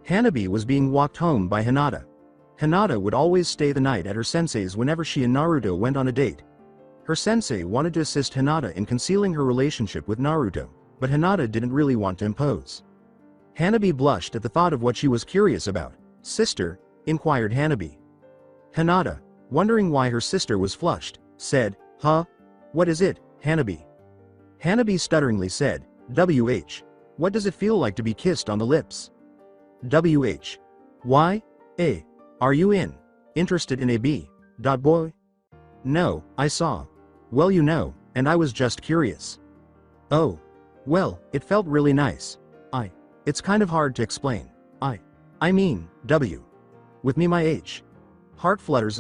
Speaker 2: Hanabi was being walked home by Hinata. Hinata would always stay the night at her sensei's whenever she and Naruto went on a date. Her sensei wanted to assist Hinata in concealing her relationship with Naruto, but Hinata didn't really want to impose. Hanabi blushed at the thought of what she was curious about. Sister? Inquired Hanabi. Hinata, wondering why her sister was flushed, said, huh? What is it, Hanabi? Hanabi stutteringly said, WH. What does it feel like to be kissed on the lips? WH. Why? A. Are you interested in a B. Boy? No, I saw. Well, you know, and I was just curious. Oh. Well, it felt really nice. It's kind of hard to explain. I mean, W. With me my H. Heart flutters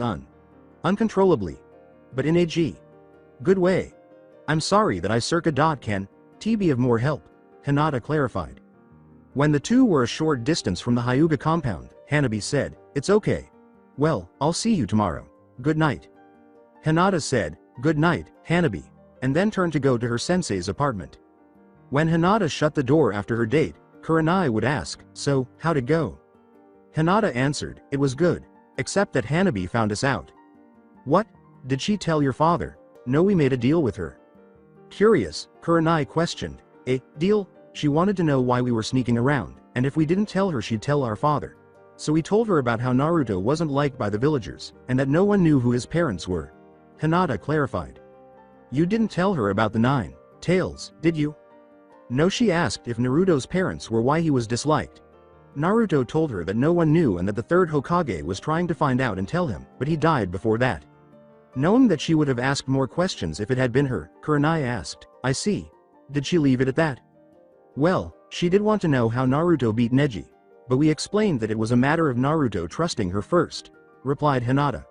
Speaker 2: uncontrollably. But in a G. Good way. I'm sorry that I can be of more help, Hinata clarified. When the two were a short distance from the Hyuga compound, Hanabi said, it's okay. Well, I'll see you tomorrow. Good night. Hinata said, good night, Hanabi, and then turned to go to her sensei's apartment. When Hinata shut the door after her date, Kurenai would ask, so, how'd it go? Hinata answered, it was good, except that Hanabi found us out. What? Did she tell your father? No, we made a deal with her. Curious, Kurenai questioned, a deal? She wanted to know why we were sneaking around, and if we didn't tell her she'd tell our father. So we told her about how Naruto wasn't liked by the villagers, and that no one knew who his parents were. Hinata clarified. You didn't tell her about the 9 tails, did you? No, she asked if Naruto's parents were why he was disliked. Naruto told her that no one knew and that the third Hokage was trying to find out and tell him, but he died before that. Knowing that she would have asked more questions if it had been her, Kurenai asked, I see. Did she leave it at that? Well, she did want to know how Naruto beat Neji. But we explained that it was a matter of Naruto trusting her first, replied Hinata.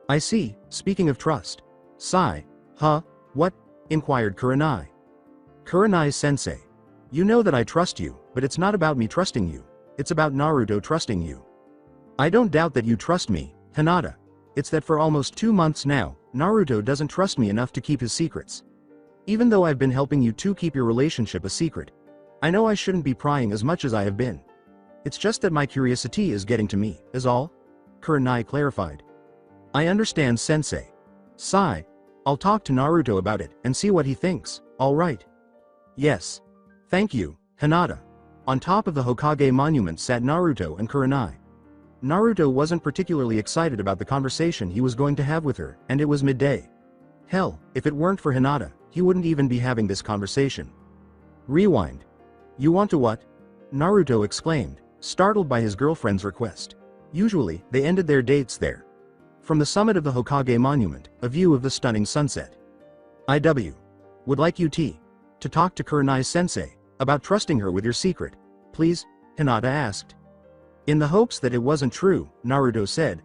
Speaker 2: I see, speaking of trust. Sigh. Huh? What? Inquired Kurenai. Kurenai-sensei. You know that I trust you, but it's not about me trusting you. It's about Naruto trusting you. I don't doubt that you trust me, Hinata. It's that for almost 2 months now, Naruto doesn't trust me enough to keep his secrets. Even though I've been helping you two keep your relationship a secret. I know I shouldn't be prying as much as I have been. It's just that my curiosity is getting to me, is all. Kurenai clarified. I understand, sensei. Sigh. I'll talk to Naruto about it and see what he thinks, alright? Yes. Thank you, Hinata. On top of the Hokage monument sat Naruto and Kurenai. Naruto wasn't particularly excited about the conversation he was going to have with her, and it was midday. Hell, if it weren't for Hinata, he wouldn't even be having this conversation. Rewind. You want to what? Naruto exclaimed, startled by his girlfriend's request. Usually, they ended their dates there. From the summit of the Hokage monument, a view of the stunning sunset. IW. Would like you to talk to Kurenai-sensei about trusting her with your secret, please? Hinata asked. In the hopes that it wasn't true, Naruto said,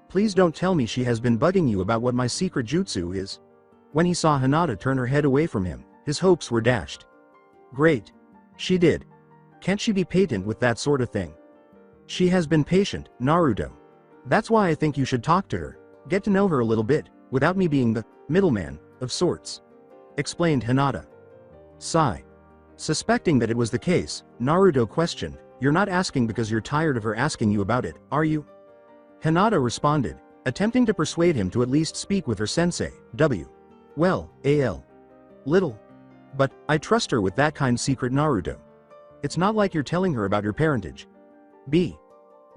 Speaker 2: please don't tell me she has been bugging you about what my secret jutsu is. When he saw Hinata turn her head away from him, his hopes were dashed. Great. She did. Can't she be patient with that sort of thing? She has been patient, Naruto. That's why I think you should talk to her, get to know her a little bit, without me being the middleman of sorts. Explained Hinata. Sigh. Suspecting that it was the case, Naruto questioned, you're not asking because you're tired of her asking you about it, are you? Hinata responded, attempting to persuade him to at least speak with her sensei, W. Well, AL. Little. But, I trust her with that kind secret, Naruto. It's not like you're telling her about your parentage. B.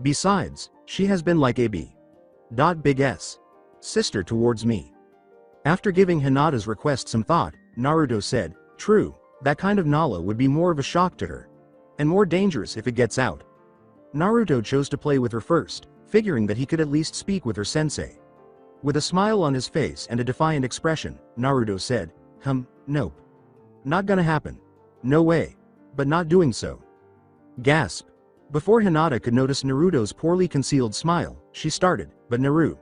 Speaker 2: Besides, she has been like a big S sister towards me. After giving Hinata's request some thought, Naruto said, true, that kind of Nala would be more of a shock to her. And more dangerous if it gets out. Naruto chose to play with her first, figuring that he could at least speak with her sensei. With a smile on his face and a defiant expression, Naruto said, nope. Not gonna happen. No way. But not doing so. Gasp. Before Hinata could notice Naruto's poorly concealed smile, she started, but Naruto.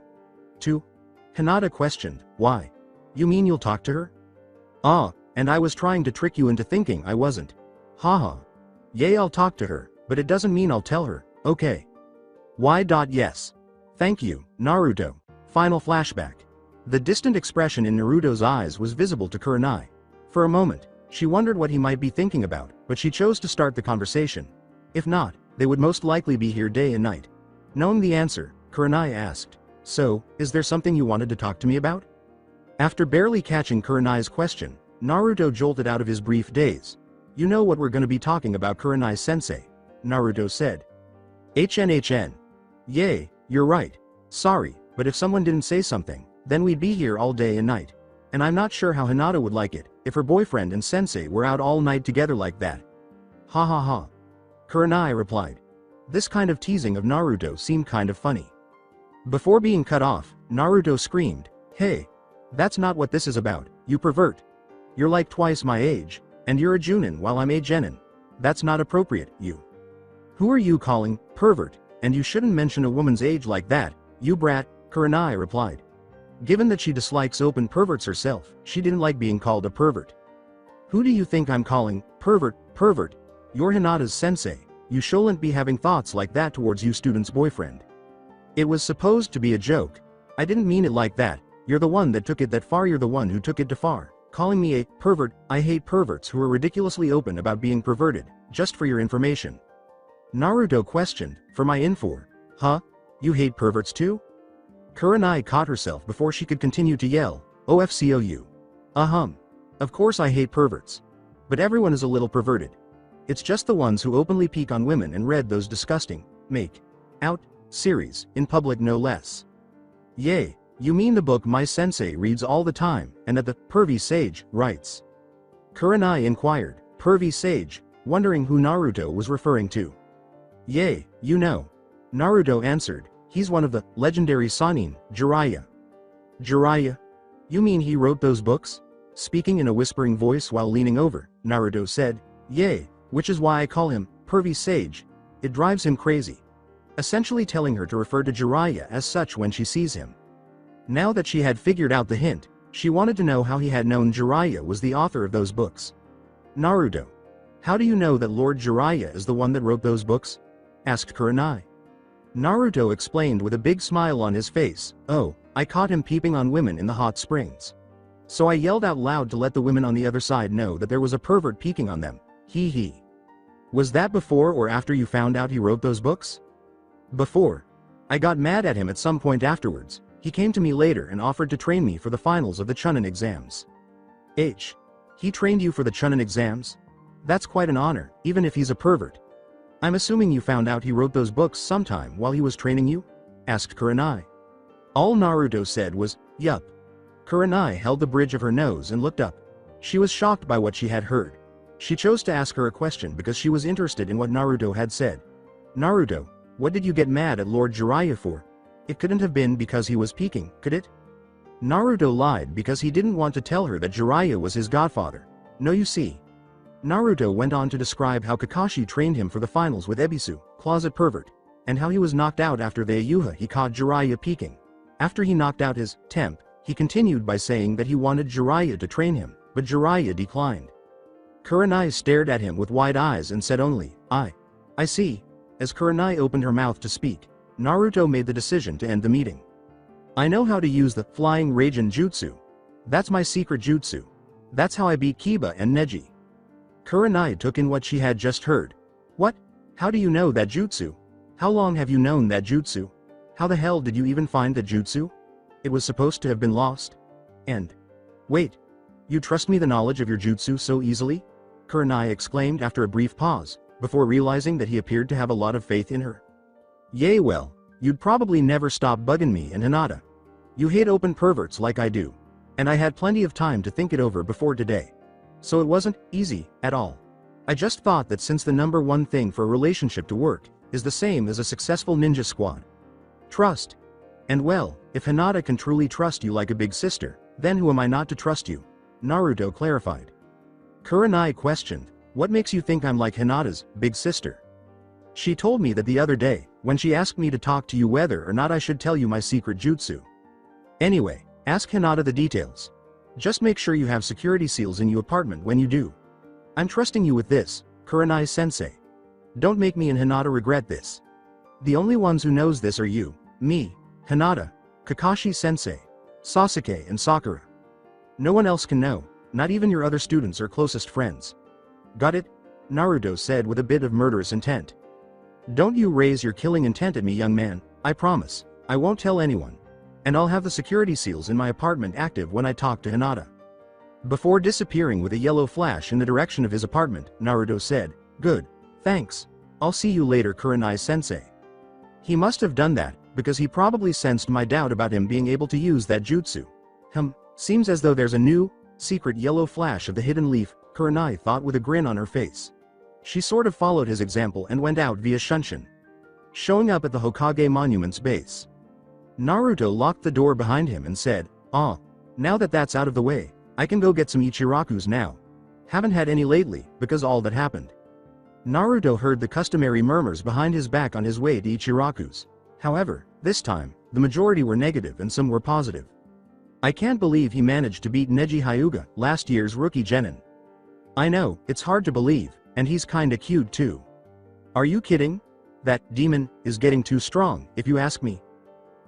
Speaker 2: Hinata questioned, why? You mean you'll talk to her? Ah, and I was trying to trick you into thinking I wasn't. Haha. Yay, I'll talk to her, but it doesn't mean I'll tell her, okay. Yes. Thank you, Naruto. Final flashback. The distant expression in Naruto's eyes was visible to Kurenai. For a moment, she wondered what he might be thinking about, but she chose to start the conversation. If not, they would most likely be here day and night. Knowing the answer, Kurenai asked, so, is there something you wanted to talk to me about? After barely catching Kurenai's question, Naruto jolted out of his brief daze. You know what we're gonna be talking about, Kurenai-sensei, Naruto said. HNHN. Yay, you're right. Sorry, but if someone didn't say something, then we'd be here all day and night. And I'm not sure how Hinata would like it, if her boyfriend and sensei were out all night together like that. Ha ha ha. Kurenai replied. This kind of teasing of Naruto seemed kind of funny. Before being cut off, Naruto screamed, hey! That's not what this is about, you pervert. You're like twice my age, and you're a Chunin while I'm a genin. That's not appropriate, you. Who are you calling pervert, and you shouldn't mention a woman's age like that, you brat, Kurenai replied. Given that she dislikes open perverts herself, she didn't like being called a pervert. Who do you think I'm calling pervert? You're Hinata's sensei, you shouldn't be having thoughts like that towards you student's boyfriend. It was supposed to be a joke. I didn't mean it like that, you're the one that took it that far, you're the one who took it too far. Calling me a pervert, I hate perverts who are ridiculously open about being perverted, just for your information. Naruto questioned, for my info. Huh? You hate perverts too? Kurenai caught herself before she could continue to yell, OFCOU. Of course I hate perverts. But everyone is a little perverted. It's just the ones who openly peek on women and read those disgusting, make out series, in public no less. Yay, you mean the book my sensei reads all the time, and that the pervy sage writes? Kurenai inquired, pervy sage, wondering who Naruto was referring to. Yay, you know. Naruto answered, he's one of the legendary Sannin, Jiraiya. Jiraiya? You mean he wrote those books? Speaking in a whispering voice while leaning over, Naruto said, yay, which is why I call him pervy sage. It drives him crazy. Essentially telling her to refer to Jiraiya as such when she sees him. Now that she had figured out the hint, she wanted to know how he had known Jiraiya was the author of those books. Naruto. How do you know that Lord Jiraiya is the one that wrote those books? Asked Kurenai. Naruto explained with a big smile on his face, oh, I caught him peeping on women in the hot springs. So I yelled out loud to let the women on the other side know that there was a pervert peeking on them, hee hee. Was that before or after you found out he wrote those books? Before. I got mad at him at some point afterwards. He came to me later and offered to train me for the finals of the Chunin exams. He trained you for the Chunin exams? That's quite an honor, even if he's a pervert. I'm assuming you found out he wrote those books sometime while he was training you? Asked Kurenai. All Naruto said was, yup. Kurenai held the bridge of her nose and looked up. She was shocked by what she had heard. She chose to ask her a question because she was interested in what Naruto had said. Naruto, what did you get mad at Lord Jiraiya for? It couldn't have been because he was peeking, could it? Naruto lied because he didn't want to tell her that Jiraiya was his godfather. No, you see. Naruto went on to describe how Kakashi trained him for the finals with Ebisu, closet pervert, and how he was knocked out after the Ayuha he caught Jiraiya peeking. After he knocked out his temp, he continued by saying that he wanted Jiraiya to train him, but Jiraiya declined. Kurenai stared at him with wide eyes and said only, I see. As Kurenai opened her mouth to speak, Naruto made the decision to end the meeting. I know how to use the flying Raijin jutsu. That's my secret jutsu. That's how I beat Kiba and Neji. Kurenai took in what she had just heard. What? How do you know that jutsu? How long have you known that jutsu? How the hell did you even find the jutsu? It was supposed to have been lost. And wait, you trust me the knowledge of your jutsu so easily? Kurenai exclaimed after a brief pause, before realizing that he appeared to have a lot of faith in her. Yay, well, you'd probably never stop bugging me and Hinata. You hate open perverts like I do. And I had plenty of time to think it over before today. So it wasn't easy at all. I just thought that since the number one thing for a relationship to work is the same as a successful ninja squad. Trust. And well, if Hinata can truly trust you like a big sister, then who am I not to trust you? Naruto clarified. Kurenai questioned, what makes you think I'm like Hinata's big sister? She told me that the other day, when she asked me to talk to you whether or not I should tell you my secret jutsu. Anyway, ask Hinata the details. Just make sure you have security seals in your apartment when you do. I'm trusting you with this, Kurenai-sensei. Don't make me and Hinata regret this. The only ones who knows this are you, me, Hinata, Kakashi-sensei, Sasuke and Sakura. No one else can know, not even your other students or closest friends. Got it? Naruto said with a bit of murderous intent. Don't you raise your killing intent at me, young man, I promise. I won't tell anyone. And I'll have the security seals in my apartment active when I talk to Hinata. Before disappearing with a yellow flash in the direction of his apartment, Naruto said, good, thanks. I'll see you later, Kurenai-sensei. He must have done that, because he probably sensed my doubt about him being able to use that jutsu. Seems as though there's a new, secret yellow flash of the hidden leaf, Kurenai thought with a grin on her face. She sort of followed his example and went out via Shunshin, showing up at the Hokage monument's base. Naruto locked the door behind him and said, now that that's out of the way, I can go get some Ichirakus now. Haven't had any lately, because all that happened. Naruto heard the customary murmurs behind his back on his way to Ichiraku's. However, this time, the majority were negative and some were positive. I can't believe he managed to beat Neji Hyuga, last year's rookie genin. I know, it's hard to believe, and he's kinda cute too. Are you kidding? That demon is getting too strong, if you ask me.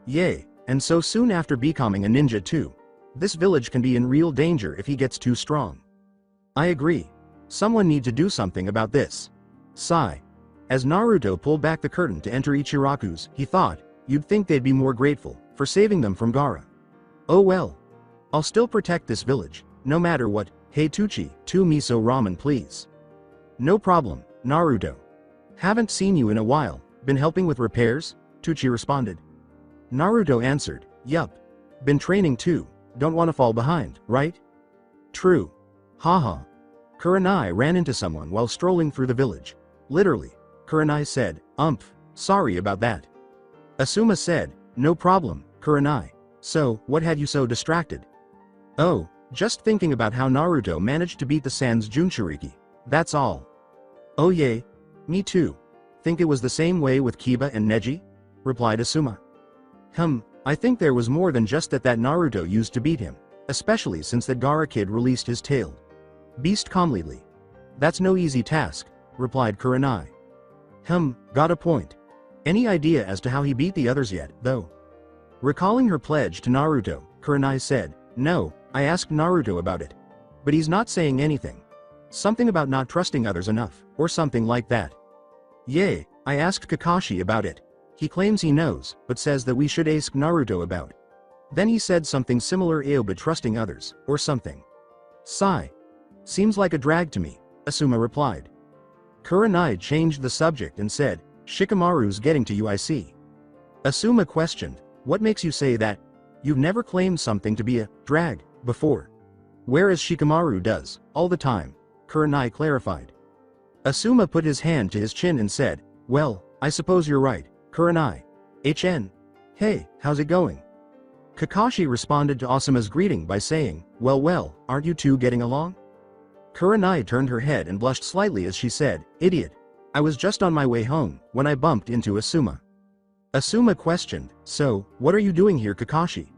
Speaker 2: Yay, and so soon after becoming a ninja too. This village can be in real danger if he gets too strong. I agree. Someone need to do something about this. Sigh. As Naruto pulled back the curtain to enter Ichiraku's, he thought, you'd think they'd be more grateful for saving them from Gaara. Oh well. I'll still protect this village, no matter what. Hey Tucci, 2 miso ramen please. No problem, Naruto. Haven't seen you in a while, been helping with repairs? Tucci responded. Naruto answered, yup. Been training too, don't wanna fall behind, right? True. Haha. Kurenai ran into someone while strolling through the village. Literally. Kurenai said, sorry about that. Asuma said, no problem, Kurenai. So, what had you so distracted? Oh, just thinking about how Naruto managed to beat the Sans Jinchuriki. That's all. Oh yay. Me too. Think it was the same way with Kiba and Neji? Replied Asuma. I think there was more than just that Naruto used to beat him, especially since that Gaara kid released his tailed beast calmly. That's no easy task, replied Kurenai. Got a point. Any idea as to how he beat the others yet, though? Recalling her pledge to Naruto, Kurenai said, no, I asked Naruto about it. But he's not saying anything. Something about not trusting others enough, or something like that. Yay, I asked Kakashi about it. He claims he knows, but says that we should ask Naruto about. Then he said something similar about trusting others, or something. Sigh. Seems like a drag to me, Asuma replied. Kurenai changed the subject and said, Shikamaru's getting to you I see. Asuma questioned, what makes you say that? You've never claimed something to be a drag before. Whereas Shikamaru does, all the time, Kurenai clarified. Asuma put his hand to his chin and said, well, I suppose you're right, Kurenai. HN. Hey, how's it going? Kakashi responded to Asuma's greeting by saying, well, aren't you two getting along? Kurenai turned her head and blushed slightly as she said, idiot. I was just on my way home, when I bumped into Asuma. Asuma questioned, so, what are you doing here, Kakashi?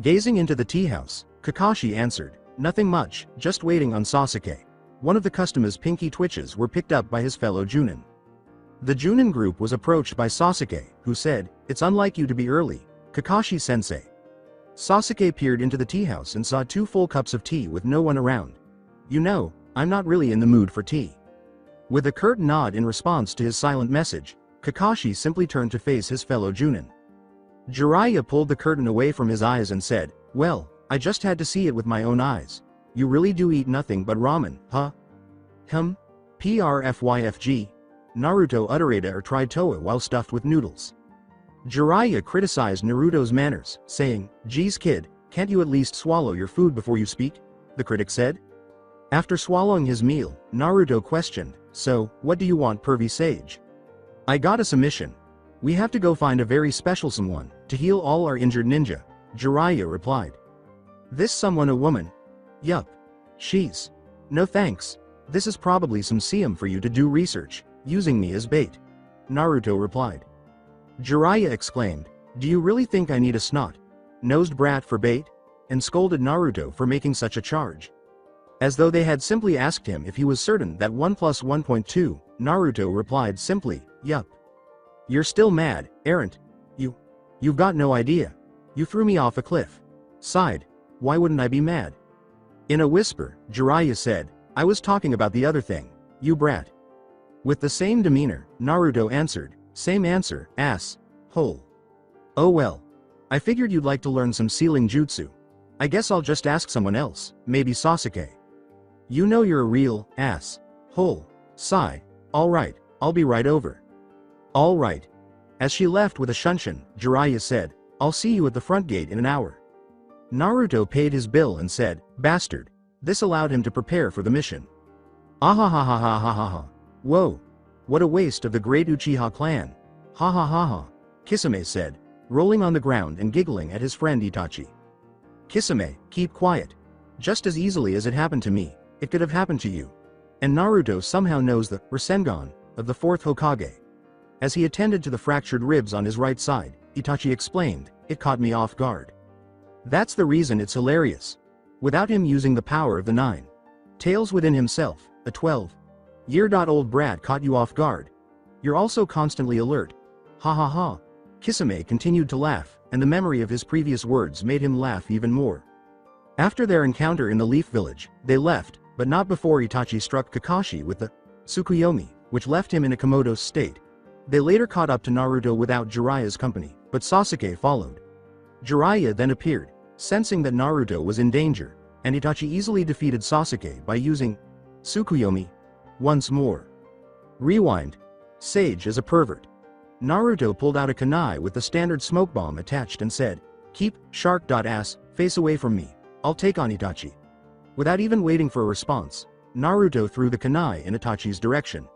Speaker 2: Gazing into the tea house, Kakashi answered, nothing much, just waiting on Sasuke. One of the customer's pinky twitches were picked up by his fellow Junin. The Junin group was approached by Sasuke, who said, it's unlike you to be early, Kakashi-sensei. Sasuke peered into the tea house and saw 2 full cups of tea with no one around. You know, I'm not really in the mood for tea. With a curt nod in response to his silent message, Kakashi simply turned to face his fellow Junin. Jiraiya pulled the curtain away from his eyes and said, well, I just had to see it with my own eyes. You really do eat nothing but ramen, huh? PRFYFG. Naruto uttered or tried toa while stuffed with noodles. Jiraiya criticized Naruto's manners, saying, "Geez kid, can't you at least swallow your food before you speak?" the critic said. After swallowing his meal, Naruto questioned, "So, what do you want, pervy sage?" "I got us a mission. We have to go find a very special someone, to heal all our injured ninja," Jiraiya replied. "This someone a woman?" "Yup. She's." "No thanks. This is probably some Siam for you to do research, using me as bait," Naruto replied. Jiraiya exclaimed, "Do you really think I need a snot-nosed brat for bait?" and scolded Naruto for making such a charge. As though they had simply asked him if he was certain that 1 + 1.2, Naruto replied simply, "Yup." "You're still mad, aren't you? You've got no idea. You threw me off a cliff." Sighed, "Why wouldn't I be mad?" In a whisper, Jiraiya said, "I was talking about the other thing, you brat." With the same demeanor, Naruto answered, "Same answer, ass hole." "Oh well. I figured you'd like to learn some sealing jutsu. I guess I'll just ask someone else, maybe Sasuke." "You know you're a real ass hole." Sigh, "Alright, I'll be right over." "Alright." As she left with a shunshin, Jiraiya said, "I'll see you at the front gate in an hour." Naruto paid his bill and said, "Bastard." This allowed him to prepare for the mission. "Ahahahahahaha. Whoa. What a waste of the great Uchiha clan. Ha ha ha ha," Kisame said, rolling on the ground and giggling at his friend Itachi. "Kisame, keep quiet. Just as easily as it happened to me, it could have happened to you." And Naruto somehow knows the Rasengan of the fourth Hokage. As he attended to the fractured ribs on his right side, Itachi explained, "It caught me off guard." That's the reason it's hilarious. Without him using the power of the 9 tails within himself, a 12-year-old brat caught you off guard. You're also constantly alert. Ha ha ha. Kisame continued to laugh, and the memory of his previous words made him laugh even more. After their encounter in the Leaf Village, they left, but not before Itachi struck Kakashi with the Tsukuyomi, which left him in a comatose state. They later caught up to Naruto without Jiraiya's company, but Sasuke followed. Jiraiya then appeared, sensing that Naruto was in danger, and Itachi easily defeated Sasuke by using Tsukuyomi once more. Rewind. Sage is a pervert. Naruto pulled out a kunai with the standard smoke bomb attached and said, "Keep shark.ass face away from me. I'll take on Itachi." Without even waiting for a response, Naruto threw the kunai in Itachi's direction.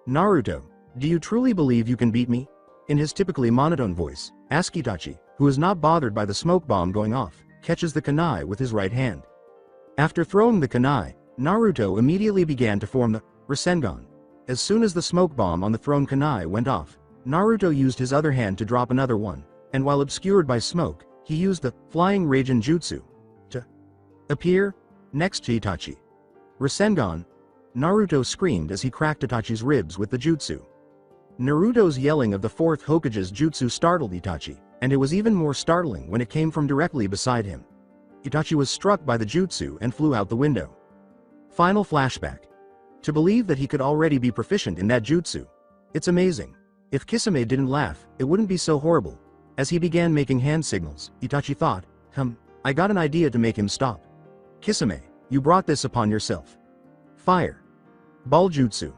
Speaker 2: "Naruto, do you truly believe you can beat me?" In his typically monotone voice, asked Itachi, who is not bothered by the smoke bomb going off, catches the kunai with his right hand. After throwing the kunai, Naruto immediately began to form the Rasengan. As soon as the smoke bomb on the thrown kunai went off, Naruto used his other hand to drop another one, and while obscured by smoke, he used the flying Raijin jutsu to appear next to Itachi. "Rasengan!" Naruto screamed as he cracked Itachi's ribs with the jutsu. Naruto's yelling of the fourth Hokage's jutsu startled Itachi, and it was even more startling when it came from directly beside him. Itachi was struck by the jutsu and flew out the window. Final flashback. To believe that he could already be proficient in that jutsu. It's amazing. If Kisame didn't laugh, it wouldn't be so horrible. As he began making hand signals, Itachi thought, I got an idea to make him stop. "Kisame, you brought this upon yourself." "Fire. Ball jutsu."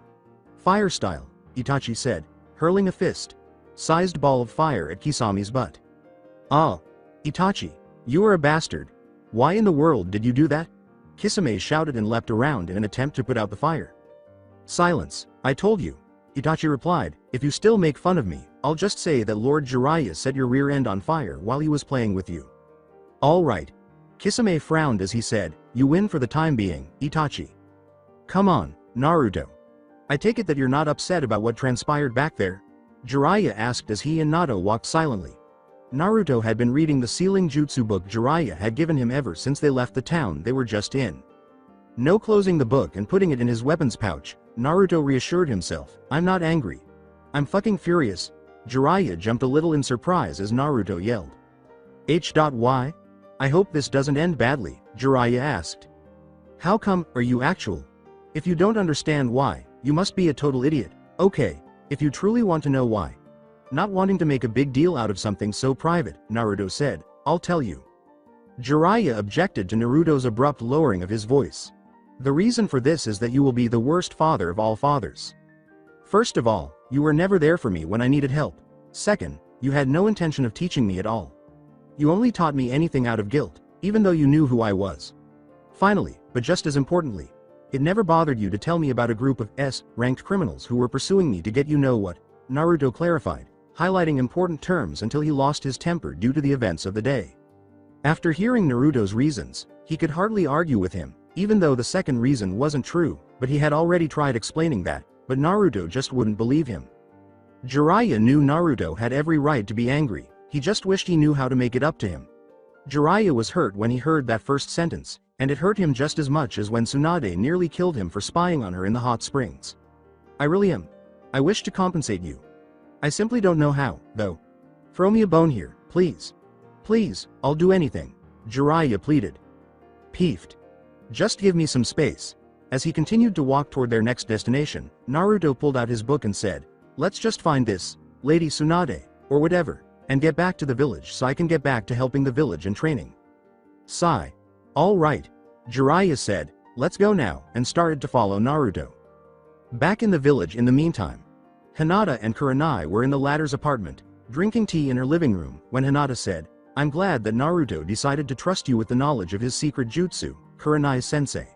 Speaker 2: "Fire style," Itachi said, hurling a fist-sized ball of fire at Kisame's butt. "Ah. Itachi, you are a bastard. Why in the world did you do that?" Kisame shouted and leapt around in an attempt to put out the fire. "Silence, I told you," Itachi replied, "if you still make fun of me, I'll just say that Lord Jiraiya set your rear end on fire while he was playing with you." "All right." Kisame frowned as he said, "You win for the time being, Itachi." "Come on, Naruto. I take it that you're not upset about what transpired back there?" Jiraiya asked as he and Nato walked silently. Naruto had been reading the sealing jutsu book Jiraiya had given him ever since they left the town they were just in. No closing the book and putting it in his weapons pouch, Naruto reassured himself, "I'm not angry. I'm fucking furious." Jiraiya jumped a little in surprise as Naruto yelled. "Why? I hope this doesn't end badly," Jiraiya asked. "How come, are you actual? If you don't understand why, you must be a total idiot." "Okay, if you truly want to know why." Not wanting to make a big deal out of something so private, Naruto said, "I'll tell you." Jiraiya objected to Naruto's abrupt lowering of his voice. "The reason for this is that you will be the worst father of all fathers. First of all, you were never there for me when I needed help. Second, You had no intention of teaching me at all. You only taught me anything out of guilt, even though you knew who I was. Finally, but just as importantly, it never bothered you to tell me about a group of S-ranked criminals who were pursuing me to get you know what, Naruto clarified, highlighting important terms until he lost his temper due to the events of the day. After hearing Naruto's reasons, he could hardly argue with him, even though the second reason wasn't true, but he had already tried explaining that, but Naruto just wouldn't believe him. Jiraiya knew Naruto had every right to be angry, he just wished he knew how to make it up to him. Jiraiya was hurt when he heard that first sentence, and it hurt him just as much as when Tsunade nearly killed him for spying on her in the hot springs. I really am. I wish to compensate you. I simply don't know how, though. Throw me a bone here, please. Please, I'll do anything, Jiraiya pleaded. Peeved. Just give me some space. As he continued to walk toward their next destination, Naruto pulled out his book and said, let's just find this, Lady Tsunade, or whatever, and get back to the village so I can get back to helping the village and training. Sigh. All right, Jiraiya said, let's go now, and started to follow Naruto. Back in the village in the meantime, Hinata and Kurenai were in the latter's apartment, drinking tea in her living room, when Hinata said, I'm glad that Naruto decided to trust you with the knowledge of his secret jutsu, Kurenai-sensei.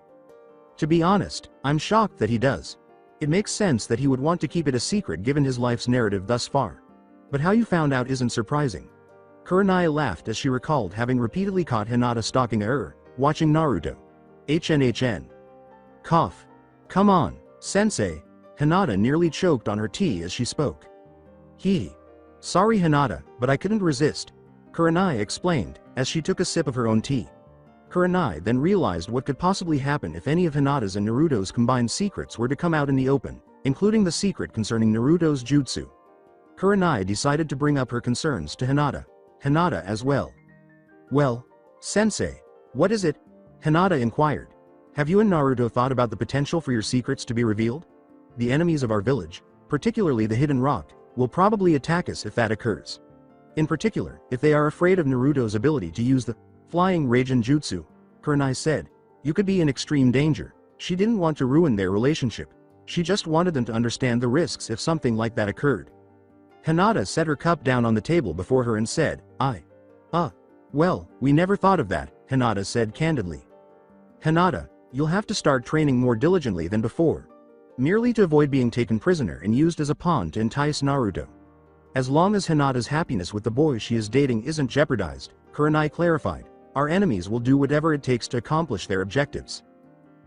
Speaker 2: To be honest, I'm shocked that he does. It makes sense that he would want to keep it a secret given his life's narrative thus far. But how you found out isn't surprising. Kurenai laughed as she recalled having repeatedly caught Hinata stalking her, watching Naruto. HNHN. Cough. Come on, sensei. Hinata nearly choked on her tea as she spoke. Hee. Sorry Hinata, but I couldn't resist, Kurenai explained, as she took a sip of her own tea. Kurenai then realized what could possibly happen if any of Hinata's and Naruto's combined secrets were to come out in the open, including the secret concerning Naruto's jutsu. Kurenai decided to bring up her concerns to Hinata. Hinata as well. Well, sensei, what is it? Hinata inquired. Have you and Naruto thought about the potential for your secrets to be revealed? The enemies of our village, particularly the Hidden Rock, will probably attack us if that occurs. In particular, if they are afraid of Naruto's ability to use the flying Raijin jutsu, Kurenai said. You could be in extreme danger. She didn't want to ruin their relationship. She just wanted them to understand the risks if something like that occurred. Hinata set her cup down on the table before her and said, well, we never thought of that, Hinata said candidly. Hinata, you'll have to start training more diligently than before. Merely to avoid being taken prisoner and used as a pawn to entice Naruto. As long as Hinata's happiness with the boy she is dating isn't jeopardized, Kurenai clarified, our enemies will do whatever it takes to accomplish their objectives.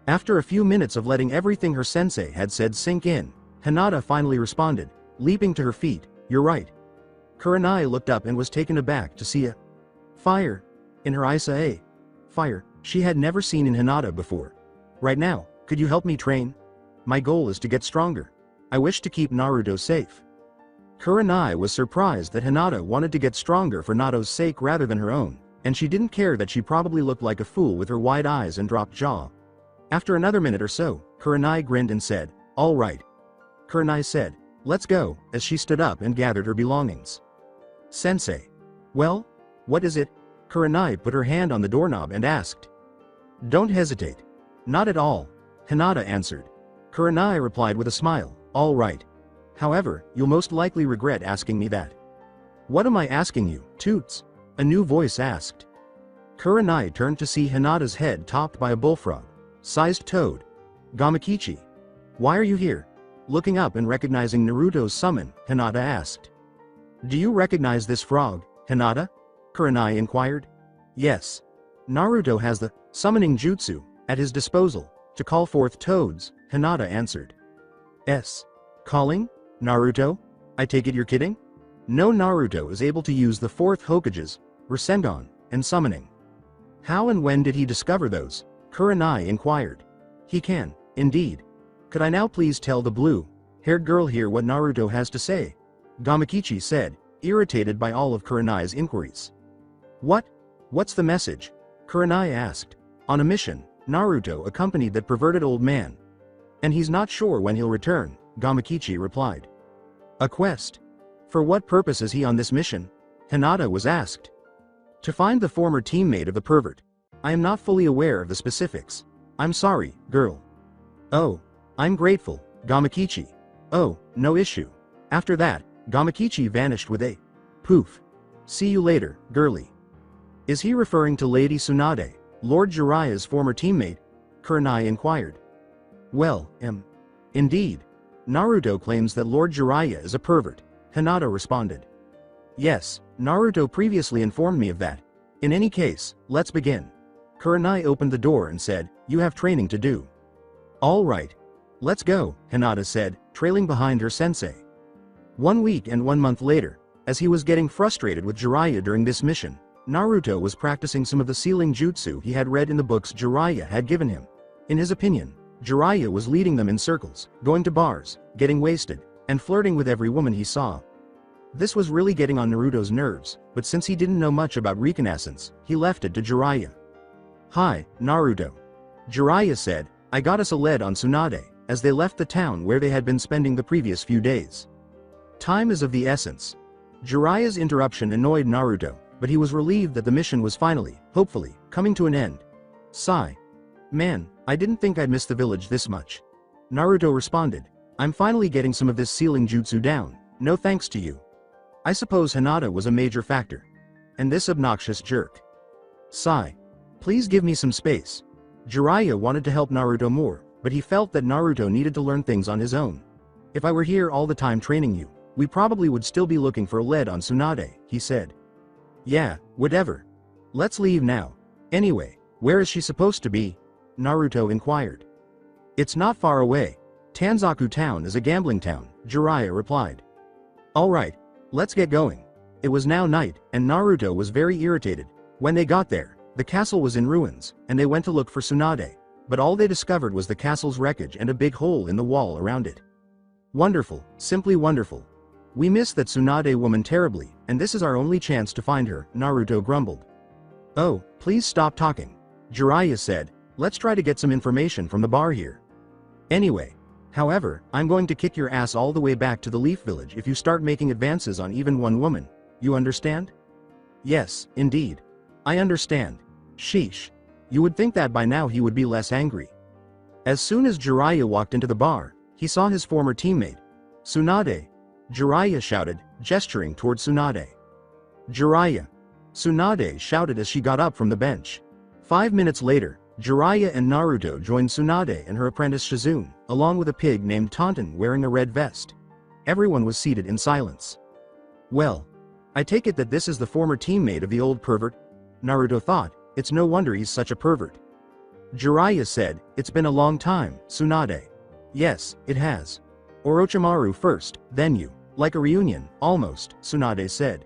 Speaker 2: After a few minutes of letting everything her sensei had said sink in, Hinata finally responded, leaping to her feet, you're right. Kurenai looked up and was taken aback to see a fire in her eyes. A fire she had never seen in Hinata before. Right now, could you help me train? My goal is to get stronger. I wish to keep Naruto safe. Kurenai was surprised that Hinata wanted to get stronger for Naruto's sake rather than her own, and she didn't care that she probably looked like a fool with her wide eyes and dropped jaw. After another minute or so, Kurenai grinned and said, all right. Kurenai said, let's go, as she stood up and gathered her belongings. Sensei. Well, what is it? Kurenai put her hand on the doorknob and asked. Don't hesitate. Not at all, Hinata answered. Kurenai replied with a smile, all right. However, you'll most likely regret asking me that. What am I asking you, Toots? A new voice asked. Kurenai turned to see Hinata's head topped by a bullfrog-sized toad. Gamakichi. Why are you here? Looking up and recognizing Naruto's summon, Hinata asked. Do you recognize this frog, Hinata? Kurenai inquired. Yes. Naruto has the summoning jutsu at his disposal to call forth toads, Hinata answered. Calling? Naruto? I take it you're kidding? No, Naruto is able to use the fourth Hokages, Rasengan, and summoning. How and when did he discover those? Kurenai inquired. He can, indeed. Could I now please tell the blue-haired girl here what Naruto has to say? Gamakichi said, irritated by all of Kurenai's inquiries. What's the message? Kurenai asked. On a mission, Naruto accompanied that perverted old man. And he's not sure when he'll return, Gamakichi replied. A quest? For what purpose is he on this mission? Hinata was asked. To find the former teammate of the pervert. I am not fully aware of the specifics. I'm sorry, girl. Oh, I'm grateful, Gamakichi. Oh, no issue. After that, Gamakichi vanished with a Poof. See you later, girly. Is he referring to Lady Tsunade, Lord Jiraiya's former teammate? Kurenai inquired. Well, indeed. Naruto claims that Lord Jiraiya is a pervert, Hinata responded. Yes, Naruto previously informed me of that. In any case, let's begin. Kurenai opened the door and said, you have training to do. All right. Let's go, Hinata said, trailing behind her sensei. 1 week and 1 month later, as he was getting frustrated with Jiraiya during this mission, Naruto was practicing some of the sealing jutsu he had read in the books Jiraiya had given him. In his opinion, Jiraiya was leading them in circles, going to bars, getting wasted, and flirting with every woman he saw. This was really getting on Naruto's nerves, but since he didn't know much about reconnaissance, he left it to Jiraiya. Hi, Naruto. Jiraiya said, I got us a lead on Tsunade, as they left the town where they had been spending the previous few days. Time is of the essence. Jiraiya's interruption annoyed Naruto, but he was relieved that the mission was finally, hopefully, coming to an end. Sigh. Man, I didn't think I'd miss the village this much. Naruto responded, I'm finally getting some of this sealing jutsu down, no thanks to you. I suppose Hinata was a major factor. And this obnoxious jerk. Sigh. Please give me some space. Jiraiya wanted to help Naruto more, but he felt that Naruto needed to learn things on his own. If I were here all the time training you, we probably would still be looking for a lead on Tsunade, he said. Yeah, whatever. Let's leave now. Anyway, where is she supposed to be? Naruto inquired. It's not far away. Tanzaku town is a gambling town, Jiraiya replied. Alright, let's get going. It was now night, and Naruto was very irritated. When they got there, the castle was in ruins, and they went to look for Tsunade, but all they discovered was the castle's wreckage and a big hole in the wall around it. Wonderful, simply wonderful. We miss that Tsunade woman terribly, and this is our only chance to find her, Naruto grumbled. Oh, please stop talking. Jiraiya said, let's try to get some information from the bar here. Anyway, however, I'm going to kick your ass all the way back to the Leaf Village if you start making advances on even one woman. You understand? Yes, indeed. I understand. Sheesh. You would think that by now he would be less angry. As soon as Jiraiya walked into the bar, he saw his former teammate. Tsunade. Jiraiya shouted, gesturing toward Tsunade. Jiraiya. Tsunade shouted as she got up from the bench. 5 minutes later, Jiraiya and Naruto joined Tsunade and her apprentice Shizune, along with a pig named Taunton wearing a red vest. Everyone was seated in silence. Well, I take it that this is the former teammate of the old pervert? Naruto thought, it's no wonder he's such a pervert. Jiraiya said, it's been a long time, Tsunade. Yes, it has. Orochimaru first, then you. Like a reunion, almost, Tsunade said.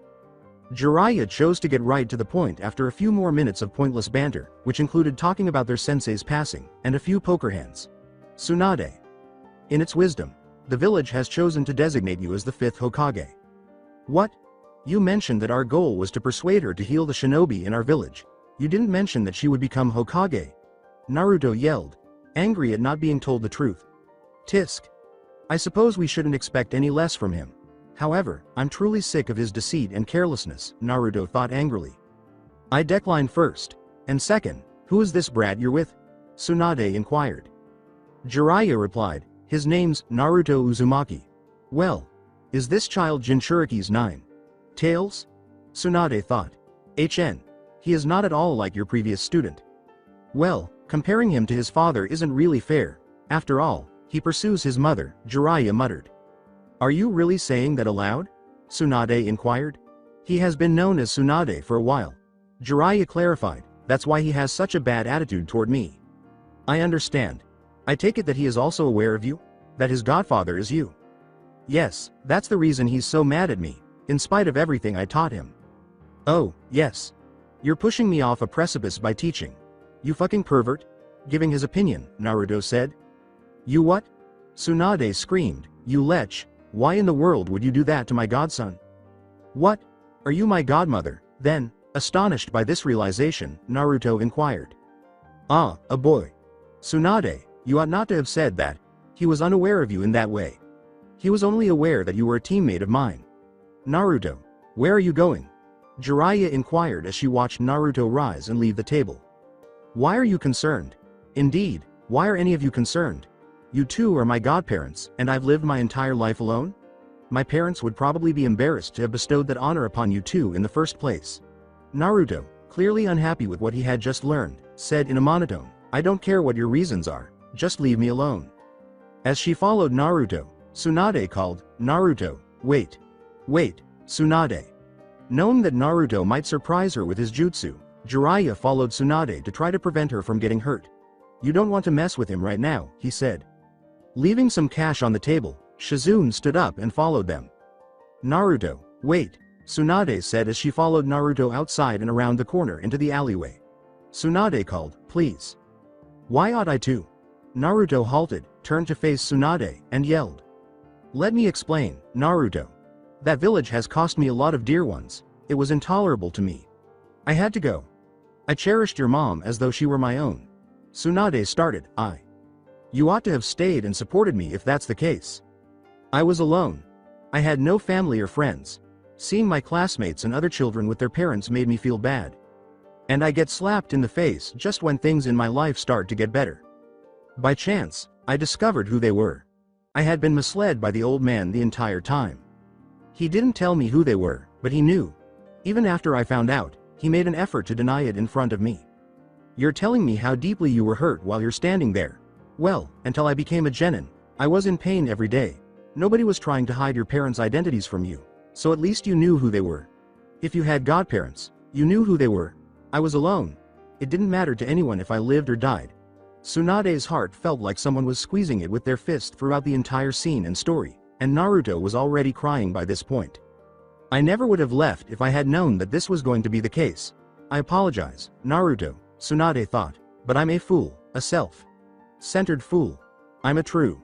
Speaker 2: Jiraiya chose to get right to the point after a few more minutes of pointless banter, which included talking about their sensei's passing, and a few poker hands. Tsunade. In its wisdom, the village has chosen to designate you as the 5th Hokage. What? You mentioned that our goal was to persuade her to heal the shinobi in our village. You didn't mention that she would become Hokage. Naruto yelled, angry at not being told the truth. Tisk. I suppose we shouldn't expect any less from him. However, I'm truly sick of his deceit and carelessness, Naruto thought angrily. I decline first. And second, who is this brat you're with? Tsunade inquired. Jiraiya replied, his name's Naruto Uzumaki. Well, is this child Jinchuriki's 9 tails? Tsunade thought. He is not at all like your previous student. Well, comparing him to his father isn't really fair. After all, he pursues his mother, Jiraiya muttered. Are you really saying that aloud? Tsunade inquired. He has been known as Tsunade for a while. Jiraiya clarified, that's why he has such a bad attitude toward me. I understand. I take it that he is also aware of you? That his godfather is you? Yes, that's the reason he's so mad at me, in spite of everything I taught him. Oh, yes. You're pushing me off a precipice by teaching. You fucking pervert. Giving his opinion, Naruto said. You what? Tsunade screamed, you lech. Why in the world would you do that to my godson? What? Are you my godmother, then? Astonished by this realization, Naruto inquired. Ah, a boy. Tsunade, you ought not to have said that. He was unaware of you in that way. He was only aware that you were a teammate of mine. Naruto, where are you going? Jiraiya inquired as she watched Naruto rise and leave the table. Why are you concerned? Indeed, why are any of you concerned? You two are my godparents, and I've lived my entire life alone? my parents would probably be embarrassed to have bestowed that honor upon you two in the first place. Naruto, clearly unhappy with what he had just learned, said in a monotone, I don't care what your reasons are, just leave me alone. As she followed Naruto, Tsunade called, Naruto, wait. Wait, Tsunade. Knowing that Naruto might surprise her with his jutsu, Jiraiya followed Tsunade to try to prevent her from getting hurt. You don't want to mess with him right now, he said. Leaving some cash on the table, Shizune stood up and followed them. Naruto, wait, Tsunade said as she followed Naruto outside and around the corner into the alleyway. Tsunade called, please. Why ought I to? Naruto halted, turned to face Tsunade, and yelled. Let me explain, Naruto. That village has cost me a lot of dear ones. It was intolerable to me. I had to go. I cherished your mom as though she were my own. Tsunade started, You ought to have stayed and supported me if that's the case. I was alone. I had no family or friends. Seeing my classmates and other children with their parents made me feel bad. And I get slapped in the face just when things in my life start to get better. By chance, I discovered who they were. I had been misled by the old man the entire time. He didn't tell me who they were, but he knew. Even after I found out, he made an effort to deny it in front of me. You're telling me how deeply you were hurt while you're standing there. Well, until I became a genin, I was in pain every day. Nobody was trying to hide your parents' identities from you, so at least you knew who they were. If you had godparents, you knew who they were. I was alone. It didn't matter to anyone if I lived or died. Tsunade's heart felt like someone was squeezing it with their fist throughout the entire scene and story, and Naruto was already crying by this point. I never would have left if I had known that this was going to be the case. I apologize, Naruto, Tsunade thought, but I'm a fool, a self-centered fool. I'm a true.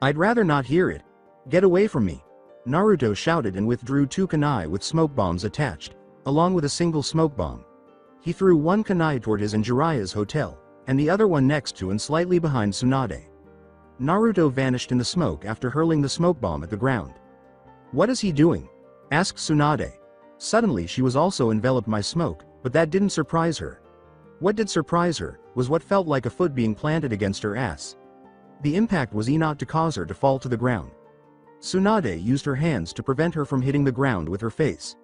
Speaker 2: I'd rather not hear it. Get away from me. Naruto shouted and withdrew 2 kunai with smoke bombs attached, along with a single smoke bomb. He threw 1 kunai toward his and Jiraiya's hotel, and the other one next to and slightly behind Tsunade. Naruto vanished in the smoke after hurling the smoke bomb at the ground. What is he doing? Asked Tsunade. Suddenly she was also enveloped by smoke, but that didn't surprise her. What did surprise her was what felt like a foot being planted against her ass. The impact was enough to cause her to fall to the ground. Tsunade used her hands to prevent her from hitting the ground with her face.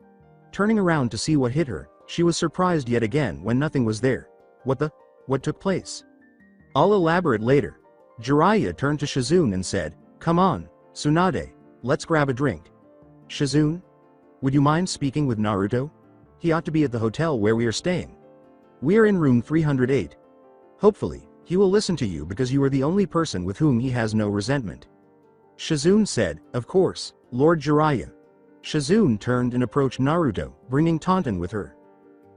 Speaker 2: Turning around to see what hit her, she was surprised yet again when nothing was there. What took place? I'll elaborate later. Jiraiya turned to Shizune and said, Come on, Tsunade, let's grab a drink. Shizune? Would you mind speaking with Naruto? He ought to be at the hotel where we are staying. We are in room 308. Hopefully, he will listen to you because you are the only person with whom he has no resentment. Shizune said, Of course, Lord Jiraiya. Shizune turned and approached Naruto, bringing Taunton with her.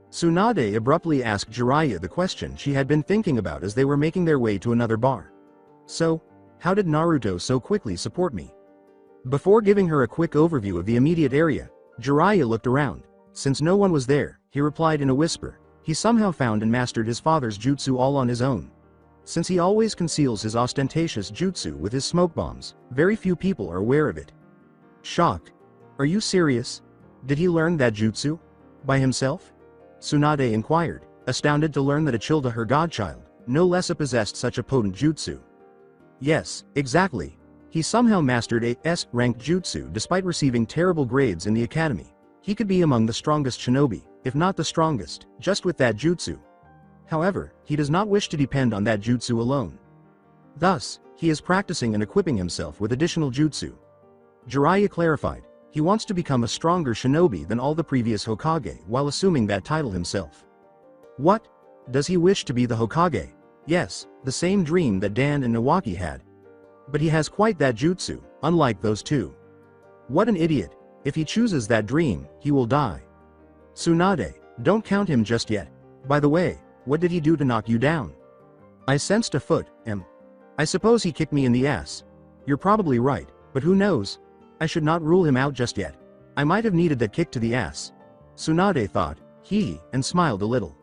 Speaker 2: Tsunade abruptly asked Jiraiya the question she had been thinking about as they were making their way to another bar. So, how did Naruto so quickly support me? Before giving her a quick overview of the immediate area, Jiraiya looked around. Since no one was there, he replied in a whisper, he somehow found and mastered his father's jutsu all on his own. Since he always conceals his ostentatious jutsu with his smoke bombs, very few people are aware of it. Shock. Are you serious? Did he learn that jutsu? By himself? Tsunade inquired, astounded to learn that Achilda, her godchild, no less possessed such a potent jutsu. Yes, exactly. He somehow mastered a S-ranked jutsu despite receiving terrible grades in the academy. He could be among the strongest shinobi, if not the strongest, just with that jutsu. However, he does not wish to depend on that jutsu alone. Thus, he is practicing and equipping himself with additional jutsu. Jiraiya clarified, he wants to become a stronger shinobi than all the previous Hokage while assuming that title himself. What? Does he wish to be the Hokage? Yes, the same dream that Dan and Nawaki had. But he has quite that jutsu, unlike those two. What an idiot. If he chooses that dream, he will die. Tsunade, don't count him just yet. By the way, what did he do to knock you down? I sensed a foot, I suppose he kicked me in the ass. You're probably right, but who knows? I should not rule him out just yet. I might have needed that kick to the ass. Tsunade thought, and smiled a little.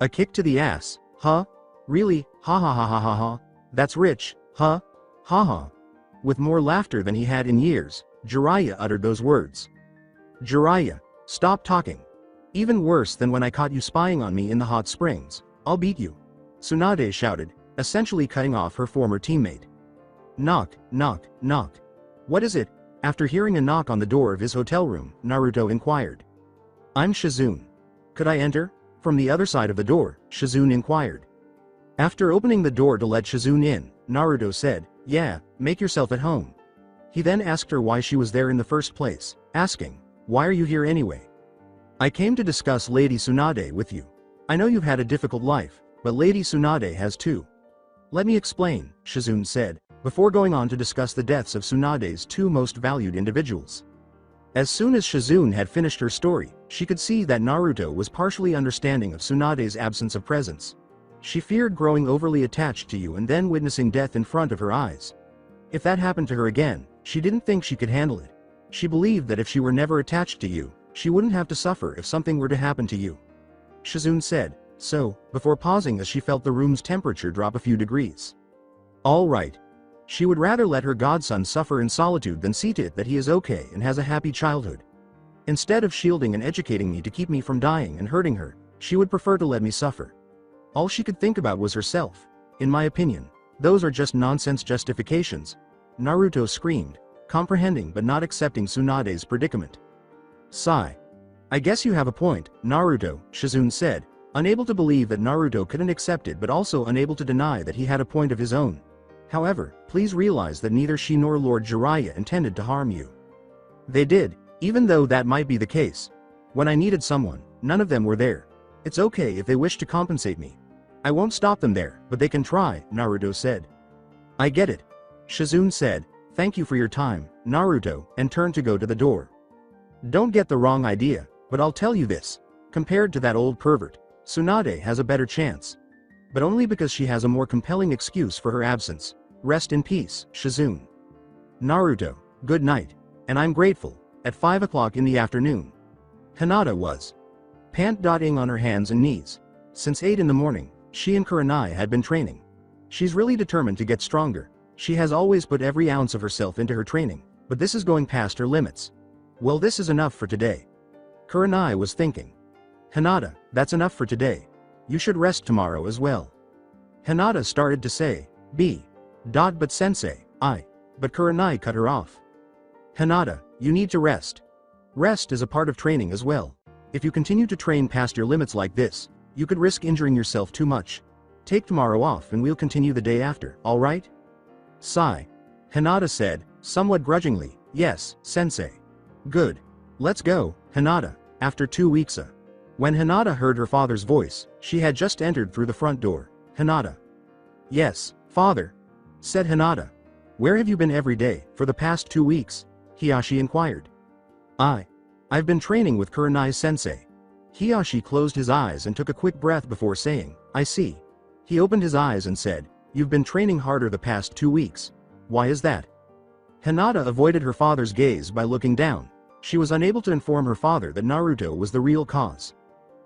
Speaker 2: A kick to the ass, huh? Really? Ha ha ha ha ha ha. That's rich, huh? Ha ha. With more laughter than he had in years, Jiraiya uttered those words. Jiraiya, stop talking. Even worse than when I caught you spying on me in the hot springs. I'll beat you. Tsunade shouted, essentially cutting off her former teammate. Knock, knock, knock. What is it? After hearing a knock on the door of his hotel room, Naruto inquired. "I'm Shizune. Could I enter?" From the other side of the door, Shizune inquired. After opening the door to let Shizune in, Naruto said, "Yeah, make yourself at home." He then asked her why she was there in the first place, asking, "Why are you here anyway?" "I came to discuss Lady Tsunade with you. I know you've had a difficult life, but Lady Tsunade has too." "Let me explain," Shizune said, before going on to discuss the deaths of Tsunade's two most valued individuals. As soon as Shizune had finished her story, she could see that Naruto was partially understanding of Tsunade's absence of presence. She feared growing overly attached to you and then witnessing death in front of her eyes. If that happened to her again, she didn't think she could handle it. She believed that if she were never attached to you, she wouldn't have to suffer if something were to happen to you. Shizune said, so, before pausing as she felt the room's temperature drop a few degrees. All right. She would rather let her godson suffer in solitude than see to it that he is okay and has a happy childhood. Instead of shielding and educating me to keep me from dying and hurting her, she would prefer to let me suffer. All she could think about was herself. In my opinion, those are just nonsense justifications. Naruto screamed, comprehending but not accepting Tsunade's predicament. Sigh. I guess you have a point, Naruto, Shizune said, unable to believe that Naruto couldn't accept it but also unable to deny that he had a point of his own. However, please realize that neither she nor Lord Jiraiya intended to harm you. They did, even though that might be the case. When I needed someone, none of them were there. It's okay if they wish to compensate me. I won't stop them there, but they can try, Naruto said. I get it. Shizune said, thank you for your time, Naruto, and turned to go to the door. Don't get the wrong idea, but I'll tell you this. Compared to that old pervert, Tsunade has a better chance. But only because she has a more compelling excuse for her absence. Rest in peace, Shizune. Naruto, good night. And I'm grateful. At 5 o'clock in the afternoon. Hinata was pant-dotting on her hands and knees. Since 8 in the morning, she and Kurenai had been training. She's really determined to get stronger. She has always put every ounce of herself into her training, but this is going past her limits. Well, this is enough for today. Kurenai was thinking. Hinata, that's enough for today. You should rest tomorrow as well. Hinata started to say, but sensei, but Kurenai cut her off. Hinata, you need to rest. Rest is a part of training as well. If you continue to train past your limits like this, you could risk injuring yourself too much. Take tomorrow off and we'll continue the day after, alright? Sigh. Hinata said, somewhat grudgingly, yes, sensei. Good. Let's go, Hinata, after 2 weeks. When Hinata heard her father's voice, she had just entered through the front door. Hinata. Yes, father, said Hinata. Where have you been every day, for the past 2 weeks? Hiyashi inquired. I've been training with Kurenai-sensei. Hiyashi closed his eyes and took a quick breath before saying, I see. He opened his eyes and said, you've been training harder the past 2 weeks. Why is that? Hinata avoided her father's gaze by looking down. She was unable to inform her father that Naruto was the real cause.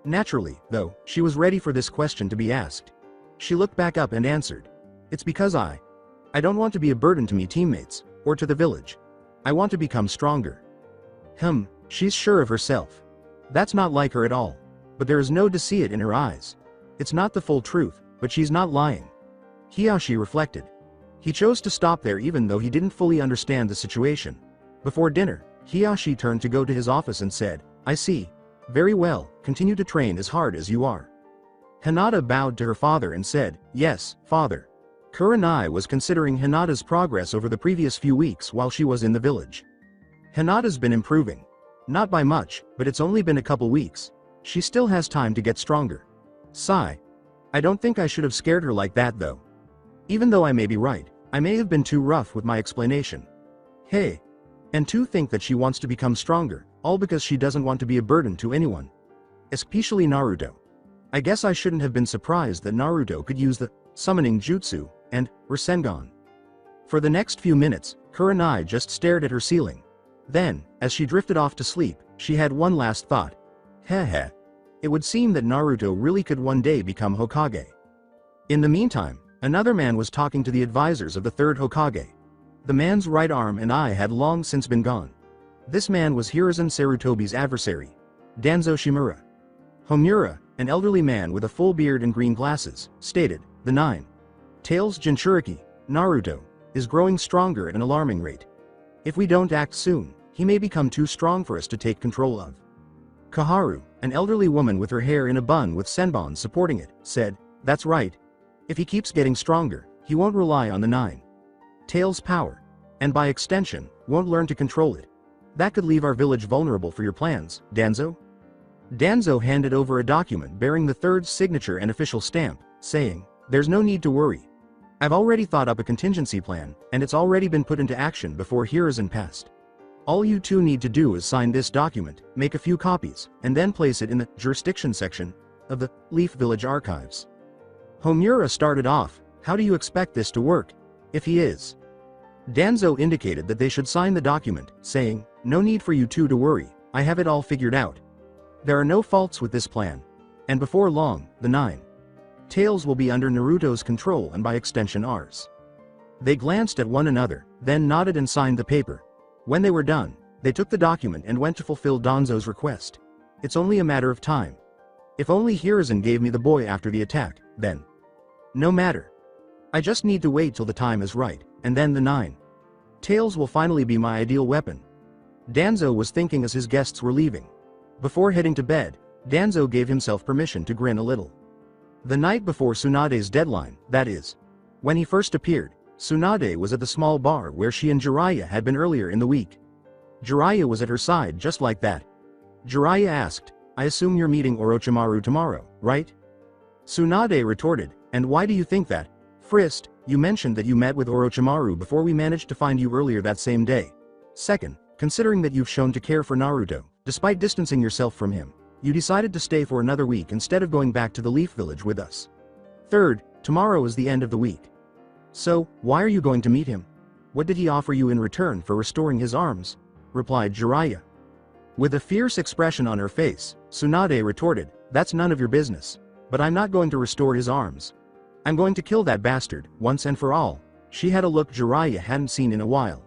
Speaker 2: Naturally, though, she was ready for this question to be asked. She looked back up and answered. It's because I don't want to be a burden to me teammates, or to the village. I want to become stronger. She's sure of herself. That's not like her at all. But there is no deceit in her eyes. It's not the full truth, but she's not lying. Hiyashi reflected. He chose to stop there even though he didn't fully understand the situation. Before dinner, Hiyashi turned to go to his office and said, I see. Very well, continue to train as hard as you are. Hinata bowed to her father and said, yes, father. Kurenai was considering Hinata's progress over the previous few weeks while she was in the village. Hinata's been improving. Not by much, but it's only been a couple weeks. She still has time to get stronger. Sigh. I don't think I should have scared her like that though. Even though I may be right, I may have been too rough with my explanation. Hey. And to think that she wants to become stronger, all because she doesn't want to be a burden to anyone. Especially Naruto. I guess I shouldn't have been surprised that Naruto could use the summoning jutsu and Rasengan. For the next few minutes, Kurenai just stared at her ceiling. Then, as she drifted off to sleep, she had one last thought. Heh. It would seem that Naruto really could one day become Hokage. In the meantime, another man was talking to the advisors of the third Hokage. The man's right arm and eye had long since been gone. This man was Hiruzen Sarutobi's adversary, Danzo Shimura. Homura, an elderly man with a full beard and green glasses, stated, the 9 Tails Jinchuriki, Naruto, is growing stronger at an alarming rate. If we don't act soon, he may become too strong for us to take control of. Kaharu, an elderly woman with her hair in a bun with senbon supporting it, said, "That's right. If he keeps getting stronger, he won't rely on the Nine Tails' power, and by extension, won't learn to control it. That could leave our village vulnerable for your plans, Danzo." Danzo handed over a document bearing the third signature and official stamp, saying, "There's no need to worry. I've already thought up a contingency plan, and it's already been put into action before Hiruzen passed. All you two need to do is sign this document, make a few copies, and then place it in the jurisdiction section of the Leaf Village archives." Homura started off, "How do you expect this to work? If he is?" Danzo indicated that they should sign the document, saying, "No need for you two to worry, I have it all figured out. There are no faults with this plan. And before long, the Nine Tails will be under Naruto's control and by extension ours." They glanced at one another, then nodded and signed the paper. When they were done, they took the document and went to fulfill Danzo's request. "It's only a matter of time. If only Hiruzen gave me the boy after the attack, then no matter. I just need to wait till the time is right, and then the Nine Tails will finally be my ideal weapon." Danzo was thinking as his guests were leaving. Before heading to bed, Danzo gave himself permission to grin a little. The night before Tsunade's deadline, that is. When he first appeared, Tsunade was at the small bar where she and Jiraiya had been earlier in the week. Jiraiya was at her side just like that. Jiraiya asked, "I assume you're meeting Orochimaru tomorrow, right?" Tsunade retorted, "And why do you think that? First, you mentioned that you met with Orochimaru before we managed to find you earlier that same day. Second, considering that you've shown to care for Naruto, despite distancing yourself from him, you decided to stay for another week instead of going back to the Leaf Village with us. Third, tomorrow is the end of the week. So, why are you going to meet him? What did he offer you in return for restoring his arms?" replied Jiraiya. With a fierce expression on her face, Tsunade retorted, "That's none of your business. But I'm not going to restore his arms. I'm going to kill that bastard, once and for all." She had a look Jiraiya hadn't seen in a while.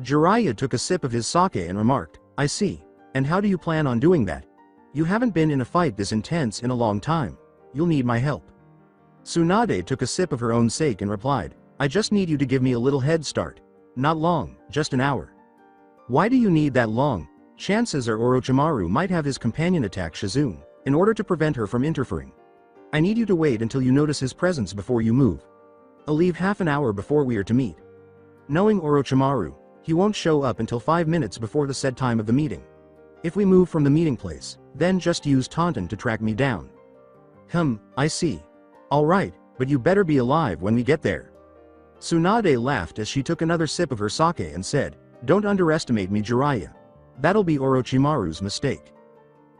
Speaker 2: Jiraiya took a sip of his sake and remarked, "I see. And how do you plan on doing that? You haven't been in a fight this intense in a long time. You'll need my help." Tsunade took a sip of her own sake and replied, "I just need you to give me a little head start. Not long, just an hour." "Why do you need that long? Chances are Orochimaru might have his companion attack Shizune, in order to prevent her from interfering. I need you to wait until you notice his presence before you move. I'll leave half an hour before we are to meet. Knowing Orochimaru, he won't show up until 5 minutes before the said time of the meeting. If we move from the meeting place, then just use Taunton to track me down." I see. Alright, but you better be alive when we get there." Tsunade laughed as she took another sip of her sake and said, "Don't underestimate me, Jiraiya. That'll be Orochimaru's mistake."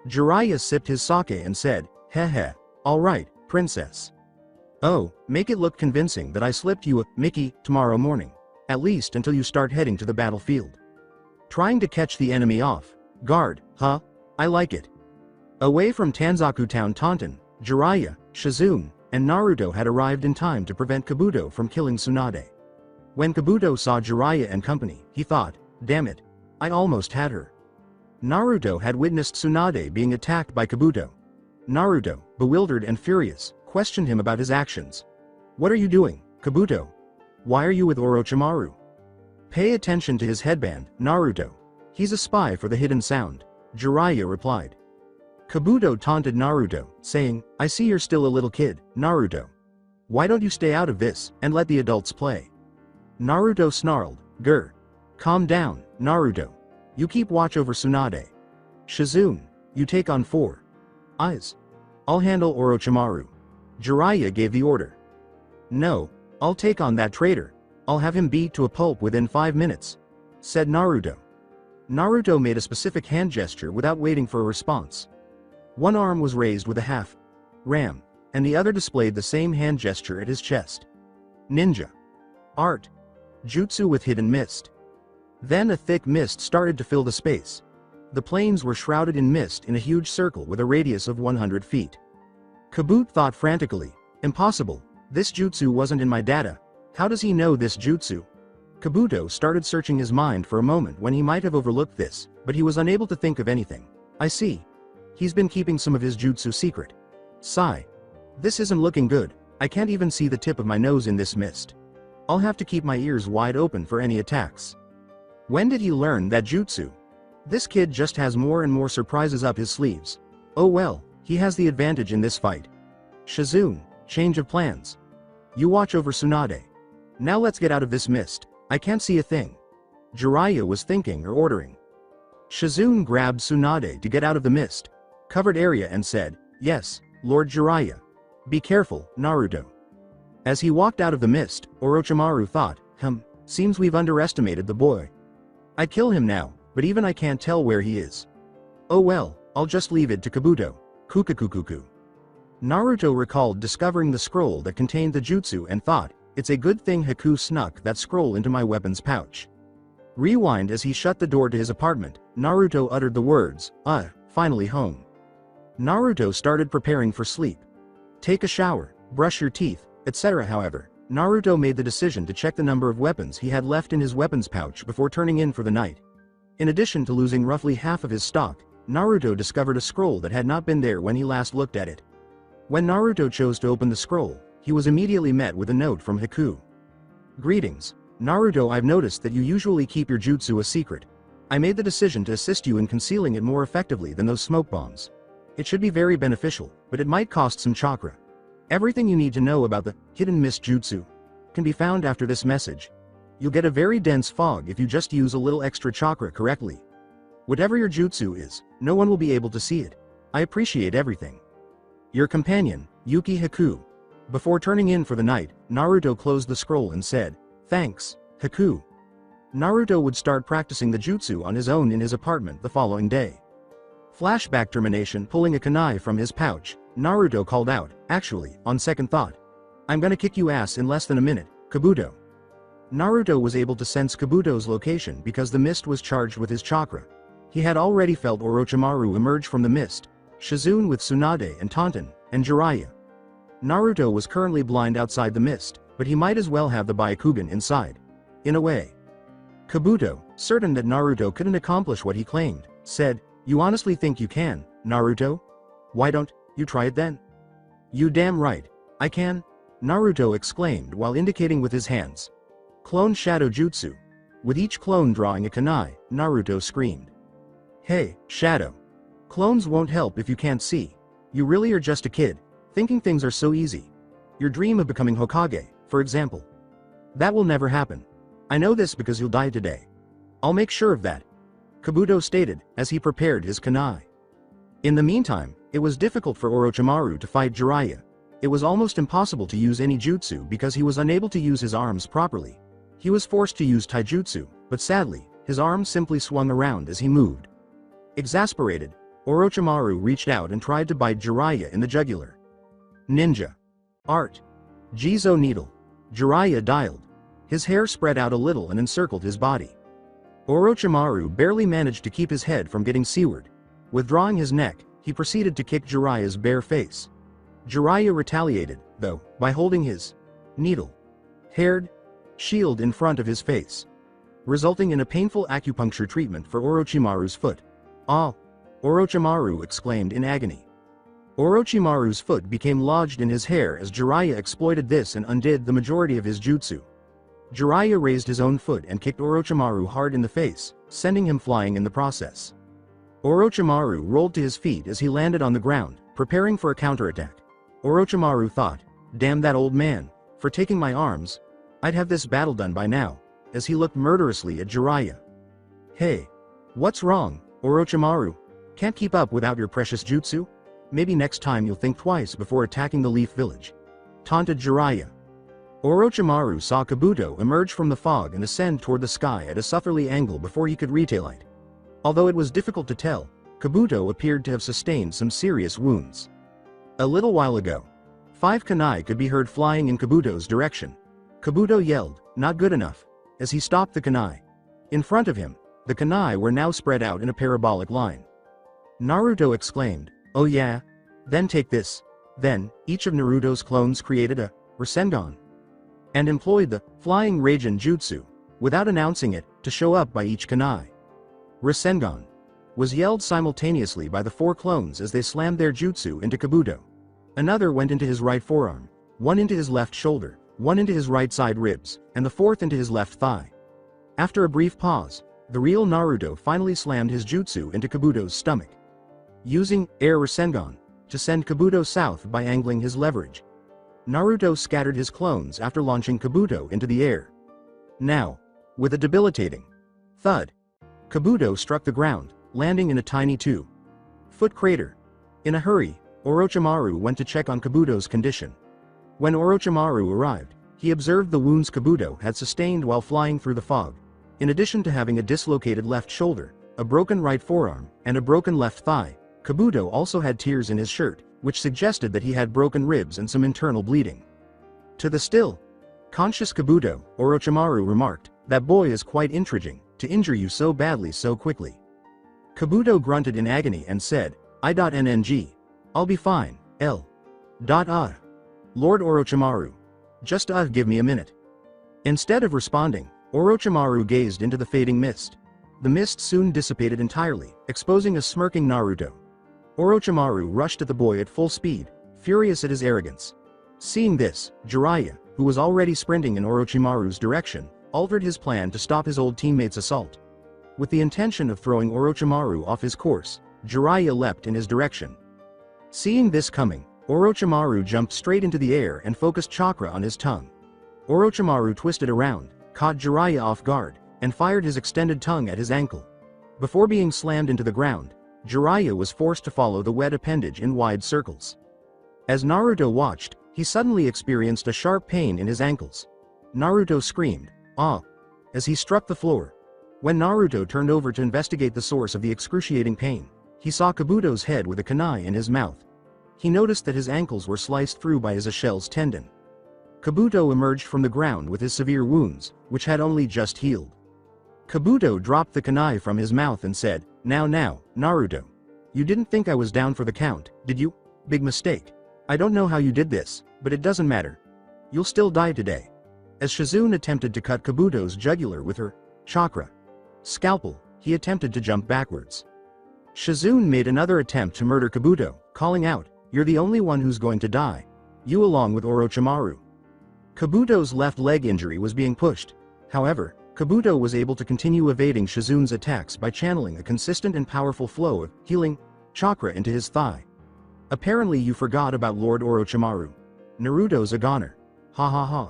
Speaker 2: Jiraiya sipped his sake and said, "Heh. Alright, princess. Oh, make it look convincing that I slipped you a Mickey tomorrow morning. At least until you start heading to the battlefield. Trying to catch the enemy off guard, huh? I like it." Away from Tanzaku Town, Taunton, Jiraiya, Shizune, and Naruto had arrived in time to prevent Kabuto from killing Tsunade. When Kabuto saw Jiraiya and company, he thought, "Damn it. I almost had her." Naruto had witnessed Tsunade being attacked by Kabuto. Naruto, bewildered and furious, questioned him about his actions. "What are you doing, Kabuto? Why are you with Orochimaru? Pay attention to his headband, Naruto. He's a spy for the Hidden Sound," Jiraiya replied. Kabuto taunted Naruto, saying, "I see you're still a little kid, Naruto. Why don't you stay out of this, and let the adults play?" Naruto snarled, "Grr. Calm down, Naruto. You keep watch over Tsunade. Shizune, you take on 4 eyes. I'll handle Orochimaru." Jiraiya gave the order. "No, I'll take on that traitor. I'll have him beat to a pulp within 5 minutes," said Naruto. Naruto made a specific hand gesture without waiting for a response. One arm was raised with a half ram, and the other displayed the same hand gesture at his chest. Ninja art. Jutsu with hidden mist. Then a thick mist started to fill the space. The plains were shrouded in mist in a huge circle with a radius of 100 feet. Kabuto thought frantically, "Impossible, this jutsu wasn't in my data. How does he know this jutsu?" Kabuto started searching his mind for a moment when he might have overlooked this, but he was unable to think of anything. "I see. He's been keeping some of his jutsu secret. Sigh. This isn't looking good. I can't even see the tip of my nose in this mist. I'll have to keep my ears wide open for any attacks." When did he learn that jutsu? This kid just has more and more surprises up his sleeves. Oh well, he has the advantage in this fight. Shizune, change of plans. You watch over Tsunade. Now let's get out of this mist, I can't see a thing. Jiraiya was thinking or ordering. Shizune grabbed Tsunade to get out of the mist, covered area and said, "Yes, Lord Jiraiya. Be careful, Naruto." As he walked out of the mist, Orochimaru thought, seems we've underestimated the boy. I'd kill him now, but even I can't tell where he is. Oh well, I'll just leave it to Kabuto. Kukakukuku. Naruto recalled discovering the scroll that contained the jutsu and thought, it's a good thing Haku snuck that scroll into my weapons pouch. Rewind as he shut the door to his apartment, Naruto uttered the words, finally home. Naruto started preparing for sleep. Take a shower, brush your teeth, etc. However, Naruto made the decision to check the number of weapons he had left in his weapons pouch before turning in for the night. In addition to losing roughly half of his stock, Naruto discovered a scroll that had not been there when he last looked at it. When Naruto chose to open the scroll, he was immediately met with a note from Haku. Greetings, Naruto. I've noticed that you usually keep your jutsu a secret. I made the decision to assist you in concealing it more effectively than those smoke bombs. It should be very beneficial, but it might cost some chakra. Everything you need to know about the hidden mist jutsu can be found after this message. You'll get a very dense fog if you just use a little extra chakra correctly. Whatever your jutsu is, no one will be able to see it. I appreciate everything. Your companion, Yuki Haku. Before turning in for the night, Naruto closed the scroll and said, "Thanks, Haku." Naruto would start practicing the jutsu on his own in his apartment the following day. Flashback termination. Pulling a kunai from his pouch, Naruto called out, "Actually, on second thought, I'm gonna kick you ass in less than a minute, Kabuto." Naruto was able to sense Kabuto's location because the mist was charged with his chakra. He had already felt Orochimaru emerge from the mist, Shizune with Tsunade and Taunton, and Jiraiya. Naruto was currently blind outside the mist, but he might as well have the Byakugan inside. In a way. Kabuto, certain that Naruto couldn't accomplish what he claimed, said, "You honestly think you can, Naruto? Why don't you try it then?" "You damn right, I can," Naruto exclaimed while indicating with his hands. Clone Shadow Jutsu. With each clone drawing a kunai, Naruto screamed. "Hey, Shadow. Clones won't help if you can't see. You really are just a kid, thinking things are so easy. Your dream of becoming Hokage, for example. That will never happen. I know this because you'll die today. I'll make sure of that," Kabuto stated as he prepared his kunai. In the meantime, it was difficult for Orochimaru to fight Jiraiya. It was almost impossible to use any jutsu because he was unable to use his arms properly. He was forced to use taijutsu, but sadly, his arms simply swung around as he moved. Exasperated, Orochimaru reached out and tried to bite Jiraiya in the jugular. Ninja. Art. Jizo needle. Jiraiya dialed. His hair spread out a little and encircled his body. Orochimaru barely managed to keep his head from getting seaward. Withdrawing his neck, he proceeded to kick Jiraiya's bare face. Jiraiya retaliated, though, by holding his needle-haired shield in front of his face, resulting in a painful acupuncture treatment for Orochimaru's foot. "Ah!" Orochimaru exclaimed in agony. Orochimaru's foot became lodged in his hair as Jiraiya exploited this and undid the majority of his jutsu. Jiraiya raised his own foot and kicked Orochimaru hard in the face, sending him flying in the process. Orochimaru rolled to his feet as he landed on the ground, preparing for a counterattack. Orochimaru thought, "Damn that old man, for taking my arms. I'd have this battle done by now," as he looked murderously at Jiraiya. "Hey. What's wrong, Orochimaru? Can't keep up without your precious jutsu? Maybe next time you'll think twice before attacking the Leaf Village," taunted Jiraiya. Orochimaru saw Kabuto emerge from the fog and ascend toward the sky at a southerly angle before he could retaliate. Although it was difficult to tell, Kabuto appeared to have sustained some serious wounds. A little while ago, 5 kunai could be heard flying in Kabuto's direction. Kabuto yelled, "Not good enough," as he stopped the kunai. In front of him, the kunai were now spread out in a parabolic line. Naruto exclaimed, "Oh yeah? Then take this." Then, each of Naruto's clones created a Rasengan and employed the flying Raijin jutsu, without announcing it, to show up by each kunai. Rasengan was yelled simultaneously by the 4 clones as they slammed their jutsu into Kabuto. Another went into his right forearm, one into his left shoulder, one into his right side ribs, and the 4th into his left thigh. After a brief pause, the real Naruto finally slammed his jutsu into Kabuto's stomach, using Air Rasengan to send Kabuto south by angling his leverage. Naruto scattered his clones after launching Kabuto into the air. Now, with a debilitating thud, Kabuto struck the ground, landing in a tiny 2-foot crater. In a hurry, Orochimaru went to check on Kabuto's condition. When Orochimaru arrived, he observed the wounds Kabuto had sustained while flying through the fog. In addition to having a dislocated left shoulder, a broken right forearm, and a broken left thigh, Kabuto also had tears in his shirt, which suggested that he had broken ribs and some internal bleeding. To the still conscious Kabuto, Orochimaru remarked, "That boy is quite intriguing, to injure you so badly so quickly." Kabuto grunted in agony and said, "I.NNG. I'll be fine, L. Lord Orochimaru. Just give me a minute." Instead of responding, Orochimaru gazed into the fading mist. The mist soon dissipated entirely, exposing a smirking Naruto. Orochimaru rushed at the boy at full speed, furious at his arrogance. Seeing this, Jiraiya, who was already sprinting in Orochimaru's direction, altered his plan to stop his old teammate's assault. With the intention of throwing Orochimaru off his course, Jiraiya leapt in his direction. Seeing this coming, Orochimaru jumped straight into the air and focused chakra on his tongue. Orochimaru twisted around, caught Jiraiya off guard, and fired his extended tongue at his ankle. Before being slammed into the ground, Jiraiya was forced to follow the wet appendage in wide circles. As Naruto watched, he suddenly experienced a sharp pain in his ankles. Naruto screamed, "Ah!" as he struck the floor. When Naruto turned over to investigate the source of the excruciating pain, he saw Kabuto's head with a kunai in his mouth. He noticed that his ankles were sliced through by his Achilles tendon. Kabuto emerged from the ground with his severe wounds, which had only just healed. Kabuto dropped the kunai from his mouth and said, Now, Naruto. You didn't think I was down for the count, did you? Big mistake. I don't know how you did this, but it doesn't matter. You'll still die today." As Shizune attempted to cut Kabuto's jugular with her chakra scalpel, he attempted to jump backwards. Shizune made another attempt to murder Kabuto, calling out, "You're the only one who's going to die. You along with Orochimaru." Kabuto's left leg injury was being pushed. However, Kabuto was able to continue evading Shizune's attacks by channeling a consistent and powerful flow of healing chakra into his thigh. "Apparently you forgot about Lord Orochimaru. Naruto's a goner. Ha ha ha."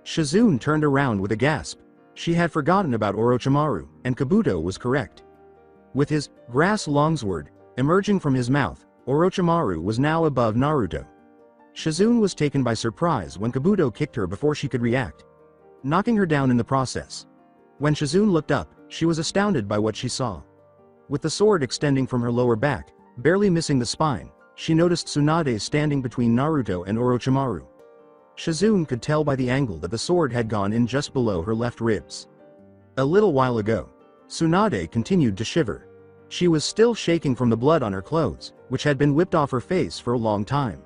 Speaker 2: Shizune turned around with a gasp. She had forgotten about Orochimaru, and Kabuto was correct. With his grass longsword emerging from his mouth, Orochimaru was now above Naruto. Shizune was taken by surprise when Kabuto kicked her before she could react, knocking her down in the process. When Shizune looked up, she was astounded by what she saw. With the sword extending from her lower back, barely missing the spine, she noticed Tsunade standing between Naruto and Orochimaru. Shizune could tell by the angle that the sword had gone in just below her left ribs. A little while ago, Tsunade continued to shiver. She was still shaking from the blood on her clothes, which had been whipped off her face for a long time.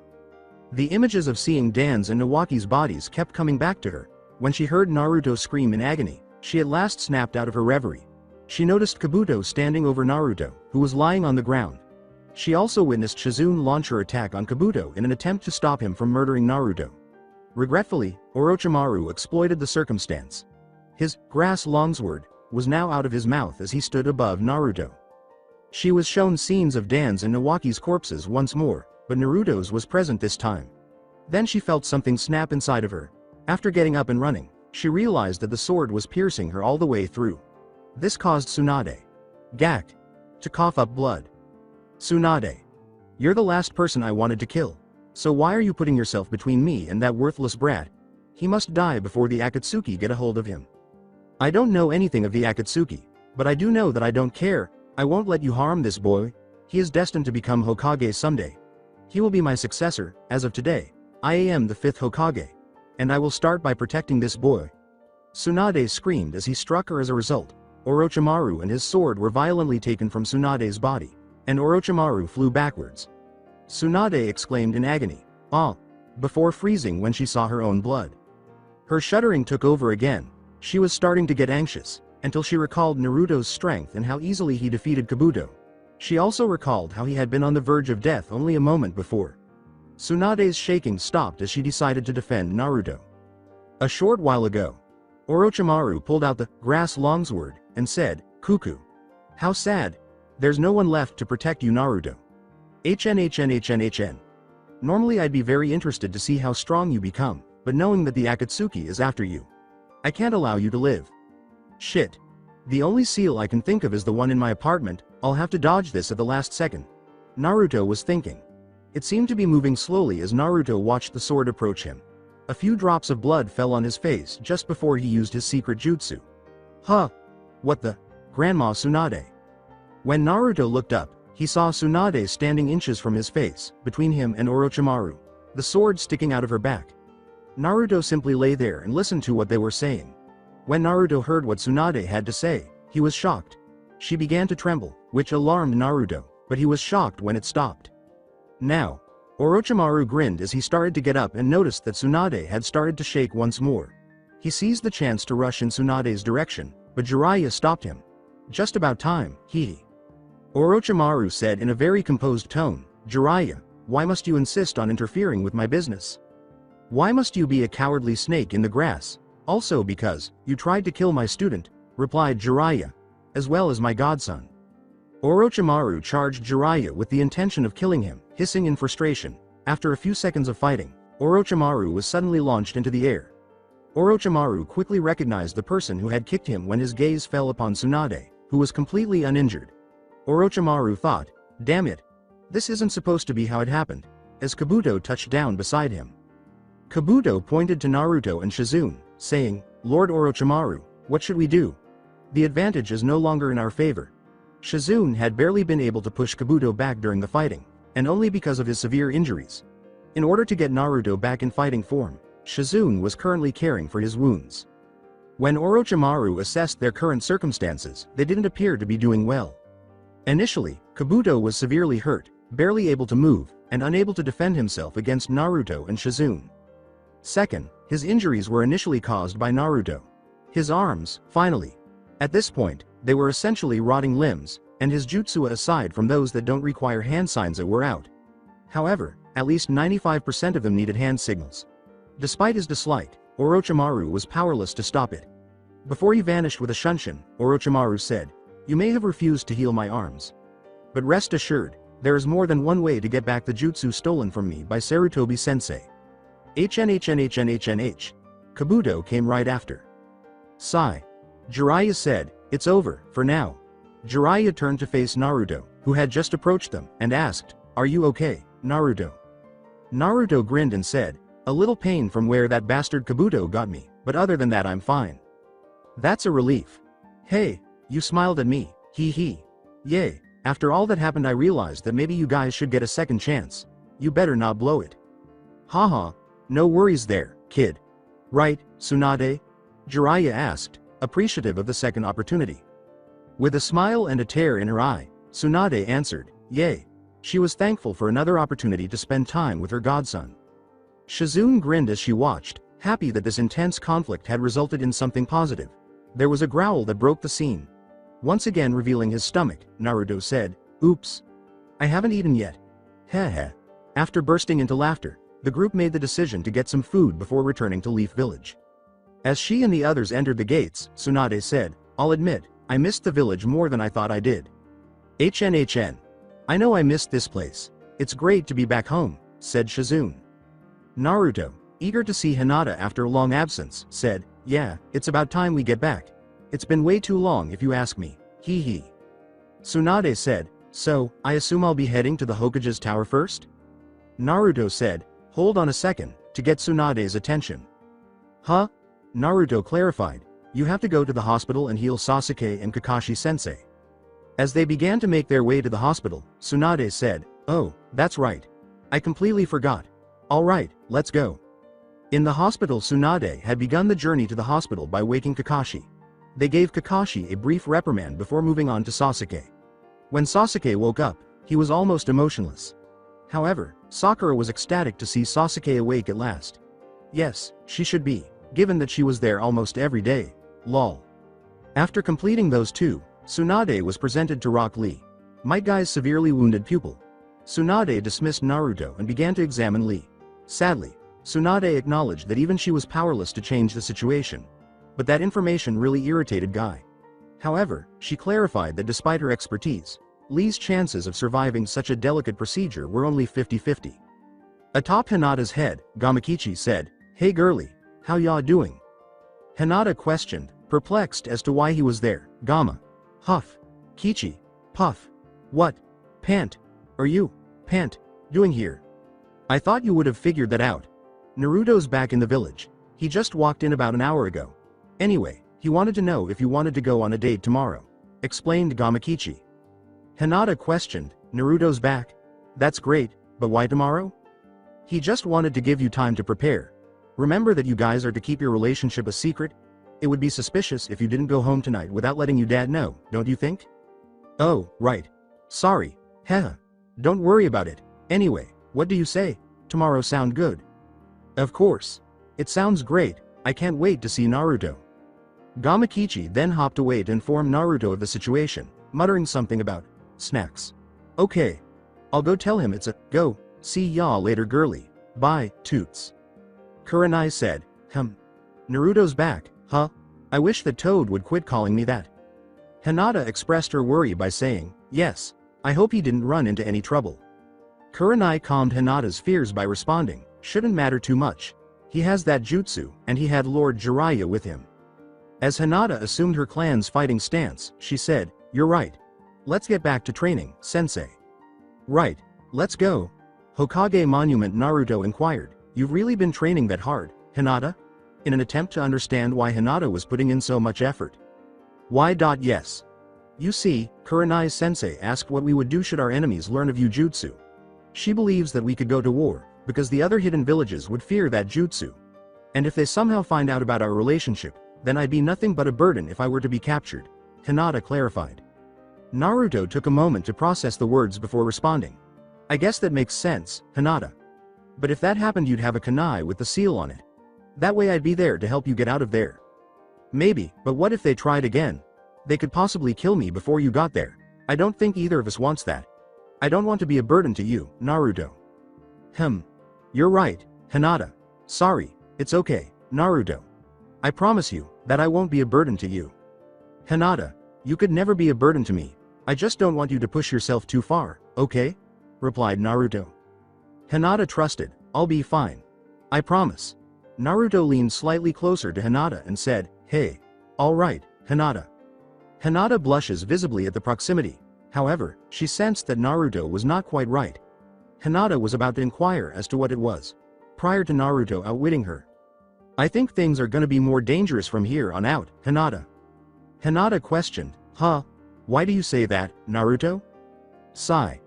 Speaker 2: The images of seeing Dan's and Nawaki's bodies kept coming back to her. When she heard Naruto scream in agony, she at last snapped out of her reverie. She noticed Kabuto standing over Naruto, who was lying on the ground. She also witnessed Shizune launch her attack on Kabuto in an attempt to stop him from murdering Naruto. Regretfully, Orochimaru exploited the circumstance. His grass longsword was now out of his mouth as he stood above Naruto. She was shown scenes of Dan's and Nawaki's corpses once more, but Naruto's was present this time. Then she felt something snap inside of her. After getting up and running, she realized that the sword was piercing her all the way through. This caused Tsunade gagged to cough up blood. "Tsunade, you're the last person I wanted to kill. So why are you putting yourself between me and that worthless brat? He must die before the Akatsuki get a hold of him." "I don't know anything of the Akatsuki, but I do know that I don't care. I won't let you harm this boy. He is destined to become Hokage someday. He will be my successor. As of today, I am the 5th Hokage. And I will start by protecting this boy." Tsunade screamed as he struck her. As a result, Orochimaru and his sword were violently taken from Tsunade's body, and Orochimaru flew backwards. Tsunade exclaimed in agony, "Ah!" before freezing when she saw her own blood. Her shuddering took over again. She was starting to get anxious, until she recalled Naruto's strength and how easily he defeated Kabuto. She also recalled how he had been on the verge of death only a moment before. Tsunade's shaking stopped as she decided to defend Naruto. A short while ago, Orochimaru pulled out the grass longsword and said, Cuckoo. How sad. There's no one left to protect you, Naruto. HN. Normally I'd be very interested to see how strong you become, but knowing that the Akatsuki is after you, I can't allow you to live. Shit. The only seal I can think of is the one in my apartment. I'll have to dodge this at the last second. Naruto was thinking. It seemed to be moving slowly as Naruto watched the sword approach him. A few drops of blood fell on his face just before he used his secret jutsu. Huh? What the? Grandma Tsunade. When Naruto looked up, he saw Tsunade standing inches from his face, between him and Orochimaru, the sword sticking out of her back. Naruto simply lay there and listened to what they were saying. When Naruto heard what Tsunade had to say, he was shocked. She began to tremble, which alarmed Naruto, but he was shocked when it stopped. Now, Orochimaru grinned as he started to get up and noticed that Tsunade had started to shake once more. He seized the chance to rush in Tsunade's direction, but Jiraiya stopped him. Just about time, he. Orochimaru said in a very composed tone, Jiraiya, why must you insist on interfering with my business? Why must you be a cowardly snake in the grass? Also because, you tried to kill my student, replied Jiraiya, as well as my godson. Orochimaru charged Jiraiya with the intention of killing him, hissing in frustration. After a few seconds of fighting, Orochimaru was suddenly launched into the air. Orochimaru quickly recognized the person who had kicked him when his gaze fell upon Tsunade, who was completely uninjured. Orochimaru thought, damn it. This isn't supposed to be how it happened, as Kabuto touched down beside him. Kabuto pointed to Naruto and Shizune, saying, Lord Orochimaru, what should we do? The advantage is no longer in our favor. Shizune had barely been able to push Kabuto back during the fighting, and only because of his severe injuries. In order to get Naruto back in fighting form, Shizune was currently caring for his wounds. When Orochimaru assessed their current circumstances, they didn't appear to be doing well. Initially, Kabuto was severely hurt, barely able to move, and unable to defend himself against Naruto and Shizune. Second, his injuries were initially caused by Naruto. His arms, finally. At this point, they were essentially rotting limbs, and his jutsu aside from those that don't require hand signs were out. However, at least 95% of them needed hand signals. Despite his dislike, Orochimaru was powerless to stop it. Before he vanished with a shunshin, Orochimaru said, You may have refused to heal my arms. But rest assured, there is more than one way to get back the jutsu stolen from me by Sarutobi-sensei. HNHNHNHNH. Kabuto came right after. Sigh. Jiraiya said, It's over, for now. Jiraiya turned to face Naruto, who had just approached them, and asked, Are you okay, Naruto? Naruto grinned and said, A little pain from where that bastard Kabuto got me, but other than that I'm fine. That's a relief. Hey, you smiled at me, hee hee. Yay, after all that happened I realized that maybe you guys should get a second chance. You better not blow it. Haha, no worries there, kid. Right, Tsunade? Jiraiya asked, appreciative of the second opportunity. With a smile and a tear in her eye, Tsunade answered, Yay. She was thankful for another opportunity to spend time with her godson. Shizune grinned as she watched, happy that this intense conflict had resulted in something positive. There was a growl that broke the scene. Once again revealing his stomach, Naruto said, Oops. I haven't eaten yet. Heh. After bursting into laughter, the group made the decision to get some food before returning to Leaf Village. As she and the others entered the gates, Tsunade said, I'll admit, I missed the village more than I thought I did. HNHN. I know I missed this place. It's great to be back home, said Shizune. Naruto, eager to see Hinata after a long absence, said, Yeah, it's about time we get back. It's been way too long if you ask me, hee hee. Tsunade said, So, I assume I'll be heading to the Hokage's tower first? Naruto said, Hold on a second, to get Tsunade's attention. Huh? Naruto clarified, You have to go to the hospital and heal Sasuke and Kakashi-sensei. As they began to make their way to the hospital, Tsunade said, Oh, that's right. I completely forgot. Alright, let's go. In the hospital, Tsunade had begun the journey to the hospital by waking Kakashi. They gave Kakashi a brief reprimand before moving on to Sasuke. When Sasuke woke up, he was almost emotionless. However, Sakura was ecstatic to see Sasuke awake at last. Yes, she should be, given that she was there almost every day. Lol. After completing those two, Tsunade was presented to Rock Lee, Might Guy's severely wounded pupil. Tsunade dismissed Naruto and began to examine Lee. Sadly, Tsunade acknowledged that even she was powerless to change the situation. But that information really irritated Guy. However, she clarified that despite her expertise, Lee's chances of surviving such a delicate procedure were only 50-50. Atop Hinata's head, Gamakichi said, "Hey girlie, how ya doing?" Hinata questioned, perplexed as to why he was there. Gama. Huff. Kichi. Puff. What? Pant. Are you, Pant, doing here? I thought you would have figured that out. Naruto's back in the village. He just walked in about an hour ago. Anyway, he wanted to know if you wanted to go on a date tomorrow, explained Gamakichi. Hinata questioned, Naruto's back? That's great, but why tomorrow? He just wanted to give you time to prepare. Remember that you guys are to keep your relationship a secret? It would be suspicious if you didn't go home tonight without letting your dad know, don't you think? Oh, right. Sorry. Heh. Don't worry about it. Anyway, what do you say? Tomorrow sound good? Of course. It sounds great. I can't wait to see Naruto. Gamakichi then hopped away to inform Naruto of the situation, muttering something about snacks. Okay. I'll go tell him it's a go. See ya later girlie. Bye, toots. Kurenai said, Naruto's back, huh? I wish that Toad would quit calling me that. Hinata expressed her worry by saying, yes, I hope he didn't run into any trouble. Kurenai calmed Hinata's fears by responding, shouldn't matter too much. He has that jutsu, and he had Lord Jiraiya with him. As Hinata assumed her clan's fighting stance, she said, you're right. Let's get back to training, sensei. Right, let's go. Hokage Monument Naruto inquired, you've really been training that hard, Hinata? In an attempt to understand why Hinata was putting in so much effort. Why? Yes. You see, Kurenai sensei asked what we would do should our enemies learn of jutsu. She believes that we could go to war, because the other hidden villages would fear that jutsu. And if they somehow find out about our relationship, then I'd be nothing but a burden if I were to be captured, Hinata clarified. Naruto took a moment to process the words before responding. I guess that makes sense, Hinata. But if that happened you'd have a kunai with the seal on it. That way I'd be there to help you get out of there. Maybe, but what if they tried again? They could possibly kill me before you got there. I don't think either of us wants that. I don't want to be a burden to you, Naruto. You're right, Hinata. Sorry, it's okay, Naruto. I promise you, that I won't be a burden to you. Hinata, you could never be a burden to me. I just don't want you to push yourself too far, okay? Replied Naruto. Hinata trusted, I'll be fine. I promise. Naruto leaned slightly closer to Hinata and said, hey. Alright, Hinata. Hinata blushes visibly at the proximity. However, she sensed that Naruto was not quite right. Hinata was about to inquire as to what it was, prior to Naruto outwitting her. I think things are gonna be more dangerous from here on out, Hinata. Hinata questioned, why do you say that, Naruto? Sigh.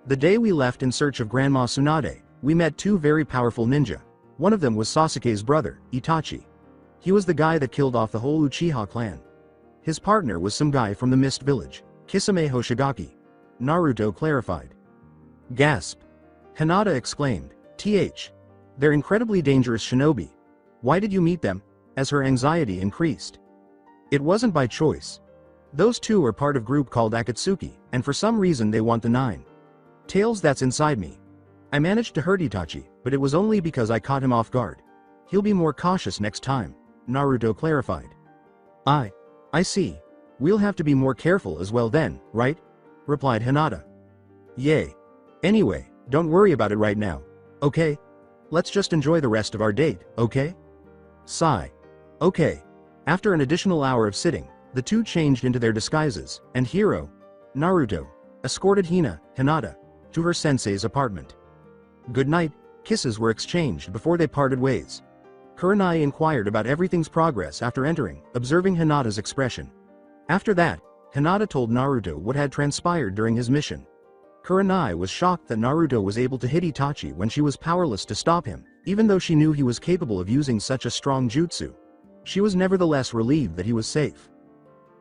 Speaker 2: The day we left in search of Grandma Tsunade, we met two very powerful ninja. One of them was Sasuke's brother, Itachi. He was the guy that killed off the whole Uchiha clan. His partner was some guy from the Mist Village, Kisame Hoshigaki. Naruto clarified. Gasp. Hinata exclaimed, they're incredibly dangerous shinobi. Why did you meet them? As her anxiety increased. It wasn't by choice. Those two are part of group called Akatsuki, and for some reason they want the 9 tails that's inside me. I managed to hurt Itachi, but it was only because I caught him off guard. He'll be more cautious next time, Naruto clarified. I see. We'll have to be more careful as well then, right? Replied Hinata. Yay. Anyway, don't worry about it right now, okay? Let's just enjoy the rest of our date, okay? Sigh. Okay. After an additional hour of sitting, the two changed into their disguises, and Naruto, escorted Hinata, to her sensei's apartment. Good night, kisses were exchanged before they parted ways. Kurenai inquired about everything's progress after entering, observing Hinata's expression. After that, Hinata told Naruto what had transpired during his mission. Kurenai was shocked that Naruto was able to hit Itachi when she was powerless to stop him, even though she knew he was capable of using such a strong jutsu. She was nevertheless relieved that he was safe.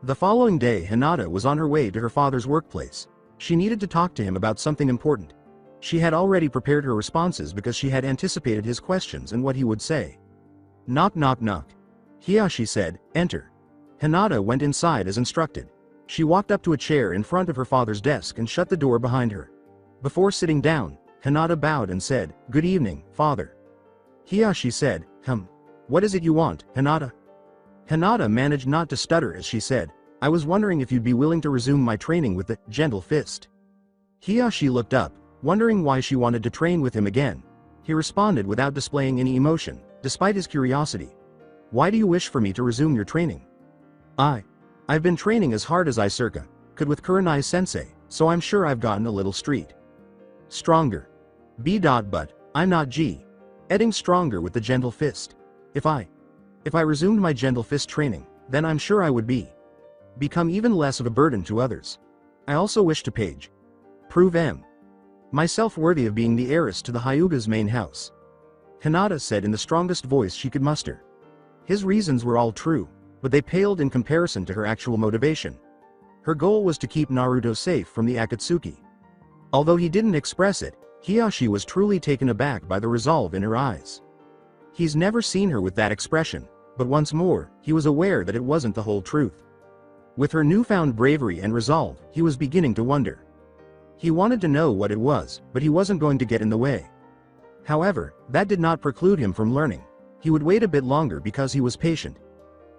Speaker 2: The following day Hinata was on her way to her father's workplace. She needed to talk to him about something important. She had already prepared her responses because she had anticipated his questions and what he would say. Knock knock knock. Hiyashi said, enter. Hinata went inside as instructed. She walked up to a chair in front of her father's desk and shut the door behind her. Before sitting down, Hinata bowed and said, good evening, father. Hiyashi said, what is it you want, Hinata? Hinata managed not to stutter as she said, I was wondering if you'd be willing to resume my training with the gentle fist. Hiyashi looked up, wondering why she wanted to train with him again. He responded without displaying any emotion, despite his curiosity. Why do you wish for me to resume your training? I've been training as hard as I could with Kurenai sensei, so I'm sure I've gotten a little stronger. But I'm not getting stronger with the gentle fist. If I resumed my gentle fist training, then I'm sure I would become even less of a burden to others. I also wish to prove myself worthy of being the heiress to the Hyuga's main house. Hinata said in the strongest voice she could muster. His reasons were all true, but they paled in comparison to her actual motivation. Her goal was to keep Naruto safe from the Akatsuki. Although he didn't express it, Hiyashi was truly taken aback by the resolve in her eyes. He's never seen her with that expression, but once more, he was aware that it wasn't the whole truth. With her newfound bravery and resolve, he was beginning to wonder. He wanted to know what it was, but he wasn't going to get in the way. However, that did not preclude him from learning. He would wait a bit longer because he was patient.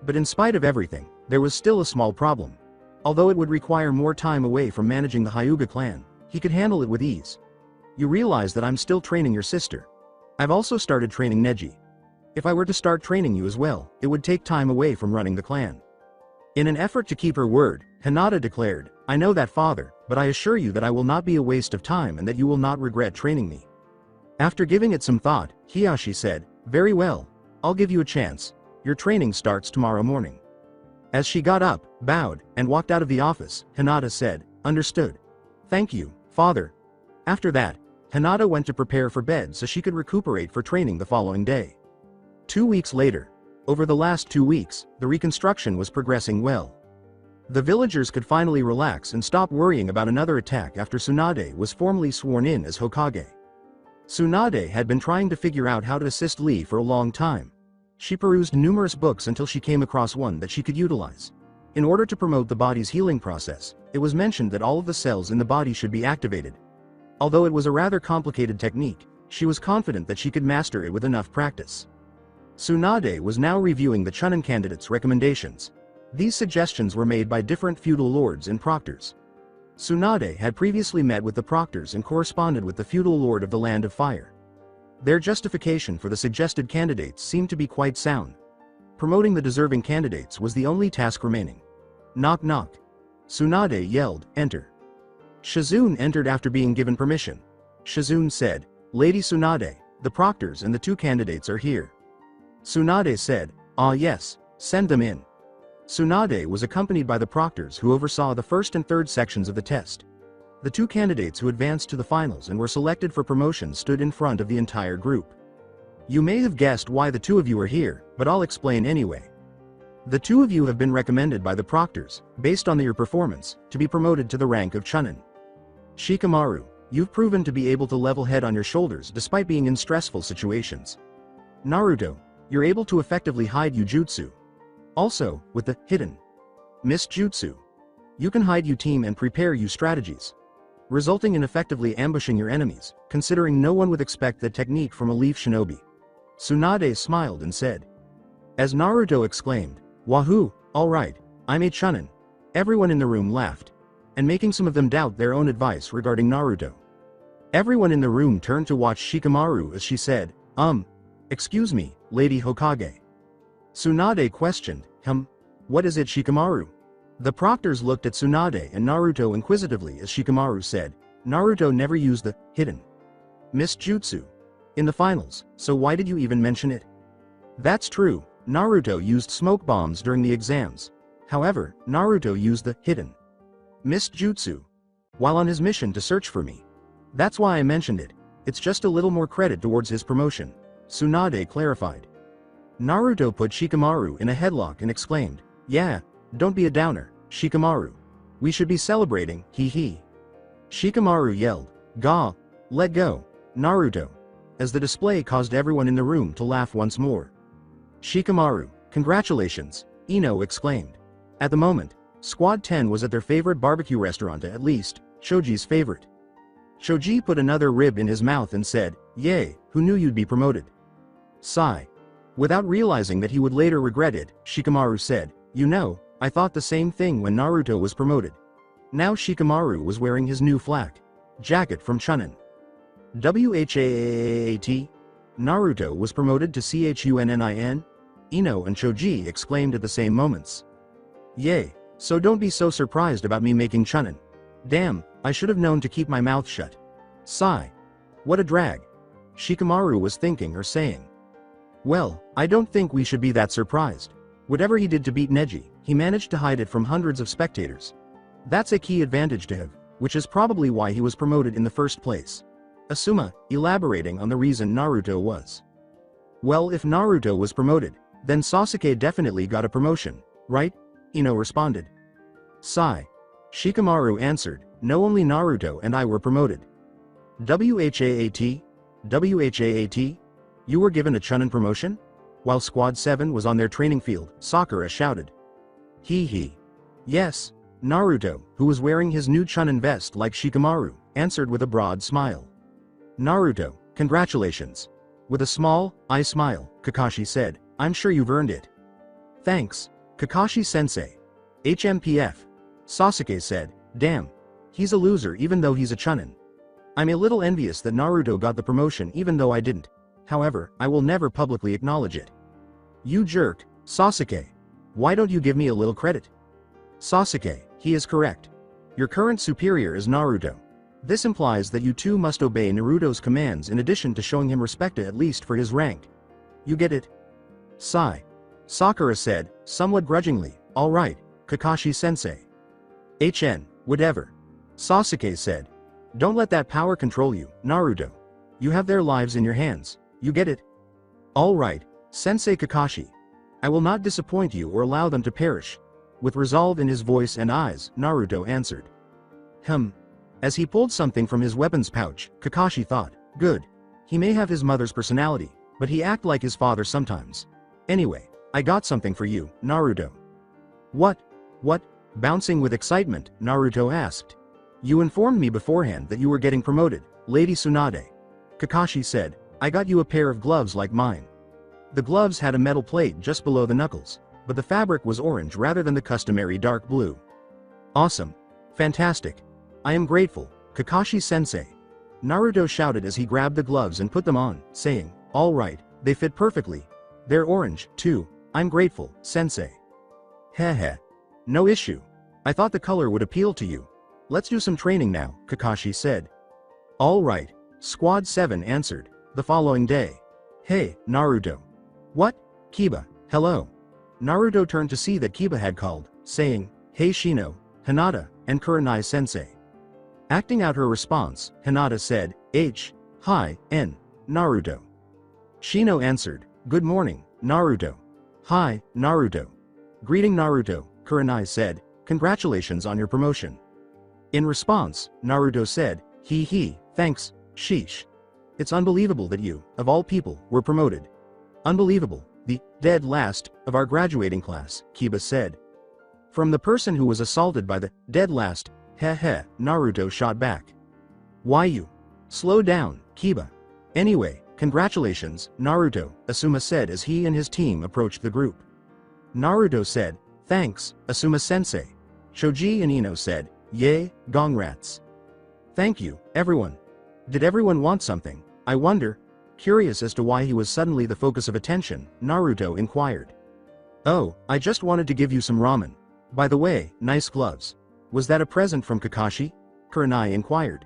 Speaker 2: But in spite of everything, there was still a small problem. Although it would require more time away from managing the Hyuga clan, he could handle it with ease. You realize that I'm still training your sister. I've also started training Neji. If I were to start training you as well, it would take time away from running the clan. In an effort to keep her word, Hinata declared, I know that, father, but I assure you that I will not be a waste of time and that you will not regret training me. After giving it some thought, Hiyashi said, very well, I'll give you a chance. Your training starts tomorrow morning. As she got up, bowed, and walked out of the office, Hinata said, understood. Thank you, father. After that, Hinata went to prepare for bed so she could recuperate for training the following day. 2 weeks later. Over the last 2 weeks, the reconstruction was progressing well. The villagers could finally relax and stop worrying about another attack after Tsunade was formally sworn in as Hokage. Tsunade had been trying to figure out how to assist Lee for a long time. She perused numerous books until she came across one that she could utilize. In order to promote the body's healing process, it was mentioned that all of the cells in the body should be activated. Although it was a rather complicated technique, she was confident that she could master it with enough practice. Tsunade was now reviewing the Chunin candidates' recommendations. These suggestions were made by different feudal lords and proctors. Tsunade had previously met with the proctors and corresponded with the feudal lord of the Land of Fire. Their justification for the suggested candidates seemed to be quite sound. Promoting the deserving candidates was the only task remaining. Knock knock. Tsunade yelled, enter. Shizune entered after being given permission. Shizune said, Lady Tsunade, the proctors and the 2 candidates are here. Tsunade said, ah yes, send them in. Tsunade was accompanied by the proctors who oversaw the first and third sections of the test. The 2 candidates who advanced to the finals and were selected for promotion stood in front of the entire group. You may have guessed why the 2 of you are here, but I'll explain anyway. The 2 of you have been recommended by the proctors, based on your performance, to be promoted to the rank of Chunin. Shikamaru, you've proven to be able to level head on your shoulders despite being in stressful situations. Naruto, you're able to effectively hide jutsu. Also, with the hidden mist jutsu, you can hide team and prepare strategies, resulting in effectively ambushing your enemies, considering no one would expect that technique from a leaf shinobi. Tsunade smiled and said. As Naruto exclaimed, Wahoo, alright, I'm a Chunin. Everyone in the room laughed, and making some of them doubt their own advice regarding Naruto. Everyone in the room turned to watch Shikamaru as she said, excuse me, Lady Hokage. Tsunade questioned, what is it, Shikamaru? The proctors looked at Tsunade and Naruto inquisitively as Shikamaru said, Naruto never used the hidden mist jutsu in the finals, so why did you even mention it? That's true, Naruto used smoke bombs during the exams. However, Naruto used the hidden mist jutsu while on his mission to search for me. That's why I mentioned it. It's just a little more credit towards his promotion, Tsunade clarified. Naruto put Shikamaru in a headlock and exclaimed, yeah, don't be a downer, Shikamaru. We should be celebrating, hee hee. Shikamaru yelled, Gah, let go, Naruto, as the display caused everyone in the room to laugh once more. Shikamaru, congratulations, Ino exclaimed. At the moment, Squad 10 was at their favorite barbecue restaurant, at least, Shoji's favorite. Shoji put another rib in his mouth and said, yay, who knew you'd be promoted? Sigh. Without realizing that he would later regret it, Shikamaru said, you know, I thought the same thing when Naruto was promoted. Now Shikamaru was wearing his new flak jacket from Chunin. What? Naruto was promoted to Chunin? Ino and Choji exclaimed at the same moments. Yay, so don't be so surprised about me making Chunin. Damn, I should have known to keep my mouth shut. Sigh. What a drag. Shikamaru was thinking or saying. Well, I don't think we should be that surprised. Whatever he did to beat Neji, he managed to hide it from hundreds of spectators. That's a key advantage to him, which is probably why he was promoted in the first place. Asuma, elaborating on the reason Naruto was. Well, if Naruto was promoted, then Sasuke definitely got a promotion, right? Ino responded. Sigh. Shikamaru answered, no, only Naruto and I were promoted. What? What? You were given a Chunin promotion? While Squad 7 was on their training field, Sakura shouted. Hee hee. Yes. Naruto, who was wearing his new Chunin vest like Shikamaru, answered with a broad smile. Naruto, congratulations. With a small, eye smile, Kakashi said, I'm sure you've earned it. Thanks, Kakashi-sensei. HMPF. Sasuke said, damn. He's a loser even though he's a Chunin. I'm a little envious that Naruto got the promotion even though I didn't. However, I will never publicly acknowledge it. You jerk, Sasuke. Why don't you give me a little credit? Sasuke, he is correct. Your current superior is Naruto. This implies that you too must obey Naruto's commands in addition to showing him respect at least for his rank. You get it? Sigh. Sakura said, somewhat grudgingly, alright, Kakashi-sensei. Whatever. Sasuke said. Don't let that power control you, Naruto. You have their lives in your hands, you get it? Alright, Sensei Kakashi. I will not disappoint you or allow them to perish. With resolve in his voice and eyes, Naruto answered. As he pulled something from his weapons pouch, Kakashi thought, good. He may have his mother's personality, but he act like his father sometimes. Anyway, I got something for you, Naruto. What? Bouncing with excitement, Naruto asked. You informed me beforehand that you were getting promoted, Lady Tsunade. Kakashi said, I got you a pair of gloves like mine. The gloves had a metal plate just below the knuckles, but the fabric was orange rather than the customary dark blue. Awesome. Fantastic. I am grateful, Kakashi-sensei. Naruto shouted as he grabbed the gloves and put them on, saying, all right, they fit perfectly. They're orange, too. I'm grateful, sensei. Heh. No issue. I thought the color would appeal to you. Let's do some training now, Kakashi said. All right, Squad 7 answered, the following day. Hey, Naruto. What? Kiba, hello. Naruto turned to see that Kiba had called, saying, hey Shino, Hinata, and Kurenai sensei. Acting out her response, Hinata said, hi, Naruto. Shino answered, good morning, Naruto. Hi, Naruto. Greeting Naruto, Kurenai said, congratulations on your promotion. In response, Naruto said, thanks, sheesh. It's unbelievable that you, of all people, were promoted. Unbelievable, the dead last of our graduating class, Kiba said. From the person who was assaulted by the dead last, Naruto shot back. Why you? Slow down, Kiba. Anyway, congratulations, Naruto, Asuma said as he and his team approached the group. Naruto said, thanks, Asuma-sensei. Choji and Ino said, yay, congrats. Thank you, everyone. Did everyone want something? I wonder. Curious as to why he was suddenly the focus of attention, Naruto inquired. Oh, I just wanted to give you some ramen. By the way, nice gloves. Was that a present from Kakashi? Kurenai inquired.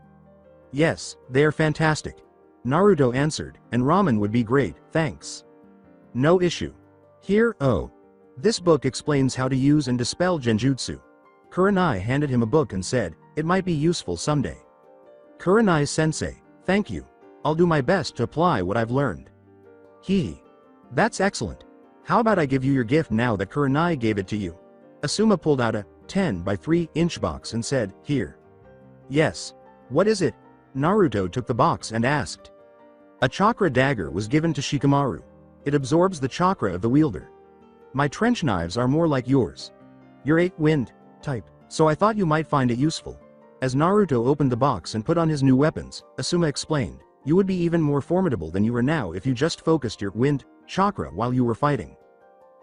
Speaker 2: Yes, they are fantastic. Naruto answered, and ramen would be great, thanks. No issue. Here, this book explains how to use and dispel genjutsu. Kurenai handed him a book and said, it might be useful someday. Kurenai-sensei, thank you. I'll do my best to apply what I've learned. That's excellent. How about I give you your gift now that Kurenai gave it to you? Asuma pulled out a 10 by 3-inch box and said, here. Yes. What is it? Naruto took the box and asked. A chakra dagger was given to Shikamaru. It absorbs the chakra of the wielder. My trench knives are more like yours. You're a wind type, so I thought you might find it useful. As Naruto opened the box and put on his new weapons, Asuma explained, you would be even more formidable than you are now if you just focused your wind chakra while you were fighting.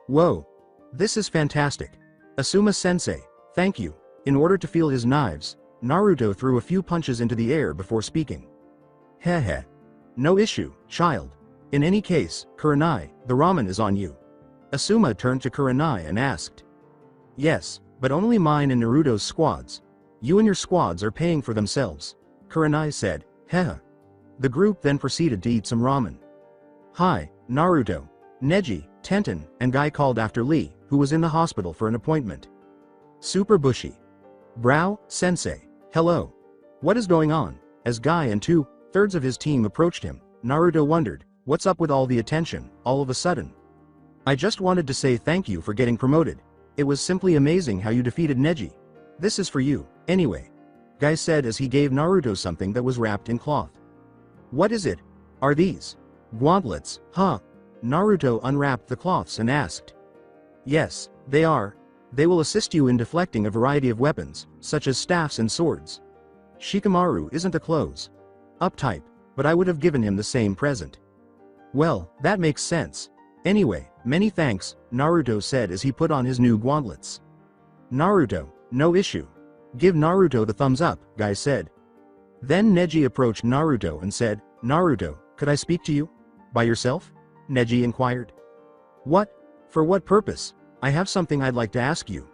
Speaker 2: Whoa. This is fantastic. Asuma-sensei, thank you. In order to feel his knives, Naruto threw a few punches into the air before speaking. Heh. No issue, child. In any case, Kurenai, the ramen is on you. Asuma turned to Kurenai and asked. Yes, but only mine and Naruto's squads. You and your squads are paying for themselves. Kurenai said, Heh. The group then proceeded to eat some ramen. Hi, Naruto. Neji, Tenten, and Guy called after Lee, who was in the hospital for an appointment. Super bushy. Brow, sensei. Hello. What is going on? As Guy and 2/3 of his team approached him, Naruto wondered, what's up with all the attention, all of a sudden? I just wanted to say thank you for getting promoted. It was simply amazing how you defeated Neji. This is for you, anyway. Guy said as he gave Naruto something that was wrapped in cloth. What is it? Are these gauntlets, huh? Naruto unwrapped the cloths and asked. Yes, they are. They will assist you in deflecting a variety of weapons, such as staffs and swords. Shikamaru isn't a close up type, but I would have given him the same present. Well, that makes sense. Anyway, many thanks, Naruto said as he put on his new gauntlets. Naruto, no issue. Give Naruto the thumbs up, Guy said. Then Neji approached Naruto and said, Naruto, could I speak to you? By yourself? Neji inquired. What? For what purpose? I have something I'd like to ask you.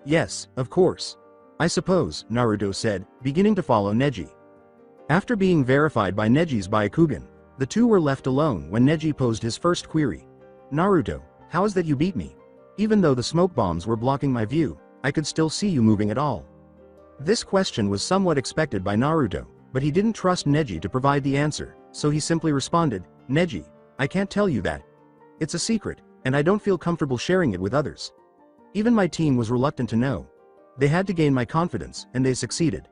Speaker 2: Yes, of course. I suppose, Naruto said, beginning to follow Neji. After being verified by Neji's Byakugan, the two were left alone when Neji posed his first query. Naruto, how is that you beat me? Even though the smoke bombs were blocking my view, I could still see you moving at all. This question was somewhat expected by Naruto, but he didn't trust Neji to provide the answer, so he simply responded, Neji, I can't tell you that. It's a secret, and I don't feel comfortable sharing it with others. Even my team was reluctant to know. They had to gain my confidence, and they succeeded.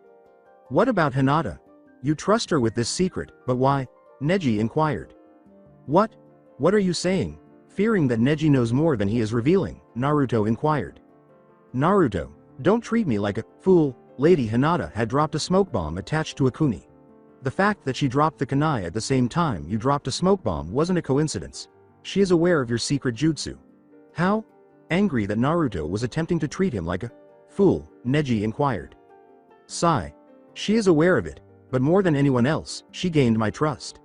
Speaker 2: What about Hinata? You trust her with this secret, but why? Neji inquired. What? What are you saying? Fearing that Neji knows more than he is revealing, Naruto inquired. Naruto, don't treat me like a fool. Lady Hinata had dropped a smoke bomb attached to a kuni. The fact that she dropped the kunai at the same time you dropped a smoke bomb wasn't a coincidence. She is aware of your secret jutsu. How? Angry that Naruto was attempting to treat him like a fool, Neji inquired. Sigh. She is aware of it, but more than anyone else, she gained my trust.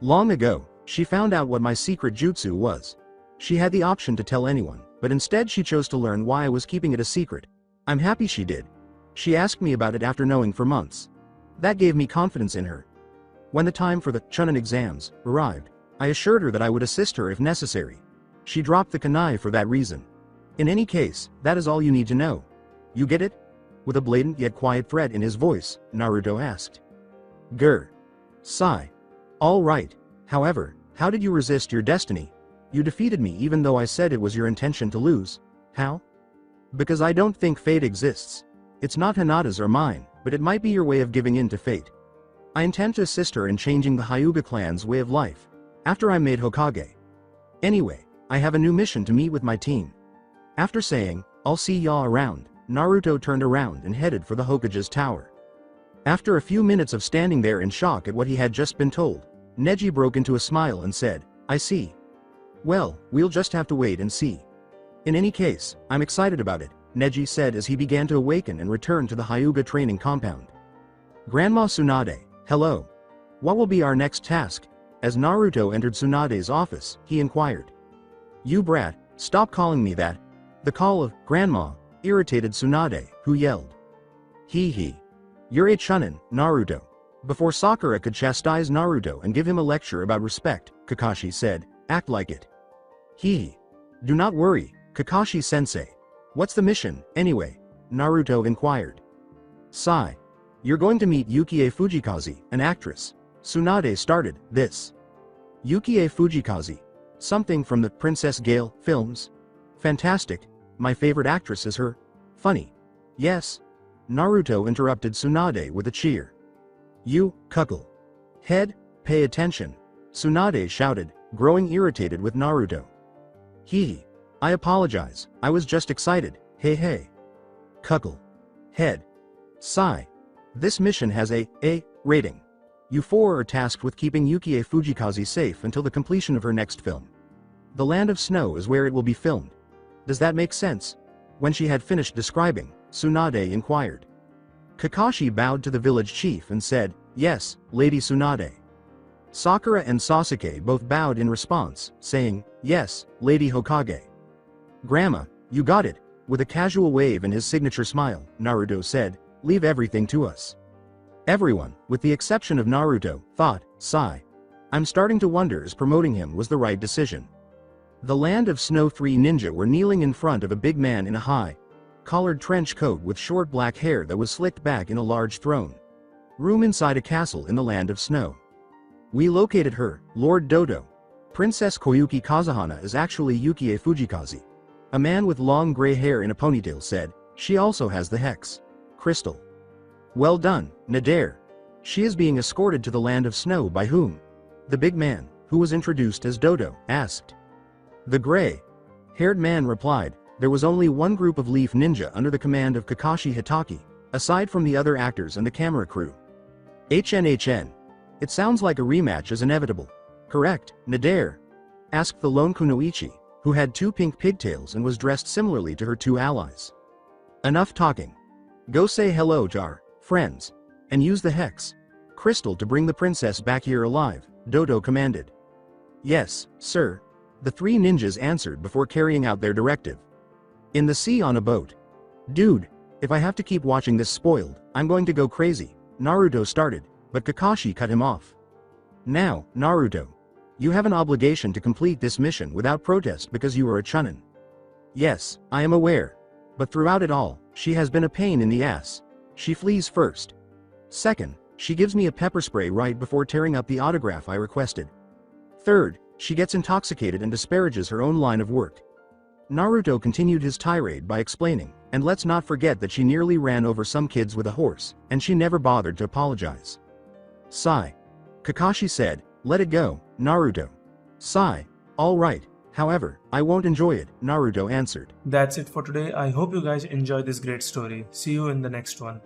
Speaker 2: Long ago, she found out what my secret jutsu was. She had the option to tell anyone, but instead she chose to learn why I was keeping it a secret. I'm happy she did. She asked me about it after knowing for months. That gave me confidence in her. When the time for the Chunin exams arrived, I assured her that I would assist her if necessary. She dropped the kunai for that reason. In any case, that is all you need to know. You get it? With a blatant yet quiet threat in his voice, Naruto asked. Grr. Sigh. All right. However, how did you resist your destiny? You defeated me even though I said it was your intention to lose. How? Because I don't think fate exists. It's not Hinata's or mine, but it might be your way of giving in to fate. I intend to assist her in changing the Hyuga clan's way of life, after I'm made Hokage. Anyway, I have a new mission to meet with my team. After saying, I'll see y'all around, Naruto turned around and headed for the Hokage's tower. After a few minutes of standing there in shock at what he had just been told, Neji broke into a smile and said, I see. Well, we'll just have to wait and see. In any case, I'm excited about it, Neji said as he began to awaken and return to the Hyuga training compound. Grandma Tsunade, hello. What will be our next task? As Naruto entered Tsunade's office, he inquired. You brat, stop calling me that. The call of Grandma irritated Tsunade, who yelled. Hee. You're a chunin, Naruto. Before Sakura could chastise Naruto and give him a lecture about respect, Kakashi said, act like it. Hee. Do not worry, Kakashi-sensei. What's the mission, anyway? Naruto inquired. Sigh. You're going to meet Yukie Fujikaze, an actress. Tsunade started this. Yukie Fujikaze. Something from the Princess Gale films? Fantastic. My favorite actress is her. Funny. Yes. Naruto interrupted Tsunade with a cheer. You, cuckle. Head, pay attention. Tsunade shouted, growing irritated with Naruto. Hee. I apologize, I was just excited, hey. Cuckle. Head. Sigh. This mission has a A rating. You four are tasked with keeping Yukie Fujikaze safe until the completion of her next film. The Land of Snow is where it will be filmed. Does that make sense? When she had finished describing, Tsunade inquired. Kakashi bowed to the village chief and said, "Yes, Lady Tsunade." Sakura and Sasuke both bowed in response, saying, "Yes, Lady Hokage." "Grandma, you got it." With a casual wave and his signature smile, Naruto said, "Leave everything to us." Everyone, with the exception of Naruto, thought, sigh. I'm starting to wonder if promoting him was the right decision. The Land of Snow 3 ninja were kneeling in front of a big man in a high, collared trench coat with short black hair that was slicked back in a large throne room inside a castle in the Land of Snow. "We located her, Lord Dodo. Princess Koyuki Kazuhana is actually Yukie Fujikaze." A man with long gray hair in a ponytail said, "She also has the hex crystal." "Well done, Nadir. She is being escorted to the Land of Snow by whom?" The big man, who was introduced as Dodo, asked. The gray-haired man replied, "There was only one group of Leaf Ninja under the command of Kakashi Hitaki, aside from the other actors and the camera crew." HNHN. It sounds like a rematch is inevitable. "Correct, Nadir?" asked the lone Kunoichi, who had two pink pigtails and was dressed similarly to her two allies. "Enough talking. Go say hello to our friends, and use the hex crystal to bring the princess back here alive," Dodo commanded. "Yes, sir," the three ninjas answered before carrying out their directive. In the sea on a boat. "Dude, if I have to keep watching this spoiled, I'm going to go crazy," Naruto started, but Kakashi cut him off. "Now, Naruto, you have an obligation to complete this mission without protest because you are a Chunin." "Yes, I am aware. But throughout it all, she has been a pain in the ass. She flees first. Second, she gives me a pepper spray right before tearing up the autograph I requested. Third, she gets intoxicated and disparages her own line of work." Naruto continued his tirade by explaining, "And let's not forget that she nearly ran over some kids with a horse, and she never bothered to apologize." Sigh. Kakashi said, "Let it go, Naruto." Sigh. "All right. However, I won't enjoy it," Naruto answered.
Speaker 1: That's it for today. I hope you guys enjoyed this great story. See you in the next one.